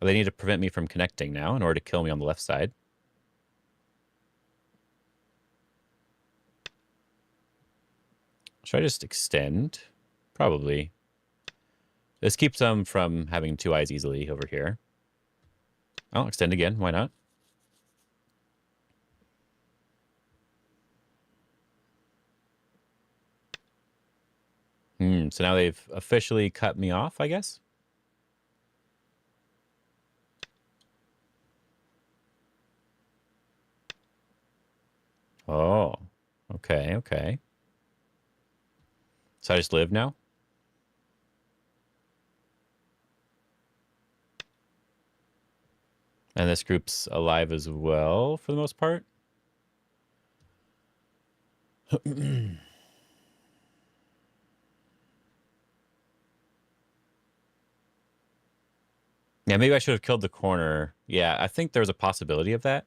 they need to prevent me from connecting now in order to kill me on the left side. Should I just extend? Probably. This keeps them from having two eyes easily over here. I'll extend again. Why not? So now they've officially cut me off, I guess. Oh, okay, okay. So I just live now? And this group's alive as well, for the most part. Yeah, maybe I should have killed the corner. Yeah, I think there's a possibility of that.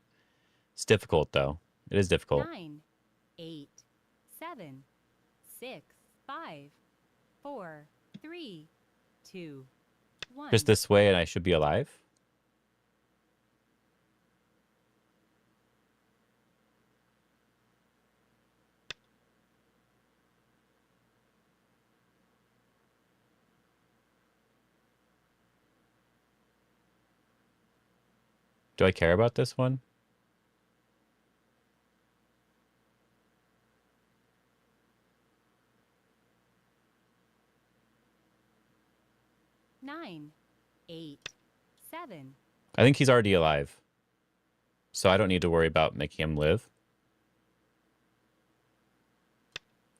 It's difficult, though. It is difficult. 9, 8, 7, 6, 5, 4, 3, 2, 1. Just this way, and I should be alive. Do I care about this one? Nine, 8, 7, I think he's already alive. So I don't need to worry about making him live.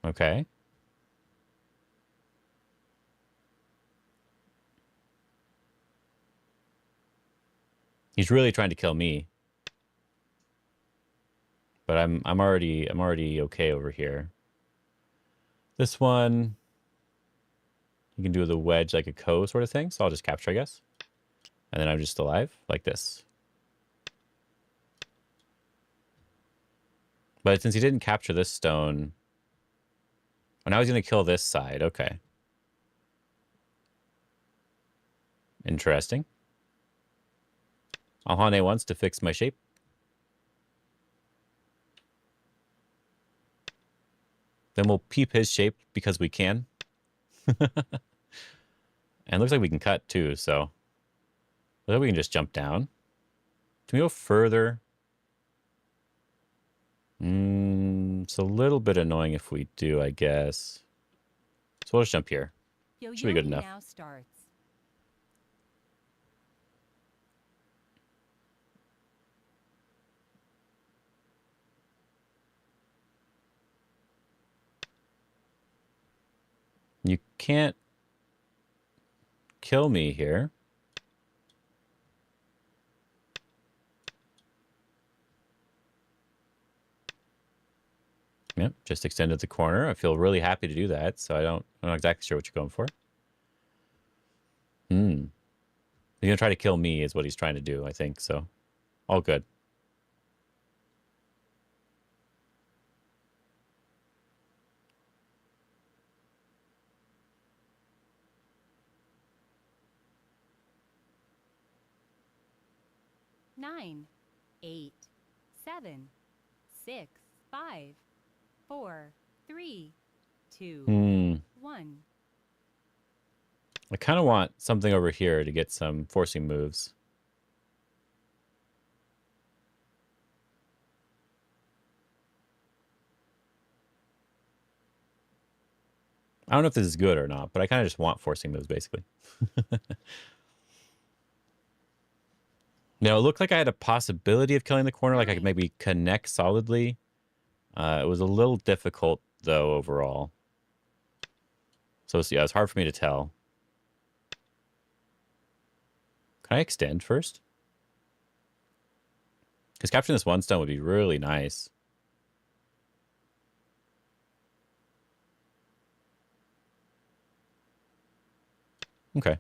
Okay. He's really trying to kill me. But I'm already okay over here. This one, you can do the wedge like a ko sort of thing. So I'll just capture, I guess. And then I'm just alive like this. But since he didn't capture this stone, oh, now he's going to kill this side. Okay. Interesting. I'll Hane once to fix my shape. Then we'll peep his shape because we can. And it looks like we can cut too, so looks like we can just jump down. Can we go further? It's a little bit annoying if we do, I guess. So we'll just jump here. Should be good enough. Now starts. You can't kill me here. Yep, just extended the corner. I feel really happy to do that, so I'm not exactly sure what you're going for. He's gonna try to kill me is what he's trying to do, I think, so all good. Nine, 8, 7, 6, 5, 4, 3, 2, 1. I kind of want something over here to get some forcing moves. I don't know if this is good or not, but I kind of just want forcing moves, basically. Now, it looked like I had a possibility of killing the corner, like I could maybe connect solidly. It was a little difficult, though, overall. So, yeah, it's hard for me to tell. Can I extend first? Because capturing this one stone would be really nice. Okay.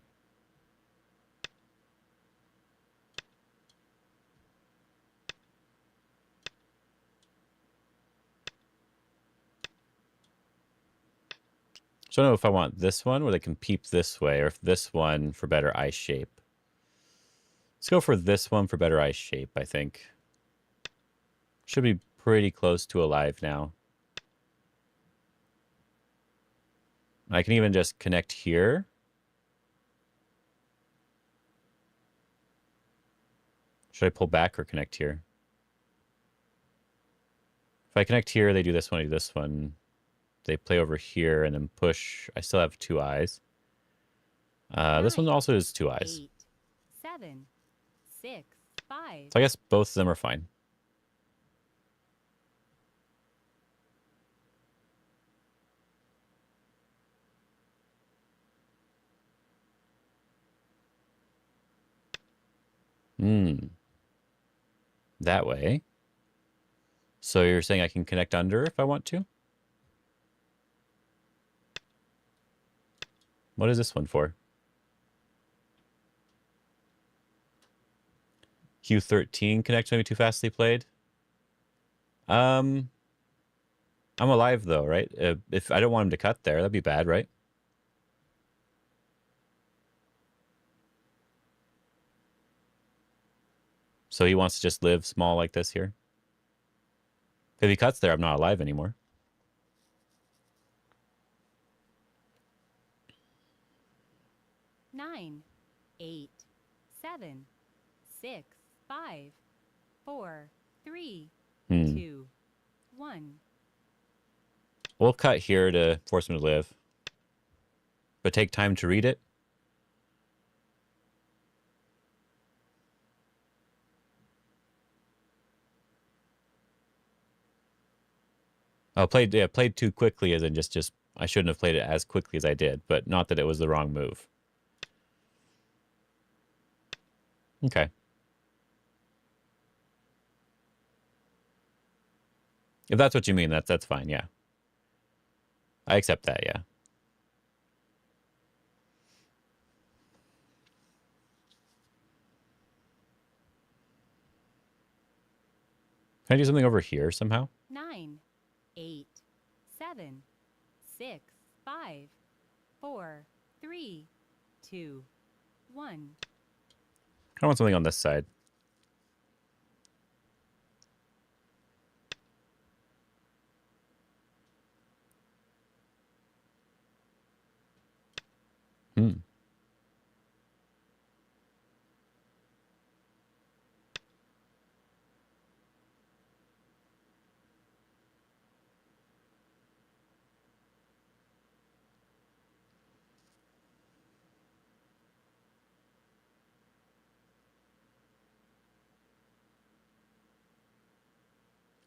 So I don't know if I want this one where they can peep this way, or if this one for better eye shape. Let's go for this one for better eye shape, I think. Should be pretty close to alive now. I can even just connect here. Should I pull back or connect here? If I connect here, they do this one, I do this one. They play over here and then push. I still have 2 eyes. This one also has 2 eyes. 8, 7, 6, 5. So I guess both of them are fine. That way. So you're saying I can connect under if I want to? What is this one for? Q13 connect maybe too fastly played. I'm alive though, right? If I don't want him to cut there, that'd be bad, right? So he wants to just live small like this here. If he cuts there, I'm not alive anymore. Nine, 8, 7, 6, 5, 4, 3, Hmm. 2, 1. We'll cut here to force him to live. But take time to read it. Oh, played too quickly, as in just I shouldn't have played it as quickly as I did, but not that it was the wrong move. Okay. If that's what you mean, that's fine, yeah. I accept that, yeah. Can I do something over here somehow? 9, 8, 7, 6, 5, 4, 3, 2, 1. I want something on this side. Hmm.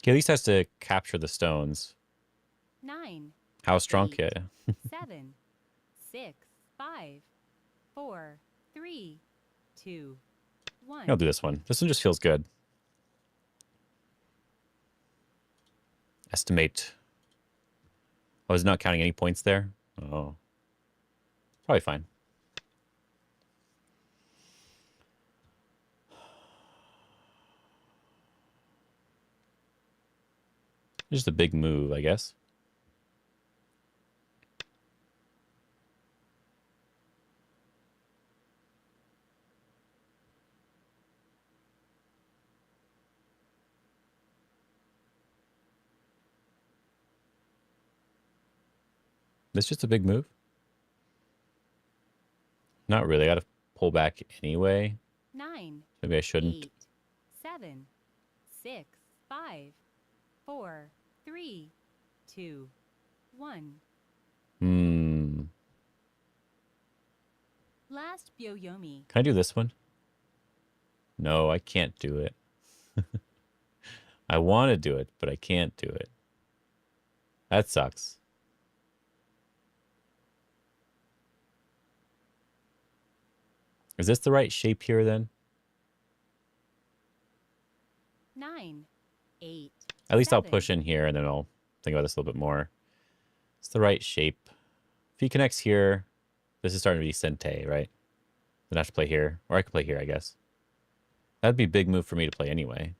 He at least has to capture the stones. 9, How strong? 8, Yeah. 7, 6, 5, 4, 3, 2, 1. I'll do this one. This one just feels good. Estimate. I was not counting any points there. Oh. Probably fine. Just a big move, I guess. This just a big move? Not really. I gotta pull back anyway. 9, Maybe I shouldn't. 8, 7, 6, 5, 4, 3, 2, 1. Hmm. Last Byoyomi. Can I do this one? No, I can't do it. I want to do it, but I can't do it. That sucks. Is this the right shape here then? 9, 8. At least I'll 7, push in here and then I'll think about this a little bit more. It's the right shape. If he connects here, this is starting to be Sente, right? Then I have to play here. Or I could play here, I guess. That'd be a big move for me to play anyway.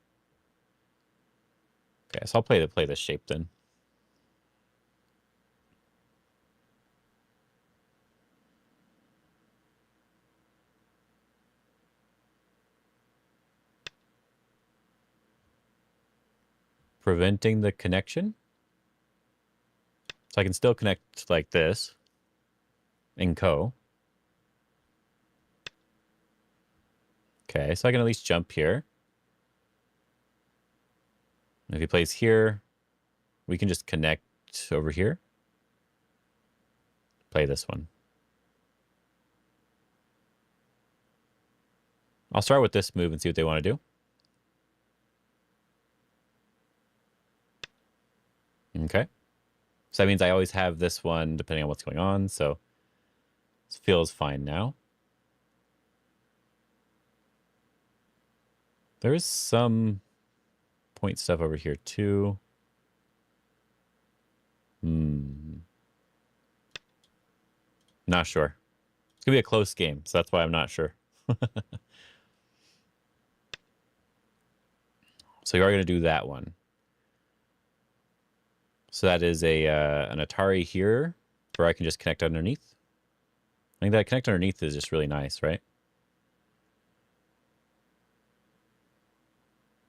Okay, so I'll play this shape then. Preventing the connection. So I can still connect like this in Ko. Okay, so I can at least jump here. And if he plays here, we can just connect over here. Play this one. I'll start with this move and see what they want to do. Okay. So that means I always have this one depending on what's going on. So this feels fine now. There is some point stuff over here too. Not sure. It's going to be a close game, so that's why I'm not sure. So you are going to do that one. So that is a an Atari here, where I can just connect underneath. I think that connect underneath is just really nice, right?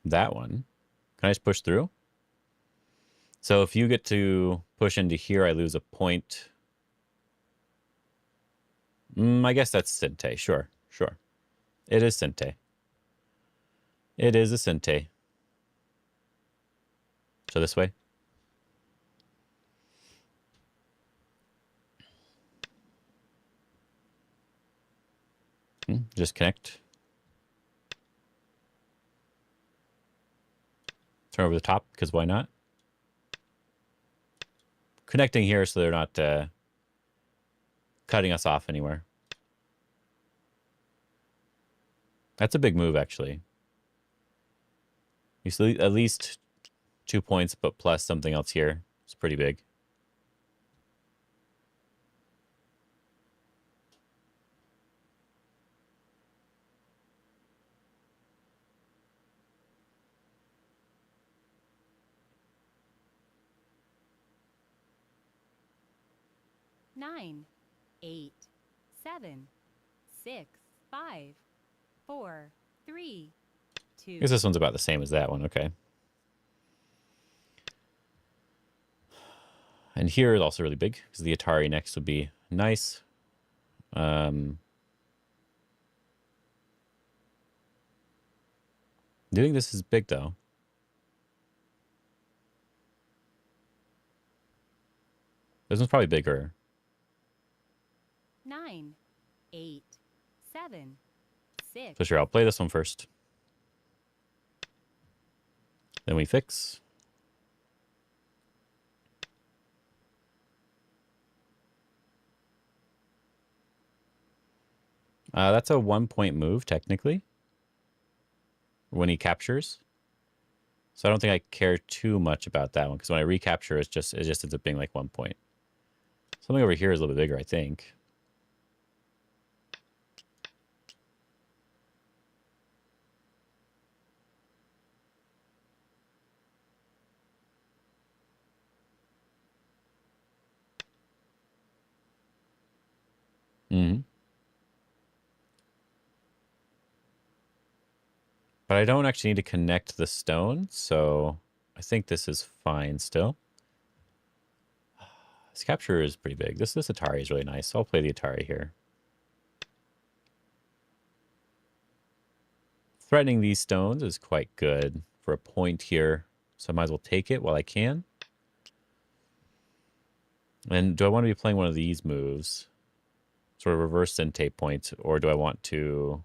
That one. Can I just push through? So if you get to push into here, I lose a point. I guess that's Sente. Sure, sure. It is Sente. It is a Sente. So this way. Just connect. Turn over the top, because why not? Connecting here so they're not cutting us off anywhere. That's a big move, actually. You see at least 2 points, but plus something else here. It's pretty big. Nine, 8, 7, 6, 5, 4, 3, 2. I guess this one's about the same as that one. Okay. And here is also really big because the Atari next would be nice. Doing this is big though. This one's probably bigger. 9, 8, 7, 6. So sure, I'll play this one first. Then we fix. That's a 1-point move, technically, when he captures. So I don't think I care too much about that one, because when I recapture, it just ends up being like 1 point. Something over here is a little bit bigger, I think. But I don't actually need to connect the stone, so I think this is fine still. This capture is pretty big. This Atari is really nice, so I'll play the Atari here. Threatening these stones is quite good for a point here, so I might as well take it while I can. And do I want to be playing one of these moves? Sort of reverse Sente point, or do I want to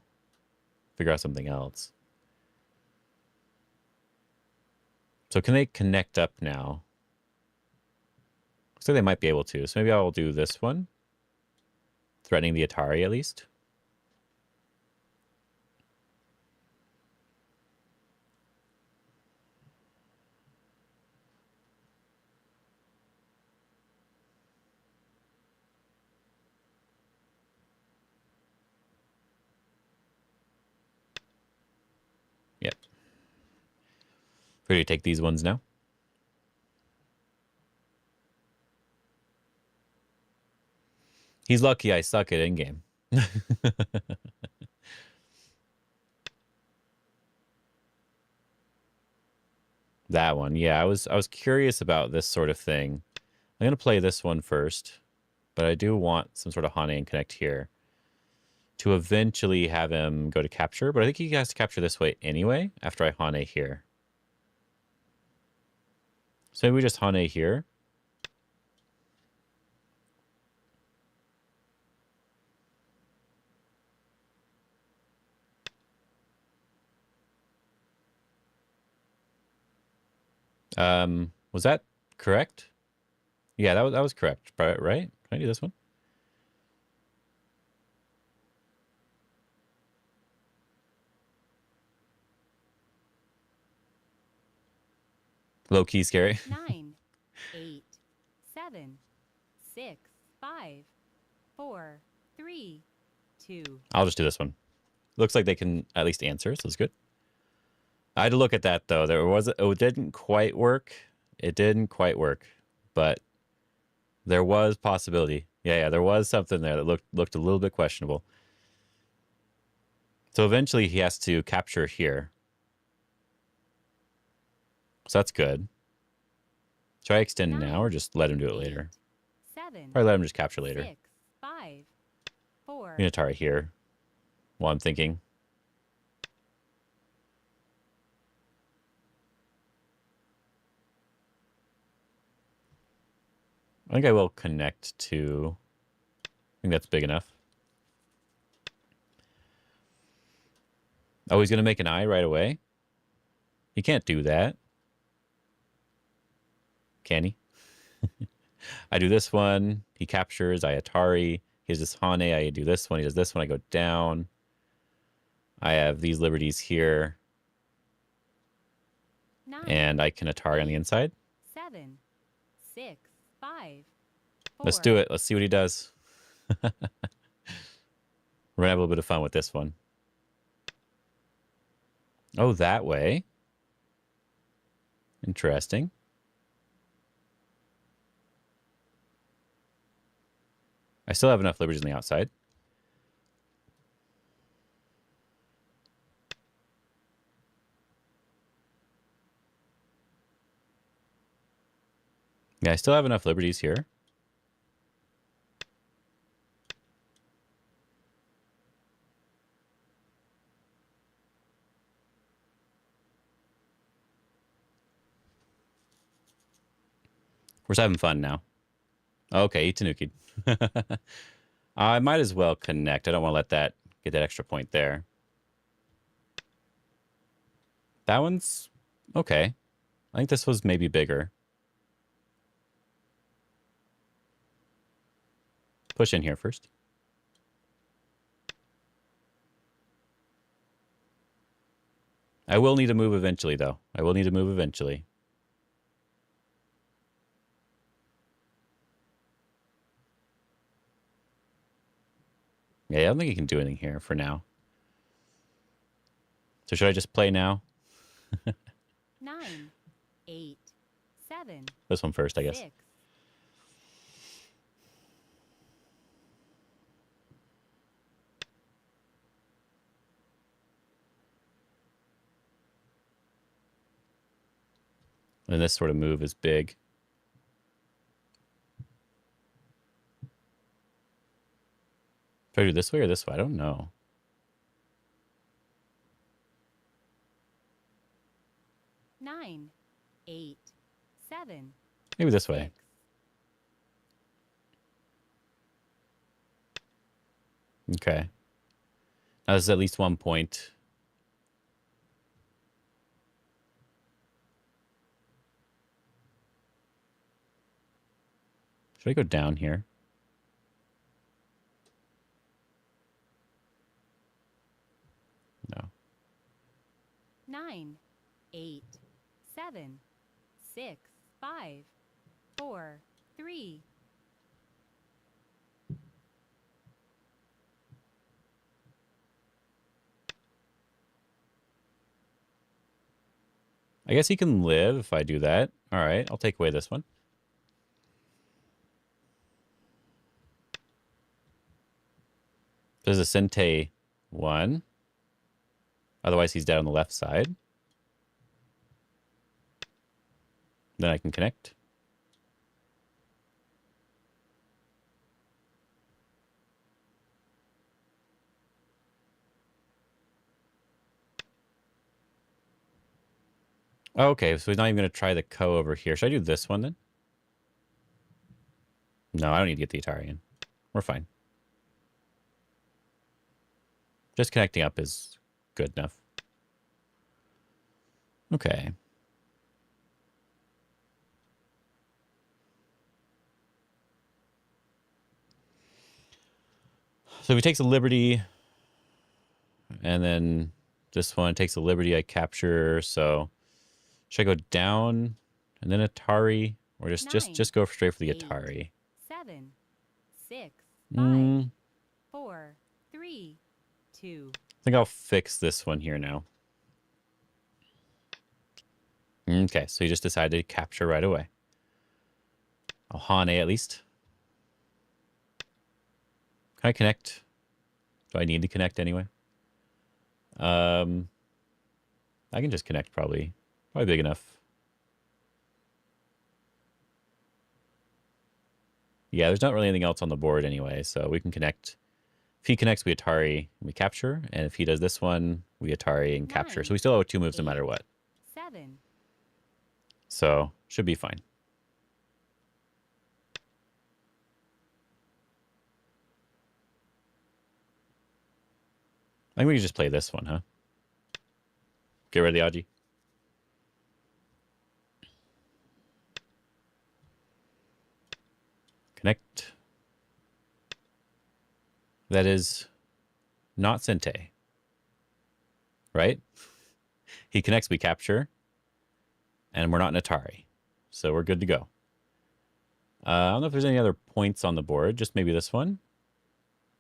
figure out something else? So can they connect up now? Looks like they might be able to. So maybe I'll do this one. Threatening the Atari at least. Yep. Ready to take these ones now? He's lucky I suck at in-game. That one. Yeah, I was curious about this sort of thing. I'm going to play this one first, but I do want some sort of Hane and connect here to eventually have him go to capture, but I think he has to capture this way anyway after I Hane here. So maybe we just Hane here. Was that correct? Yeah, that was correct, right? Can I do this one? Low key scary. 9, 8, 7, 6, 5, 4, 3, 2. I'll just do this one. Looks like they can at least answer, so it's good. I had to look at that though. It didn't quite work. It didn't quite work, but there was possibility. Yeah, there was something there that looked a little bit questionable. So eventually he has to capture here. So that's good. Should I extend 9, now or just let him do it 8, later? 7, Probably let him just capture later. 6, 5, 4. Unitari here. While I'm thinking. I think I will connect to... I think that's big enough. Oh, he's going to make an eye right away? He can't do that. Can he? I do this one. He captures. I Atari. He has this Hane. I do this one. He does this one. I go down. I have these liberties here. 9, And I can Atari on the inside. 7, 6, 5, 4. Let's do it. Let's see what he does. We're going to have a little bit of fun with this one. Oh, that way. Interesting. I still have enough liberties on the outside. Yeah, I still have enough liberties here. We're just having fun now. Okay, Tanuki. I might as well connect. I don't want to let that get that extra point there. That one's okay. I think this was maybe bigger. Push in here first. I will need to move eventually, though. I will need to move eventually. Yeah, I don't think he can do anything here for now. So should I just play now? 9, 8, 7. This one first, I guess. 6. And this sort of move is big. Should I do this way or this way? I don't know. Nine, 8, 7. Maybe this way. 6. Okay. Now this is at least 1 point. Should I go down here? No. 9, 8, 7, 6, 5, 4, 3. I guess he can live if I do that. All right, I'll take away this one. There's a Sente 1. Otherwise, he's dead on the left side. Then I can connect. Okay, so he's not even going to try the Ko over here. Should I do this one then? No, I don't need to get the Atari in. We're fine. Just connecting up is good enough. Okay. So if he takes a liberty, and then this one takes a liberty, I capture. So should I go down and then Atari, or just go straight for the 8, Atari? 7, 6, 5, Mm, 4, 3, 2. I think I'll fix this one here now. Okay, so he just decided to capture right away. I'll Hane at least. Can I connect? Do I need to connect anyway? I can just connect probably big enough. Yeah, there's not really anything else on the board anyway, so we can connect. If he connects, we Atari and we capture, and if he does this one, we Atari and capture. So we still have 2 moves no matter what. 7. So should be fine. I think we can just play this one, huh? Get rid of the Aji. Connect. That is not Sente. Right? He connects, we capture. And we're not an Atari. So we're good to go. I don't know if there's any other points on the board. Just maybe this one.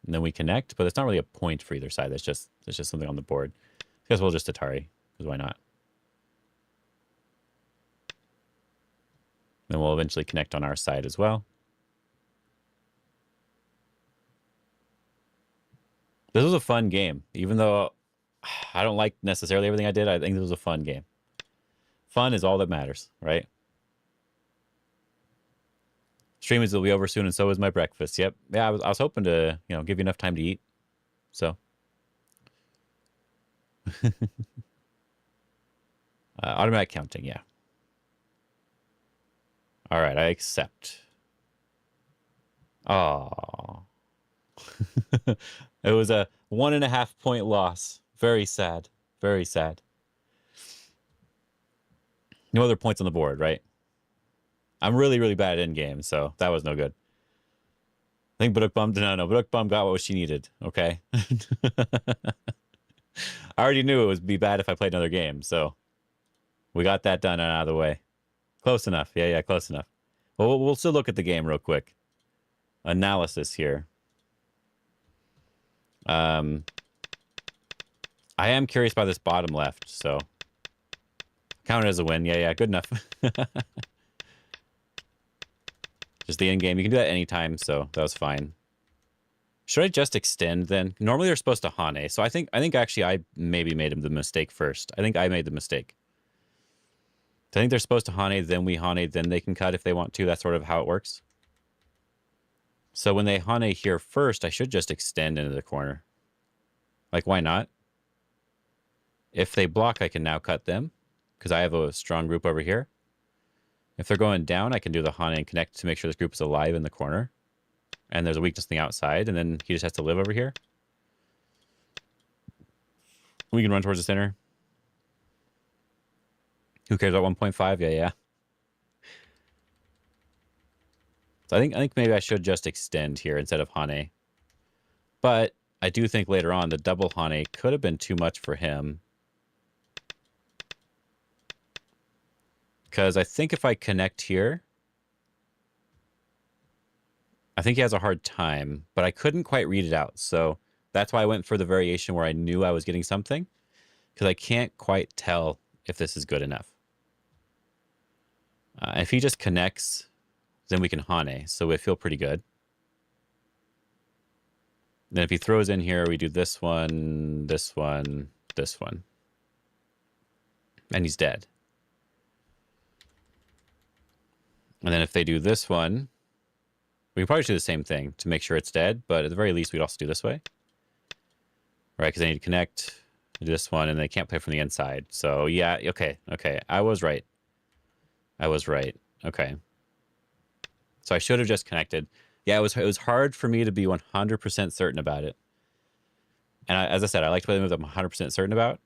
And then we connect. But it's not really a point for either side. That's just something on the board. I guess we'll just Atari. Because why not? Then we'll eventually connect on our side as well. This was a fun game. Even though I don't like necessarily everything I did, I think this was a fun game. Fun is all that matters, right? Streamings will be over soon, and so is my breakfast. Yep. Yeah, I was hoping to, give you enough time to eat. So. Automatic counting, yeah. All right, I accept. Oh. It was a 1.5 point loss. Very sad. Very sad. No other points on the board, right? I'm really, really bad at endgame, so that was no good. I think Baduk Bum, no, Baduk Bum got what she needed, okay? I already knew it would be bad if I played another game, so we got that done and out of the way. Close enough. Yeah, close enough. Well, we'll still look at the game real quick. Analysis here. I am curious by this bottom left, so count it as a win. Yeah, good enough. Just the end game. You can do that anytime, so that was fine. Should I just extend then? Normally they're supposed to Hane, so I think actually I maybe made the mistake first. I think I made the mistake. I think they're supposed to Hane, then we Hane, then they can cut if they want to. That's sort of how it works. So when they Hane here first, I should just extend into the corner. Like, why not? If they block, I can now cut them because I have a strong group over here. If they're going down, I can do the Hane and connect to make sure this group is alive in the corner. And there's a weakness on the outside, and then he just has to live over here. We can run towards the center. Who cares about 1.5? Yeah. So I think maybe I should just extend here instead of Hane. But I do think later on the double Hane could have been too much for him. Because I think if I connect here, I think he has a hard time, but I couldn't quite read it out. So that's why I went for the variation where I knew I was getting something, because I can't quite tell if this is good enough. If he just connects, then we can Hane, so we feel pretty good. Then if he throws in here, we do this one, this one, this one. And he's dead. And then if they do this one, we can probably do the same thing to make sure it's dead, but at the very least, we'd also do this way. Right, because they need to connect to this one, and they can't play from the inside. So, yeah, okay. I was right. Okay. So I should have just connected. Yeah, it was hard for me to be 100% certain about it. And as I said, I like to play the move that I'm 100% certain about.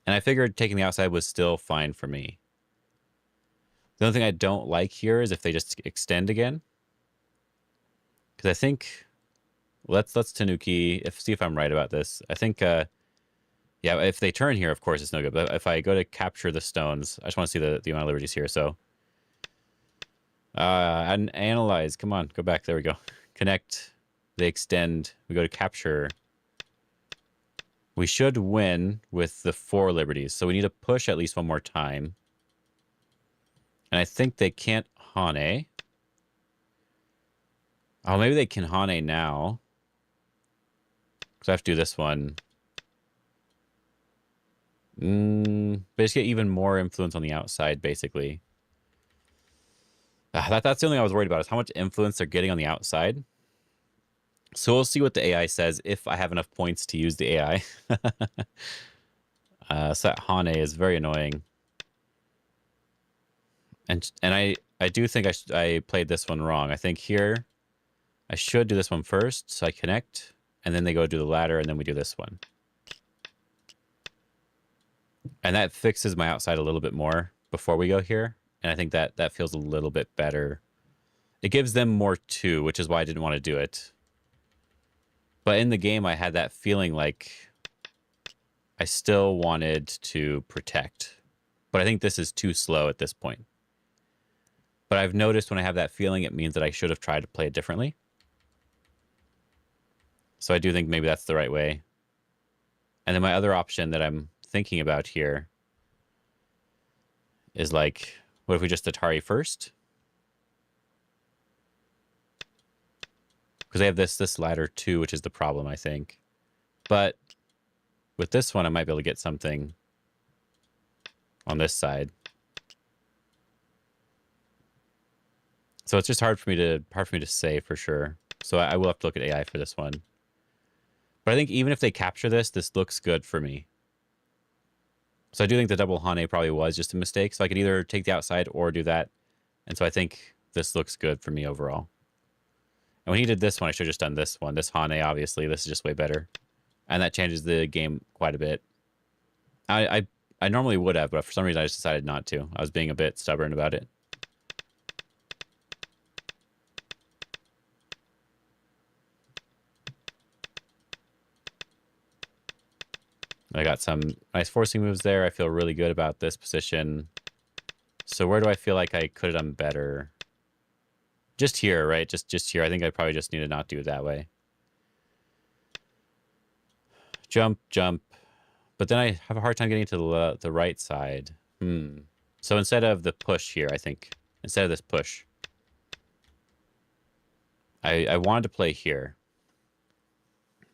And I figured taking the outside was still fine for me. The only thing I don't like here is if they just extend again. Because I think... Let's Tanuki, see if I'm right about this. I think, yeah, if they turn here, of course, it's no good. But if I go to capture the stones, I just want to see the amount of liberties here. So, and analyze. Come on, go back. There we go. Connect. They extend. We go to capture. We should win with the 4 liberties. So we need to push at least one more time. And I think they can't Hane. Oh, maybe they can Hane now. So I have to do this one. But just get even more influence on the outside, basically. That's the only thing I was worried about, is how much influence they're getting on the outside. So we'll see what the AI says, if I have enough points to use the AI. So that Hane is very annoying. And I do think I played this one wrong. I think here, I should do this one first, so I connect. and then they go do the ladder, and then we do this one. And that fixes my outside a little bit more before we go here. And I think that feels a little bit better. It gives them more too, which is why I didn't want to do it. But in the game, I had that feeling like I still wanted to protect. But I think this is too slow at this point. But I've noticed when I have that feeling, it means that I should have tried to play it differently. So I do think maybe that's the right way. And then my other option that I'm thinking about here is like, what if we just Atari first? Because I have this ladder too, which is the problem, I think. But with this one, I might be able to get something on this side. So it's just hard for me to say for sure. So I will have to look at AI for this one. But I think even if they capture this, this looks good for me. So I do think the double Hane probably was just a mistake. So I could either take the outside or do that. And so I think this looks good for me overall. And when he did this one, I should have just done this one. This Hane, obviously, this is just way better. And that changes the game quite a bit. I normally would have, but for some reason I just decided not to. I was being a bit stubborn about it. I got some nice forcing moves there. I feel really good about this position. So where do I feel like I could have done better? Just here, right? Just here. I think I probably just need to not do it that way. Jump, jump. But then I have a hard time getting to the right side. So instead of the push here, I think, instead of this push, I wanted to play here.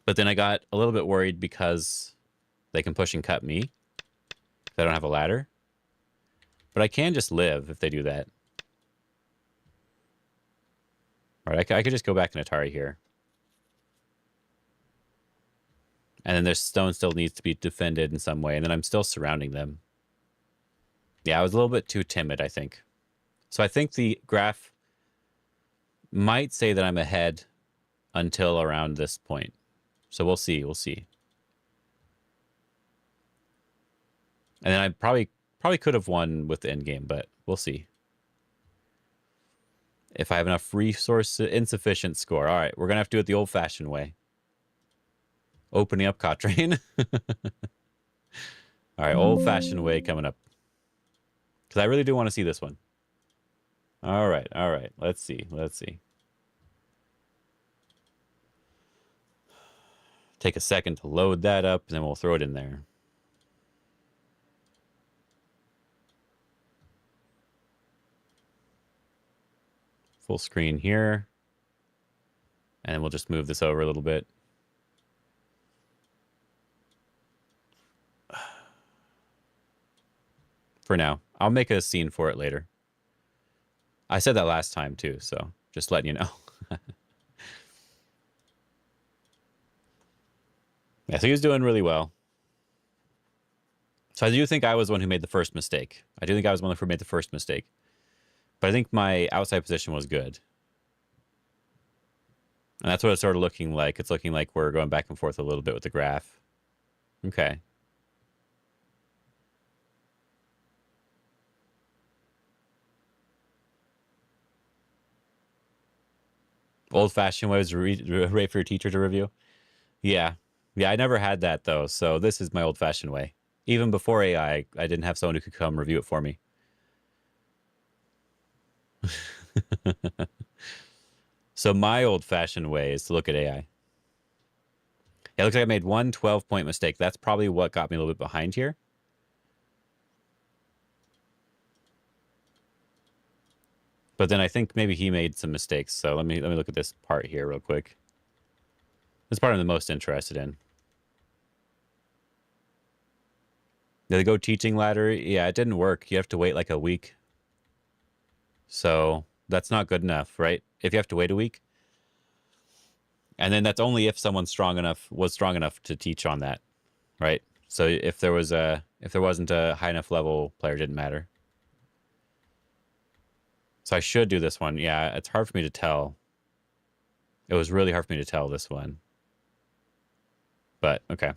But then I got a little bit worried because they can push and cut me if I don't have a ladder. But I can just live if they do that. All right, I could just go back in Atari here. And then their stone still needs to be defended in some way. And then I'm still surrounding them. Yeah, I was a little bit too timid, I think. So I think the graph might say that I'm ahead until around this point. So we'll see. We'll see. And then I probably could have won with the end game, but we'll see. If I have enough resource, insufficient score. All right, we're going to have to do it the old-fashioned way. Opening up Cottrain. All right, old-fashioned way coming up. Because I really do want to see this one. All right. Let's see. Take a second to load that up, and then we'll throw it in there. Full screen here. And then we'll just move this over a little bit. For now. I'll make a scene for it later. I said that last time too, so just letting you know. Yeah, so he was doing really well. So I do think I was the one who made the first mistake. I do think I was the one who made the first mistake. But I think my outside position was good. And that's what it's sort of looking like. It's looking like we're going back and forth a little bit with the graph. Okay. Old-fashioned way was wait for your teacher to review. Yeah. I never had that, though. So this is my old-fashioned way. Even before AI, I didn't have someone who could come review it for me. So my old-fashioned way is to look at AI. Yeah, it looks like I made one 12-point mistake. That's probably what got me a little bit behind here. But then I think maybe he made some mistakes. So let me look at this part here real quick. This part I'm the most interested in. Did they go teaching ladder? Yeah, it didn't work. You have to wait like a week. So that's not good enough, right? If you have to wait a week. And then that's only if someone's was strong enough to teach on that, right? So if there wasn't a high enough level player, it didn't matter. So I should do this one. Yeah, it's hard for me to tell. It was really hard for me to tell this one. But, okay.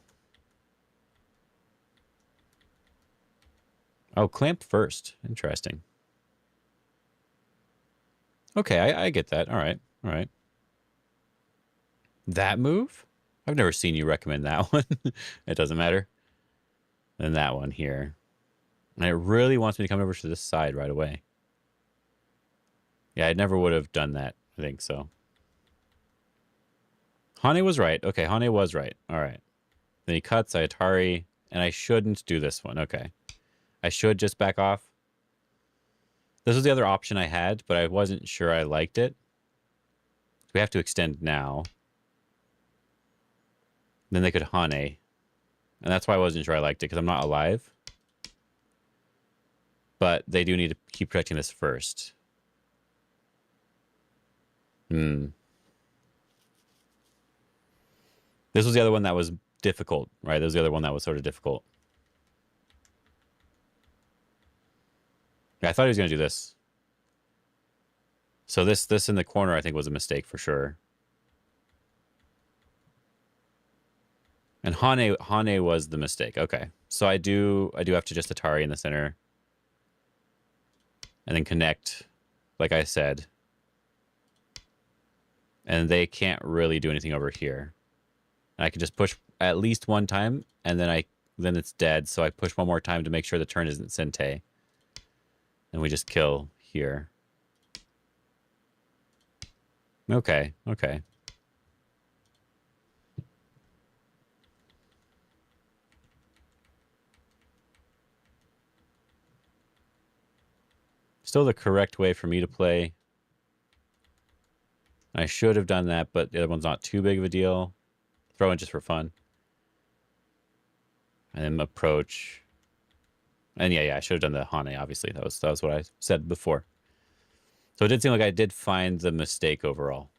Oh, clamp first. Interesting. Okay, I get that. All right. All right. That move? I've never seen you recommend that one. It doesn't matter. Then that one here. And it really wants me to come over to this side right away. Yeah, I never would have done that. I think so. Hane was right. Okay, Hane was right. All right. Then he cuts, I Atari, and I shouldn't do this one. Okay. I should just back off. This was the other option I had, but I wasn't sure I liked it. We have to extend now. Then they could Hane. And that's why I wasn't sure I liked it, because I'm not alive. But they do need to keep protecting this first. This was the other one that was difficult, right? This was the other one that was sort of difficult. Yeah, I thought he was going to do this. So this in the corner, I think, was a mistake for sure. And Hane was the mistake. Okay. So I do have to just Atari in the center. And then connect, like I said. And they can't really do anything over here. And I can just push at least one time, and then it's dead. So I push one more time to make sure the turn isn't Sente. And we just kill here. Okay, okay. Still the correct way for me to play. I should have done that, but the other one's not too big of a deal. Throw in just for fun. And then approach. And yeah, I should have done the Hane, obviously. That was what I said before. So it did seem like I did find the mistake overall.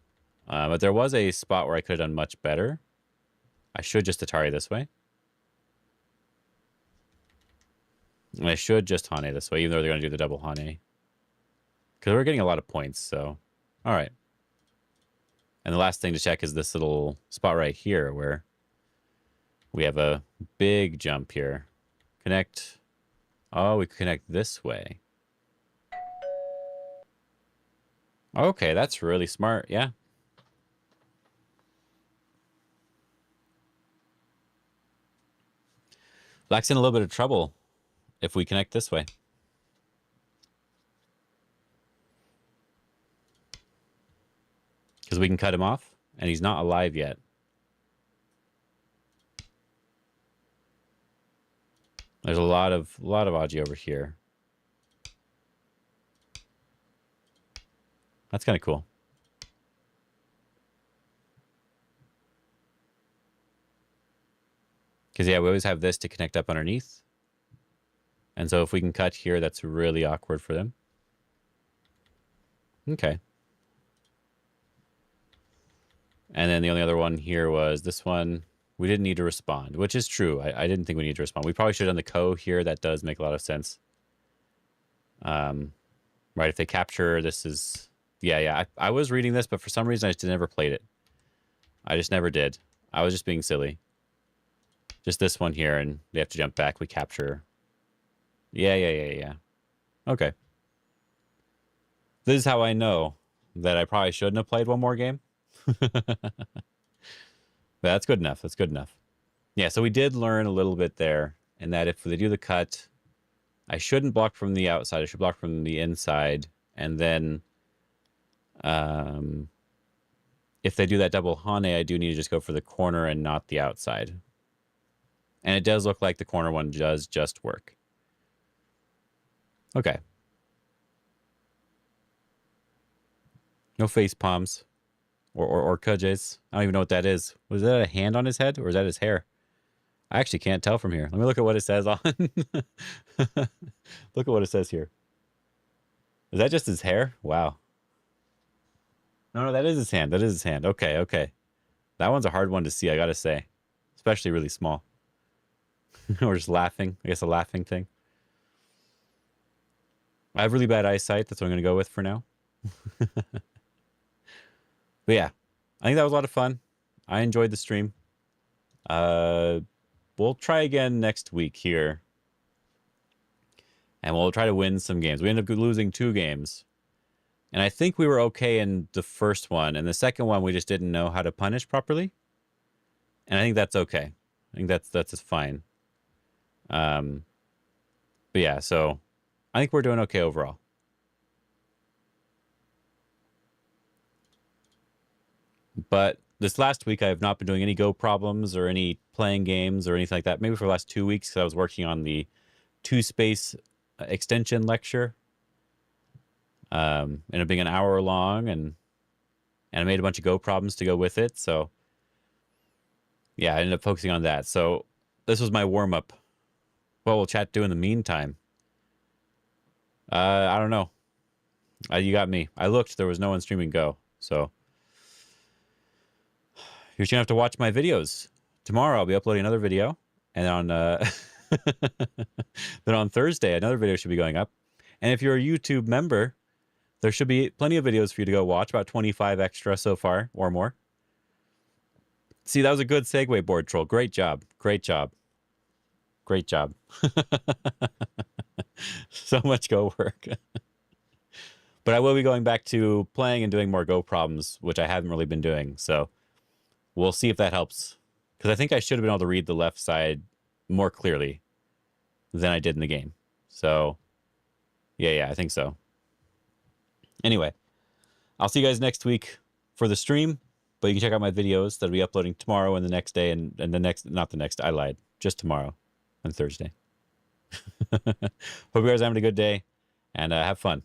But there was a spot where I could have done much better. I should just Atari this way. And I should just Hane this way, even though they're going to do the double Hane. Because we're getting a lot of points, so... Alright. And the last thing to check is this little spot right here, where we have a big jump here. Connect... Oh, we connect this way. Okay, that's really smart, yeah. Black's in a little bit of trouble if we connect this way. Because we can cut him off, and he's not alive yet. There's a lot of Aji over here. That's kind of cool. Because, yeah, we always have this to connect up underneath. And so if we can cut here, that's really awkward for them. Okay. And then the only other one here was this one. We didn't need to respond, which is true. I didn't think we needed to respond. We probably should have done the ko here. That does make a lot of sense. Right, if they capture, this is... Yeah. I was reading this, but for some reason I just never played it. I just never did. I was just being silly. Just this one here, and they have to jump back. We capture. Yeah. Okay. This is how I know that I probably shouldn't have played one more game. That's good enough. That's good enough. Yeah, so we did learn a little bit there, and that if they do the cut, I shouldn't block from the outside. I should block from the inside, and then if they do that double Hane, I do need to just go for the corner and not the outside. And it does look like the corner one does just work. Okay. No face palms. Or Kujes. I don't even know what that is. Was that a hand on his head, or is that his hair? I actually can't tell from here. Let me look at what it says on. Look at what it says here. Is that just his hair? Wow. No, that is his hand. That is his hand. Okay. That one's a hard one to see, I gotta say. Especially really small. Or just laughing. I guess a laughing thing. I have really bad eyesight. That's what I'm going to go with for now. But yeah, I think that was a lot of fun. I enjoyed the stream. We'll try again next week here. And we'll try to win some games. We ended up losing 2 games. And I think we were okay in the first one. And the second one, we just didn't know how to punish properly. And I think that's okay. I think that's just fine. But yeah, so I think we're doing okay overall. But this last week, I have not been doing any Go problems or any playing games or anything like that. Maybe for the last 2 weeks, I was working on the 2-space extension lecture. Ended up being an hour long, and I made a bunch of Go problems to go with it. So yeah, I ended up focusing on that. So this was my warm-up. What will chat do in the meantime? I don't know. You got me. I looked. There was no one streaming Go. So you're just going to have to watch my videos. Tomorrow I'll be uploading another video. And on then on Thursday, another video should be going up. And if you're a YouTube member, there should be plenty of videos for you to go watch. About 25 extra so far or more. See, that was a good segue, board troll. Great job. Great job. Great job. So much Go work. But I will be going back to playing and doing more Go problems, which I haven't really been doing. So we'll see if that helps. Because I think I should have been able to read the left side more clearly than I did in the game. So, yeah, I think so. Anyway, I'll see you guys next week for the stream. But you can check out my videos that'll be uploading tomorrow and the next day and the next, not the next, I lied, just tomorrow and Thursday. Hope you guys are having a good day and have fun.